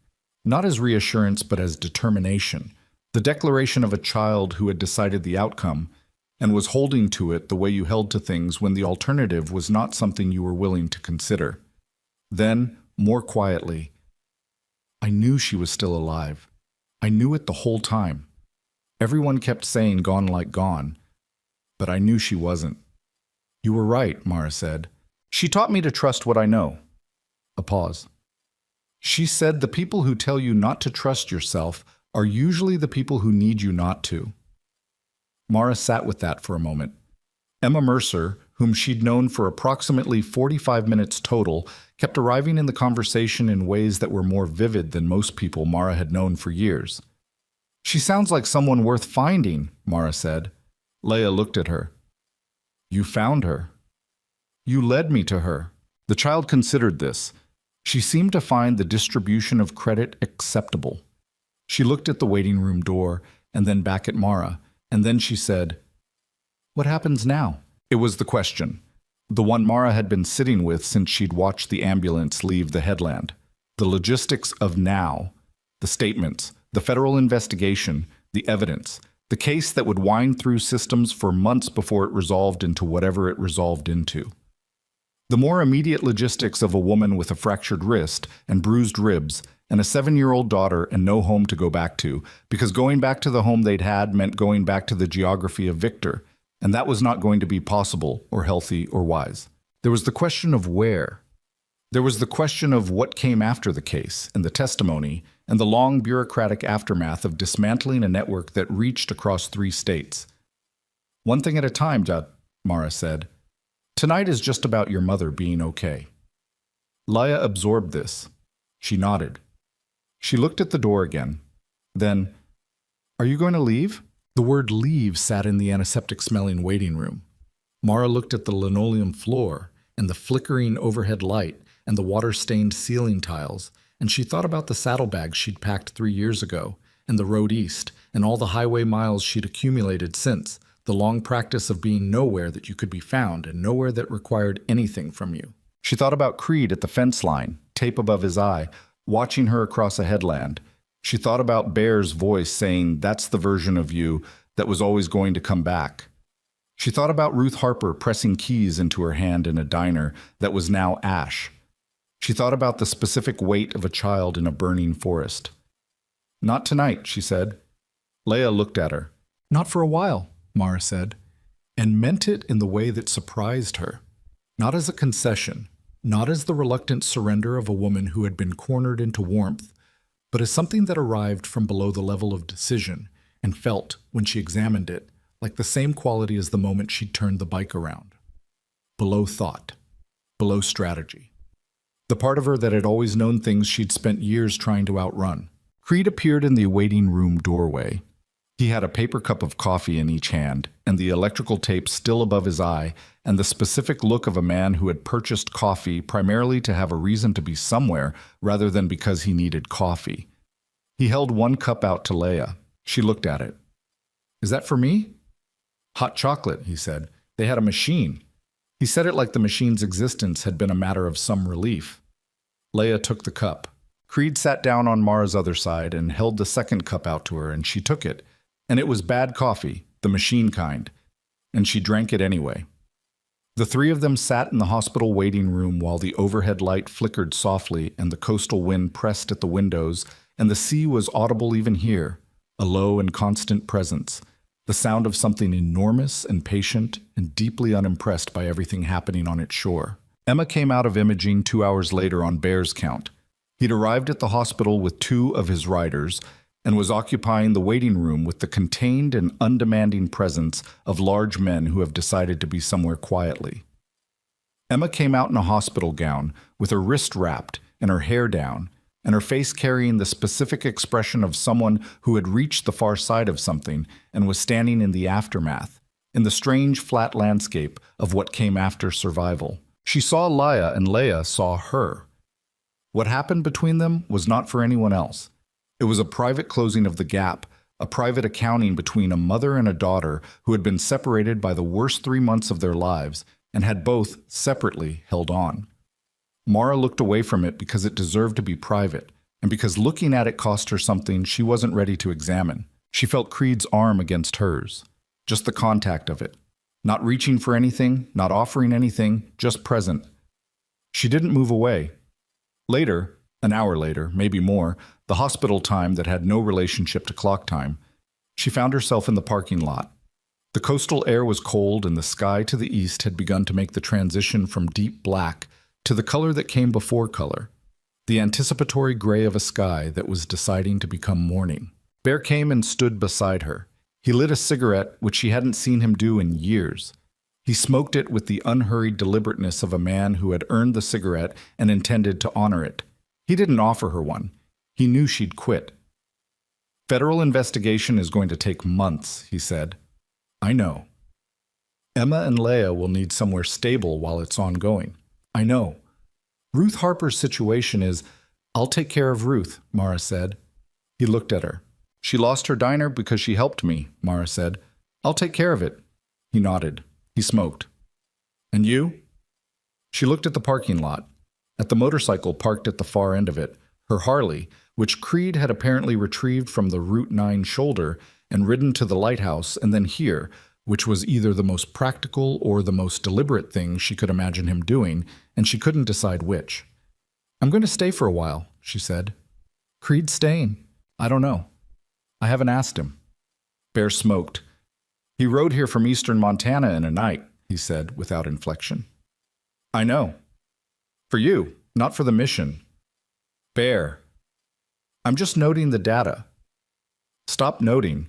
Not as reassurance, but as determination. The declaration of a child who had decided the outcome, and was holding to it the way you held to things when the alternative was not something you were willing to consider. Then, more quietly. I knew she was still alive. I knew it the whole time. Everyone kept saying gone like gone, but I knew she wasn't. You were right, Mara said. She taught me to trust what I know. A pause. She said the people who tell you not to trust yourself are usually the people who need you not to. Mara sat with that for a moment. Emma Mercer, whom she'd known for approximately 45 minutes total, kept arriving in the conversation in ways that were more vivid than most people Mara had known for years. She sounds like someone worth finding, Mara said. Leia looked at her. You found her. You led me to her. The child considered this. She seemed to find the distribution of credit acceptable. She looked at the waiting room door and then back at Mara, and then she said, What happens now? It was the question, the one Mara had been sitting with since she'd watched the ambulance leave the headland. The logistics of now, the statements, the federal investigation, the evidence, the case that would wind through systems for months before it resolved into whatever it resolved into. The more immediate logistics of a woman with a fractured wrist and bruised ribs and a 7-year-old daughter and no home to go back to, because going back to the home they'd had meant going back to the geography of Victor, and that was not going to be possible or healthy or wise. There was the question of where. There was the question of what came after the case and the testimony and the long bureaucratic aftermath of dismantling a network that reached across 3 states. One thing at a time, Mara said. Tonight is just about your mother being okay. Leia absorbed this. She nodded. She looked at the door again. Then, Are you going to leave? The word leave sat in the antiseptic-smelling waiting room. Mara looked at the linoleum floor and the flickering overhead light and the water-stained ceiling tiles, and she thought about the saddlebags she'd packed 3 years ago, and the road east, and all the highway miles she'd accumulated since, the long practice of being nowhere that you could be found and nowhere that required anything from you. She thought about Creed at the fence line, tape above his eye, watching her across a headland. She thought about Bear's voice saying, that's the version of you that was always going to come back. She thought about Ruth Harper pressing keys into her hand in a diner that was now ash. She thought about the specific weight of a child in a burning forest. Not tonight, she said. Leia looked at her. Not for a while, Mara said, and meant it in the way that surprised her. Not as a concession, not as the reluctant surrender of a woman who had been cornered into warmth, but as something that arrived from below the level of decision and felt, when she examined it, like the same quality as the moment she'd turned the bike around. Below thought, below strategy. The part of her that had always known things she'd spent years trying to outrun. Creed appeared in the waiting room doorway. He had a paper cup of coffee in each hand, and the electrical tape still above his eye, and the specific look of a man who had purchased coffee primarily to have a reason to be somewhere rather than because he needed coffee. He held one cup out to Leia. She looked at it. Is that for me? Hot chocolate, he said. They had a machine. He said it like the machine's existence had been a matter of some relief. Leia took the cup. Creed sat down on Mara's other side and held the second cup out to her, and she took it. And it was bad coffee, the machine kind, and she drank it anyway. The 3 of them sat in the hospital waiting room while the overhead light flickered softly and the coastal wind pressed at the windows, and the sea was audible even here, a low and constant presence, the sound of something enormous and patient and deeply unimpressed by everything happening on its shore. Emma came out of imaging 2 hours later on Bear's count. He'd arrived at the hospital with 2 of his riders and was occupying the waiting room with the contained and undemanding presence of large men who have decided to be somewhere quietly. Emma came out in a hospital gown, with her wrist wrapped and her hair down, and her face carrying the specific expression of someone who had reached the far side of something and was standing in the aftermath, in the strange flat landscape of what came after survival. She saw Leia, and Leia saw her. What happened between them was not for anyone else. It was a private closing of the gap, a private accounting between a mother and a daughter who had been separated by the worst 3 months of their lives and had both, separately, held on. Mara looked away from it because it deserved to be private, and because looking at it cost her something she wasn't ready to examine. She felt Creed's arm against hers, just the contact of it. Not reaching for anything, not offering anything, just present. She didn't move away. Later, an hour later, maybe more, the hospital time that had no relationship to clock time, she found herself in the parking lot. The coastal air was cold and the sky to the east had begun to make the transition from deep black to the color that came before color, the anticipatory gray of a sky that was deciding to become morning. Bear came and stood beside her. He lit a cigarette, which she hadn't seen him do in years. He smoked it with the unhurried deliberateness of a man who had earned the cigarette and intended to honor it. He didn't offer her one. He knew she'd quit. Federal investigation is going to take months, he said. I know. Emma and Leah will need somewhere stable while it's ongoing. I know. Ruth Harper's situation is, I'll take care of Ruth, Mara said. He looked at her. She lost her diner because she helped me, Mara said. I'll take care of it. He nodded. He smoked. And you? She looked at the parking lot, at the motorcycle parked at the far end of it, her Harley, which Creed had apparently retrieved from the Route 9 shoulder and ridden to the lighthouse and then here, which was either the most practical or the most deliberate thing she could imagine him doing, and she couldn't decide which. I'm going to stay for a while, she said. Creed's staying. I don't know. I haven't asked him. Bear smoked. He rode here from eastern Montana in a night, he said, without inflection. I know. For you, not for the mission. Bear. I'm just noting the data. Stop noting.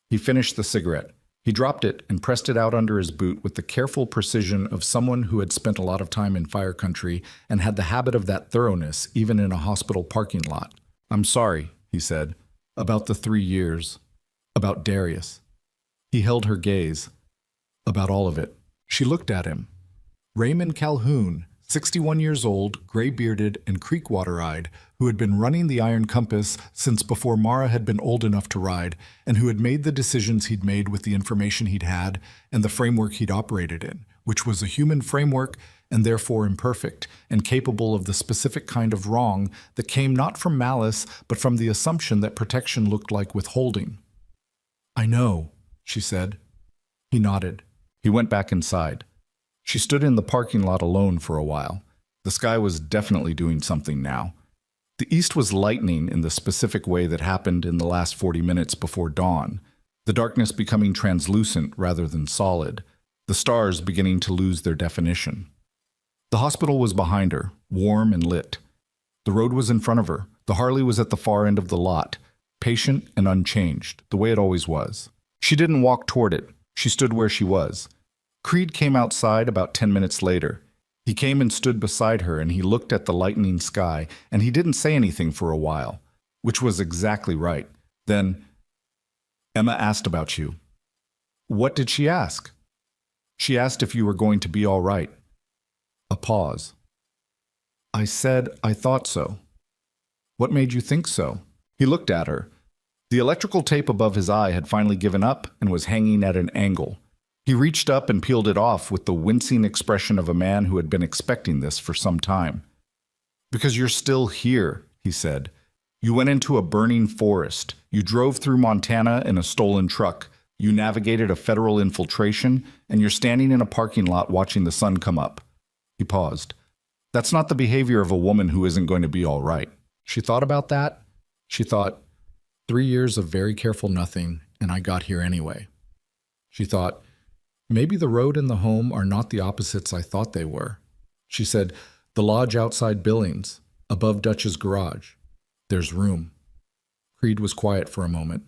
He finished the cigarette. He dropped it and pressed it out under his boot with the careful precision of someone who had spent a lot of time in fire country and had the habit of that thoroughness even in a hospital parking lot. I'm sorry, he said, about the 3 years, about Darius. He held her gaze. About all of it. She looked at him. Raymond Calhoun, 61 years old, gray-bearded and creekwater-eyed, who had been running the Iron Compass since before Mara had been old enough to ride, and who had made the decisions he'd made with the information he'd had and the framework he'd operated in, which was a human framework and therefore imperfect and capable of the specific kind of wrong that came not from malice but from the assumption that protection looked like withholding. I know, she said. He nodded. He went back inside. She stood in the parking lot alone for a while. The sky was definitely doing something now. The east was lightening in the specific way that happened in the last 40 minutes before dawn, the darkness becoming translucent rather than solid, the stars beginning to lose their definition. The hospital was behind her, warm and lit. The road was in front of her. The Harley was at the far end of the lot, patient and unchanged, the way it always was. She didn't walk toward it. She stood where she was. Creed came outside about 10 minutes later. He came and stood beside her, and he looked at the lightening sky, and he didn't say anything for a while, which was exactly right. Then, Emma asked about you. What did she ask? She asked if you were going to be all right. A pause. I said I thought so. What made you think so? He looked at her. The electrical tape above his eye had finally given up and was hanging at an angle. He reached up and peeled it off with the wincing expression of a man who had been expecting this for some time. Because you're still here, he said. You went into a burning forest. You drove through Montana in a stolen truck. You navigated a federal infiltration, and you're standing in a parking lot watching the sun come up. He paused. That's not the behavior of a woman who isn't going to be all right. She thought about that. She thought, 3 years of very careful nothing, and I got here anyway. She thought, maybe the road and the home are not the opposites I thought they were. She said, the lodge outside Billings, above Dutch's garage. There's room. Creed was quiet for a moment.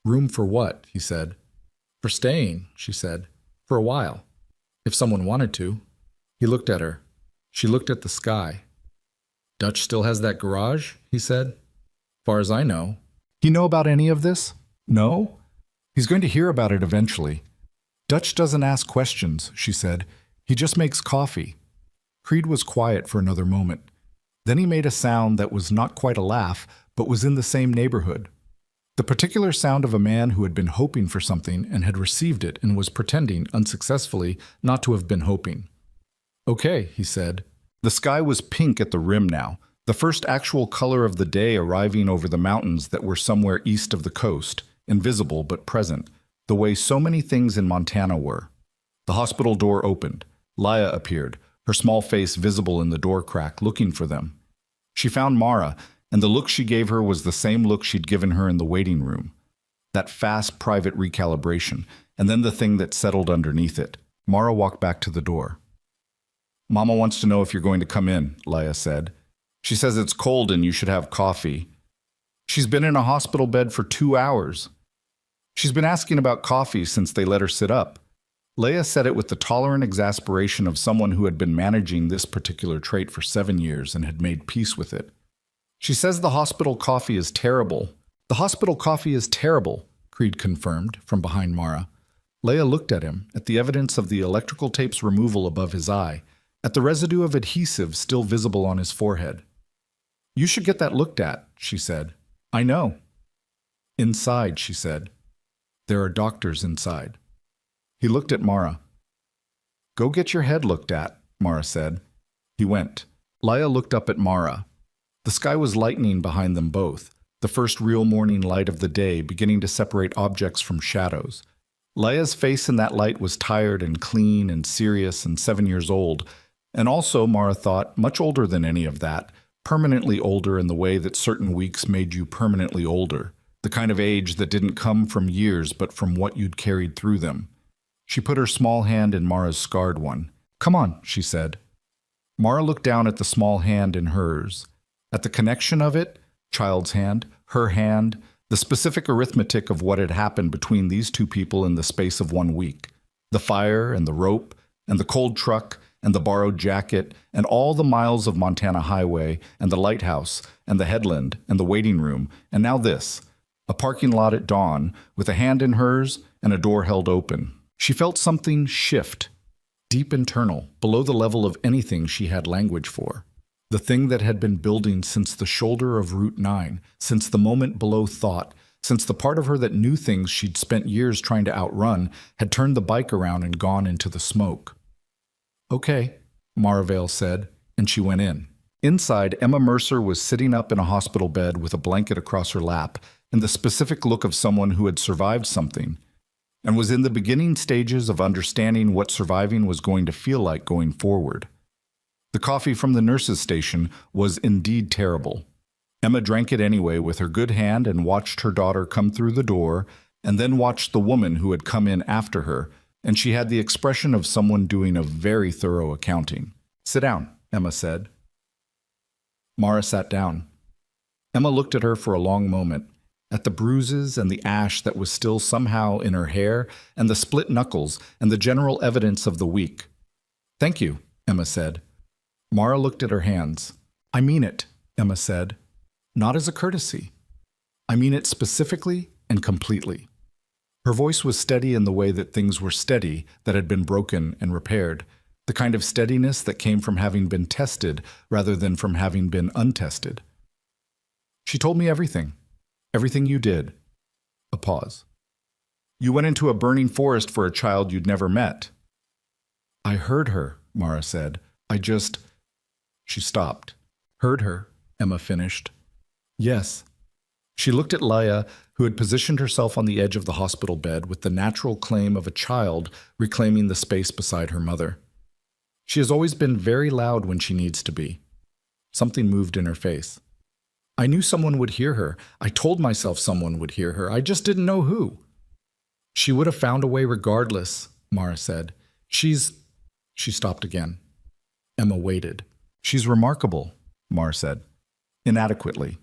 Room for what? He said. For staying, she said. For a while. If someone wanted to. He looked at her. She looked at the sky. Dutch still has that garage? He said. Far as I know. You know about any of this? No? He's going to hear about it eventually. Dutch doesn't ask questions, she said. He just makes coffee. Creed was quiet for another moment. Then he made a sound that was not quite a laugh, but was in the same neighborhood. The particular sound of a man who had been hoping for something and had received it and was pretending, unsuccessfully, not to have been hoping. Okay, he said. The sky was pink at the rim now, the first actual color of the day arriving over the mountains that were somewhere east of the coast, invisible but present, the way so many things in Montana were. The hospital door opened. Leah appeared, her small face visible in the door crack, looking for them. She found Mara, and the look she gave her was the same look she'd given her in the waiting room. That fast, private recalibration, and then the thing that settled underneath it. Mara walked back to the door. "Mama wants to know if you're going to come in," Leia said. "She says it's cold and you should have coffee. She's been in a hospital bed for 2 hours. She's been asking about coffee since they let her sit up." Leia said it with the tolerant exasperation of someone who had been managing this particular trait for 7 years and had made peace with it. "She says the hospital coffee is terrible." "The hospital coffee is terrible," Creed confirmed from behind Mara. Leia looked at him, at the evidence of the electrical tape's removal above his eye, at the residue of adhesive still visible on his forehead. "You should get that looked at," she said. "I know." "Inside," she said. "There are doctors inside." He looked at Mara. "Go get your head looked at," Mara said. He went. Leia looked up at Mara. The sky was lightening behind them both, the first real morning light of the day beginning to separate objects from shadows. Leia's face in that light was tired and clean and serious and 7 years old, and also, Mara thought, much older than any of that, permanently older in the way that certain weeks made you permanently older, the kind of age that didn't come from years but from what you'd carried through them. She put her small hand in Mara's scarred one. "Come on," she said. Mara looked down at the small hand in hers. At the connection of it, child's hand, her hand, the specific arithmetic of what had happened between these two people in the space of 1 week. The fire and the rope and the cold truck and the borrowed jacket and all the miles of Montana highway and the lighthouse and the headland and the waiting room, and now this, a parking lot at dawn with a hand in hers and a door held open. She felt something shift, deep internal, below the level of anything she had language for. The thing that had been building since the shoulder of Route 9, since the moment below thought, since the part of her that knew things she'd spent years trying to outrun had turned the bike around and gone into the smoke. "Okay," Mara Vale said, and she went in. Inside, Emma Mercer was sitting up in a hospital bed with a blanket across her lap and the specific look of someone who had survived something and was in the beginning stages of understanding what surviving was going to feel like going forward. The coffee from the nurse's station was indeed terrible. Emma drank it anyway with her good hand and watched her daughter come through the door and then watched the woman who had come in after her, and she had the expression of someone doing a very thorough accounting. "Sit down," Emma said. Mara sat down. Emma looked at her for a long moment, at the bruises and the ash that was still somehow in her hair and the split knuckles and the general evidence of the week. "Thank you," Emma said. Mara looked at her hands. "I mean it," Emma said. "Not as a courtesy. I mean it specifically and completely." Her voice was steady in the way that things were steady that had been broken and repaired, the kind of steadiness that came from having been tested rather than from having been untested. "She told me everything. Everything you did." A pause. "You went into a burning forest for a child you'd never met." "I heard her," Mara said. She stopped. "Heard her," Emma finished. "Yes." She looked at Leia, who had positioned herself on the edge of the hospital bed with the natural claim of a child reclaiming the space beside her mother. She has always been very loud when she needs to be. Something moved in her face. "I knew someone would hear her. I told myself someone would hear her. I just didn't know who." "She would have found a way regardless," Mara said. She stopped again. Emma waited. "She's remarkable," Mara said. Inadequately.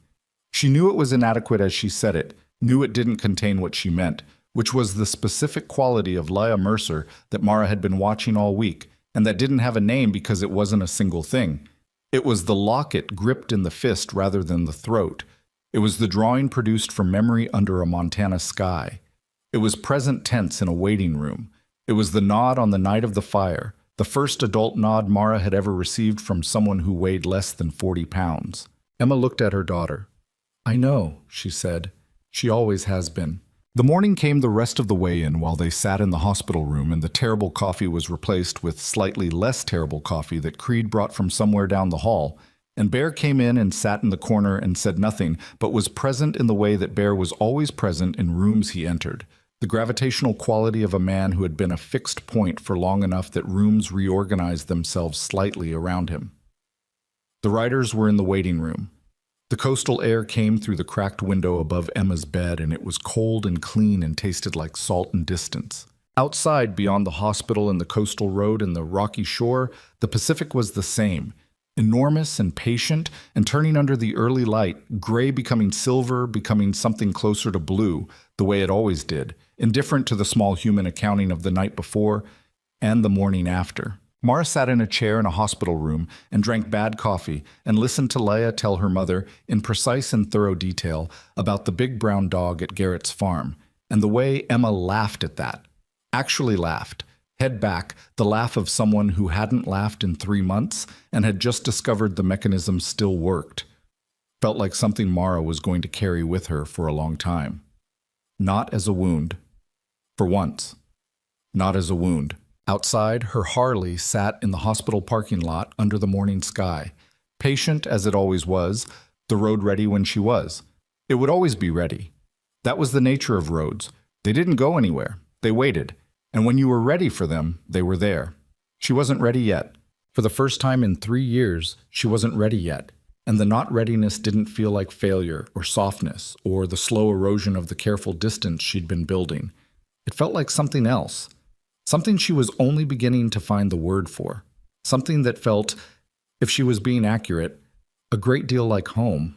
She knew it was inadequate as she said it, knew it didn't contain what she meant, which was the specific quality of Leia Mercer that Mara had been watching all week, and that didn't have a name because it wasn't a single thing. It was the locket gripped in the fist rather than the throat. It was the drawing produced from memory under a Montana sky. It was present tense in a waiting room. It was the nod on the night of the fire, the first adult nod Mara had ever received from someone who weighed less than 40 pounds. Emma looked at her daughter. "I know," she said. "She always has been." The morning came the rest of the way in while they sat in the hospital room, and the terrible coffee was replaced with slightly less terrible coffee that Creed brought from somewhere down the hall, and Bear came in and sat in the corner and said nothing, but was present in the way that Bear was always present in rooms he entered, the gravitational quality of a man who had been a fixed point for long enough that rooms reorganized themselves slightly around him. The writers were in the waiting room. The coastal air came through the cracked window above Emma's bed, and it was cold and clean and tasted like salt and distance. Outside, beyond the hospital and the coastal road and the rocky shore, the Pacific was the same. Enormous and patient, and turning under the early light, gray becoming silver, becoming something closer to blue, the way it always did, indifferent to the small human accounting of the night before and the morning after. Mara sat in a chair in a hospital room and drank bad coffee and listened to Leia tell her mother, in precise and thorough detail, about the big brown dog at Garrett's farm, and the way Emma laughed at that. Actually laughed. Head back, the laugh of someone who hadn't laughed in 3 months and had just discovered the mechanism still worked. Felt like something Mara was going to carry with her for a long time. Not as a wound. For once. Not as a wound. Outside, her Harley sat in the hospital parking lot under the morning sky. Patient as it always was, the road ready when she was. It would always be ready. That was the nature of roads. They didn't go anywhere. They waited. And when you were ready for them, they were there. She wasn't ready yet. For the first time in 3 years, she wasn't ready yet. And the not readiness didn't feel like failure or softness or the slow erosion of the careful distance she'd been building. It felt like something else. Something she was only beginning to find the word for. Something that felt, if she was being accurate, a great deal like home.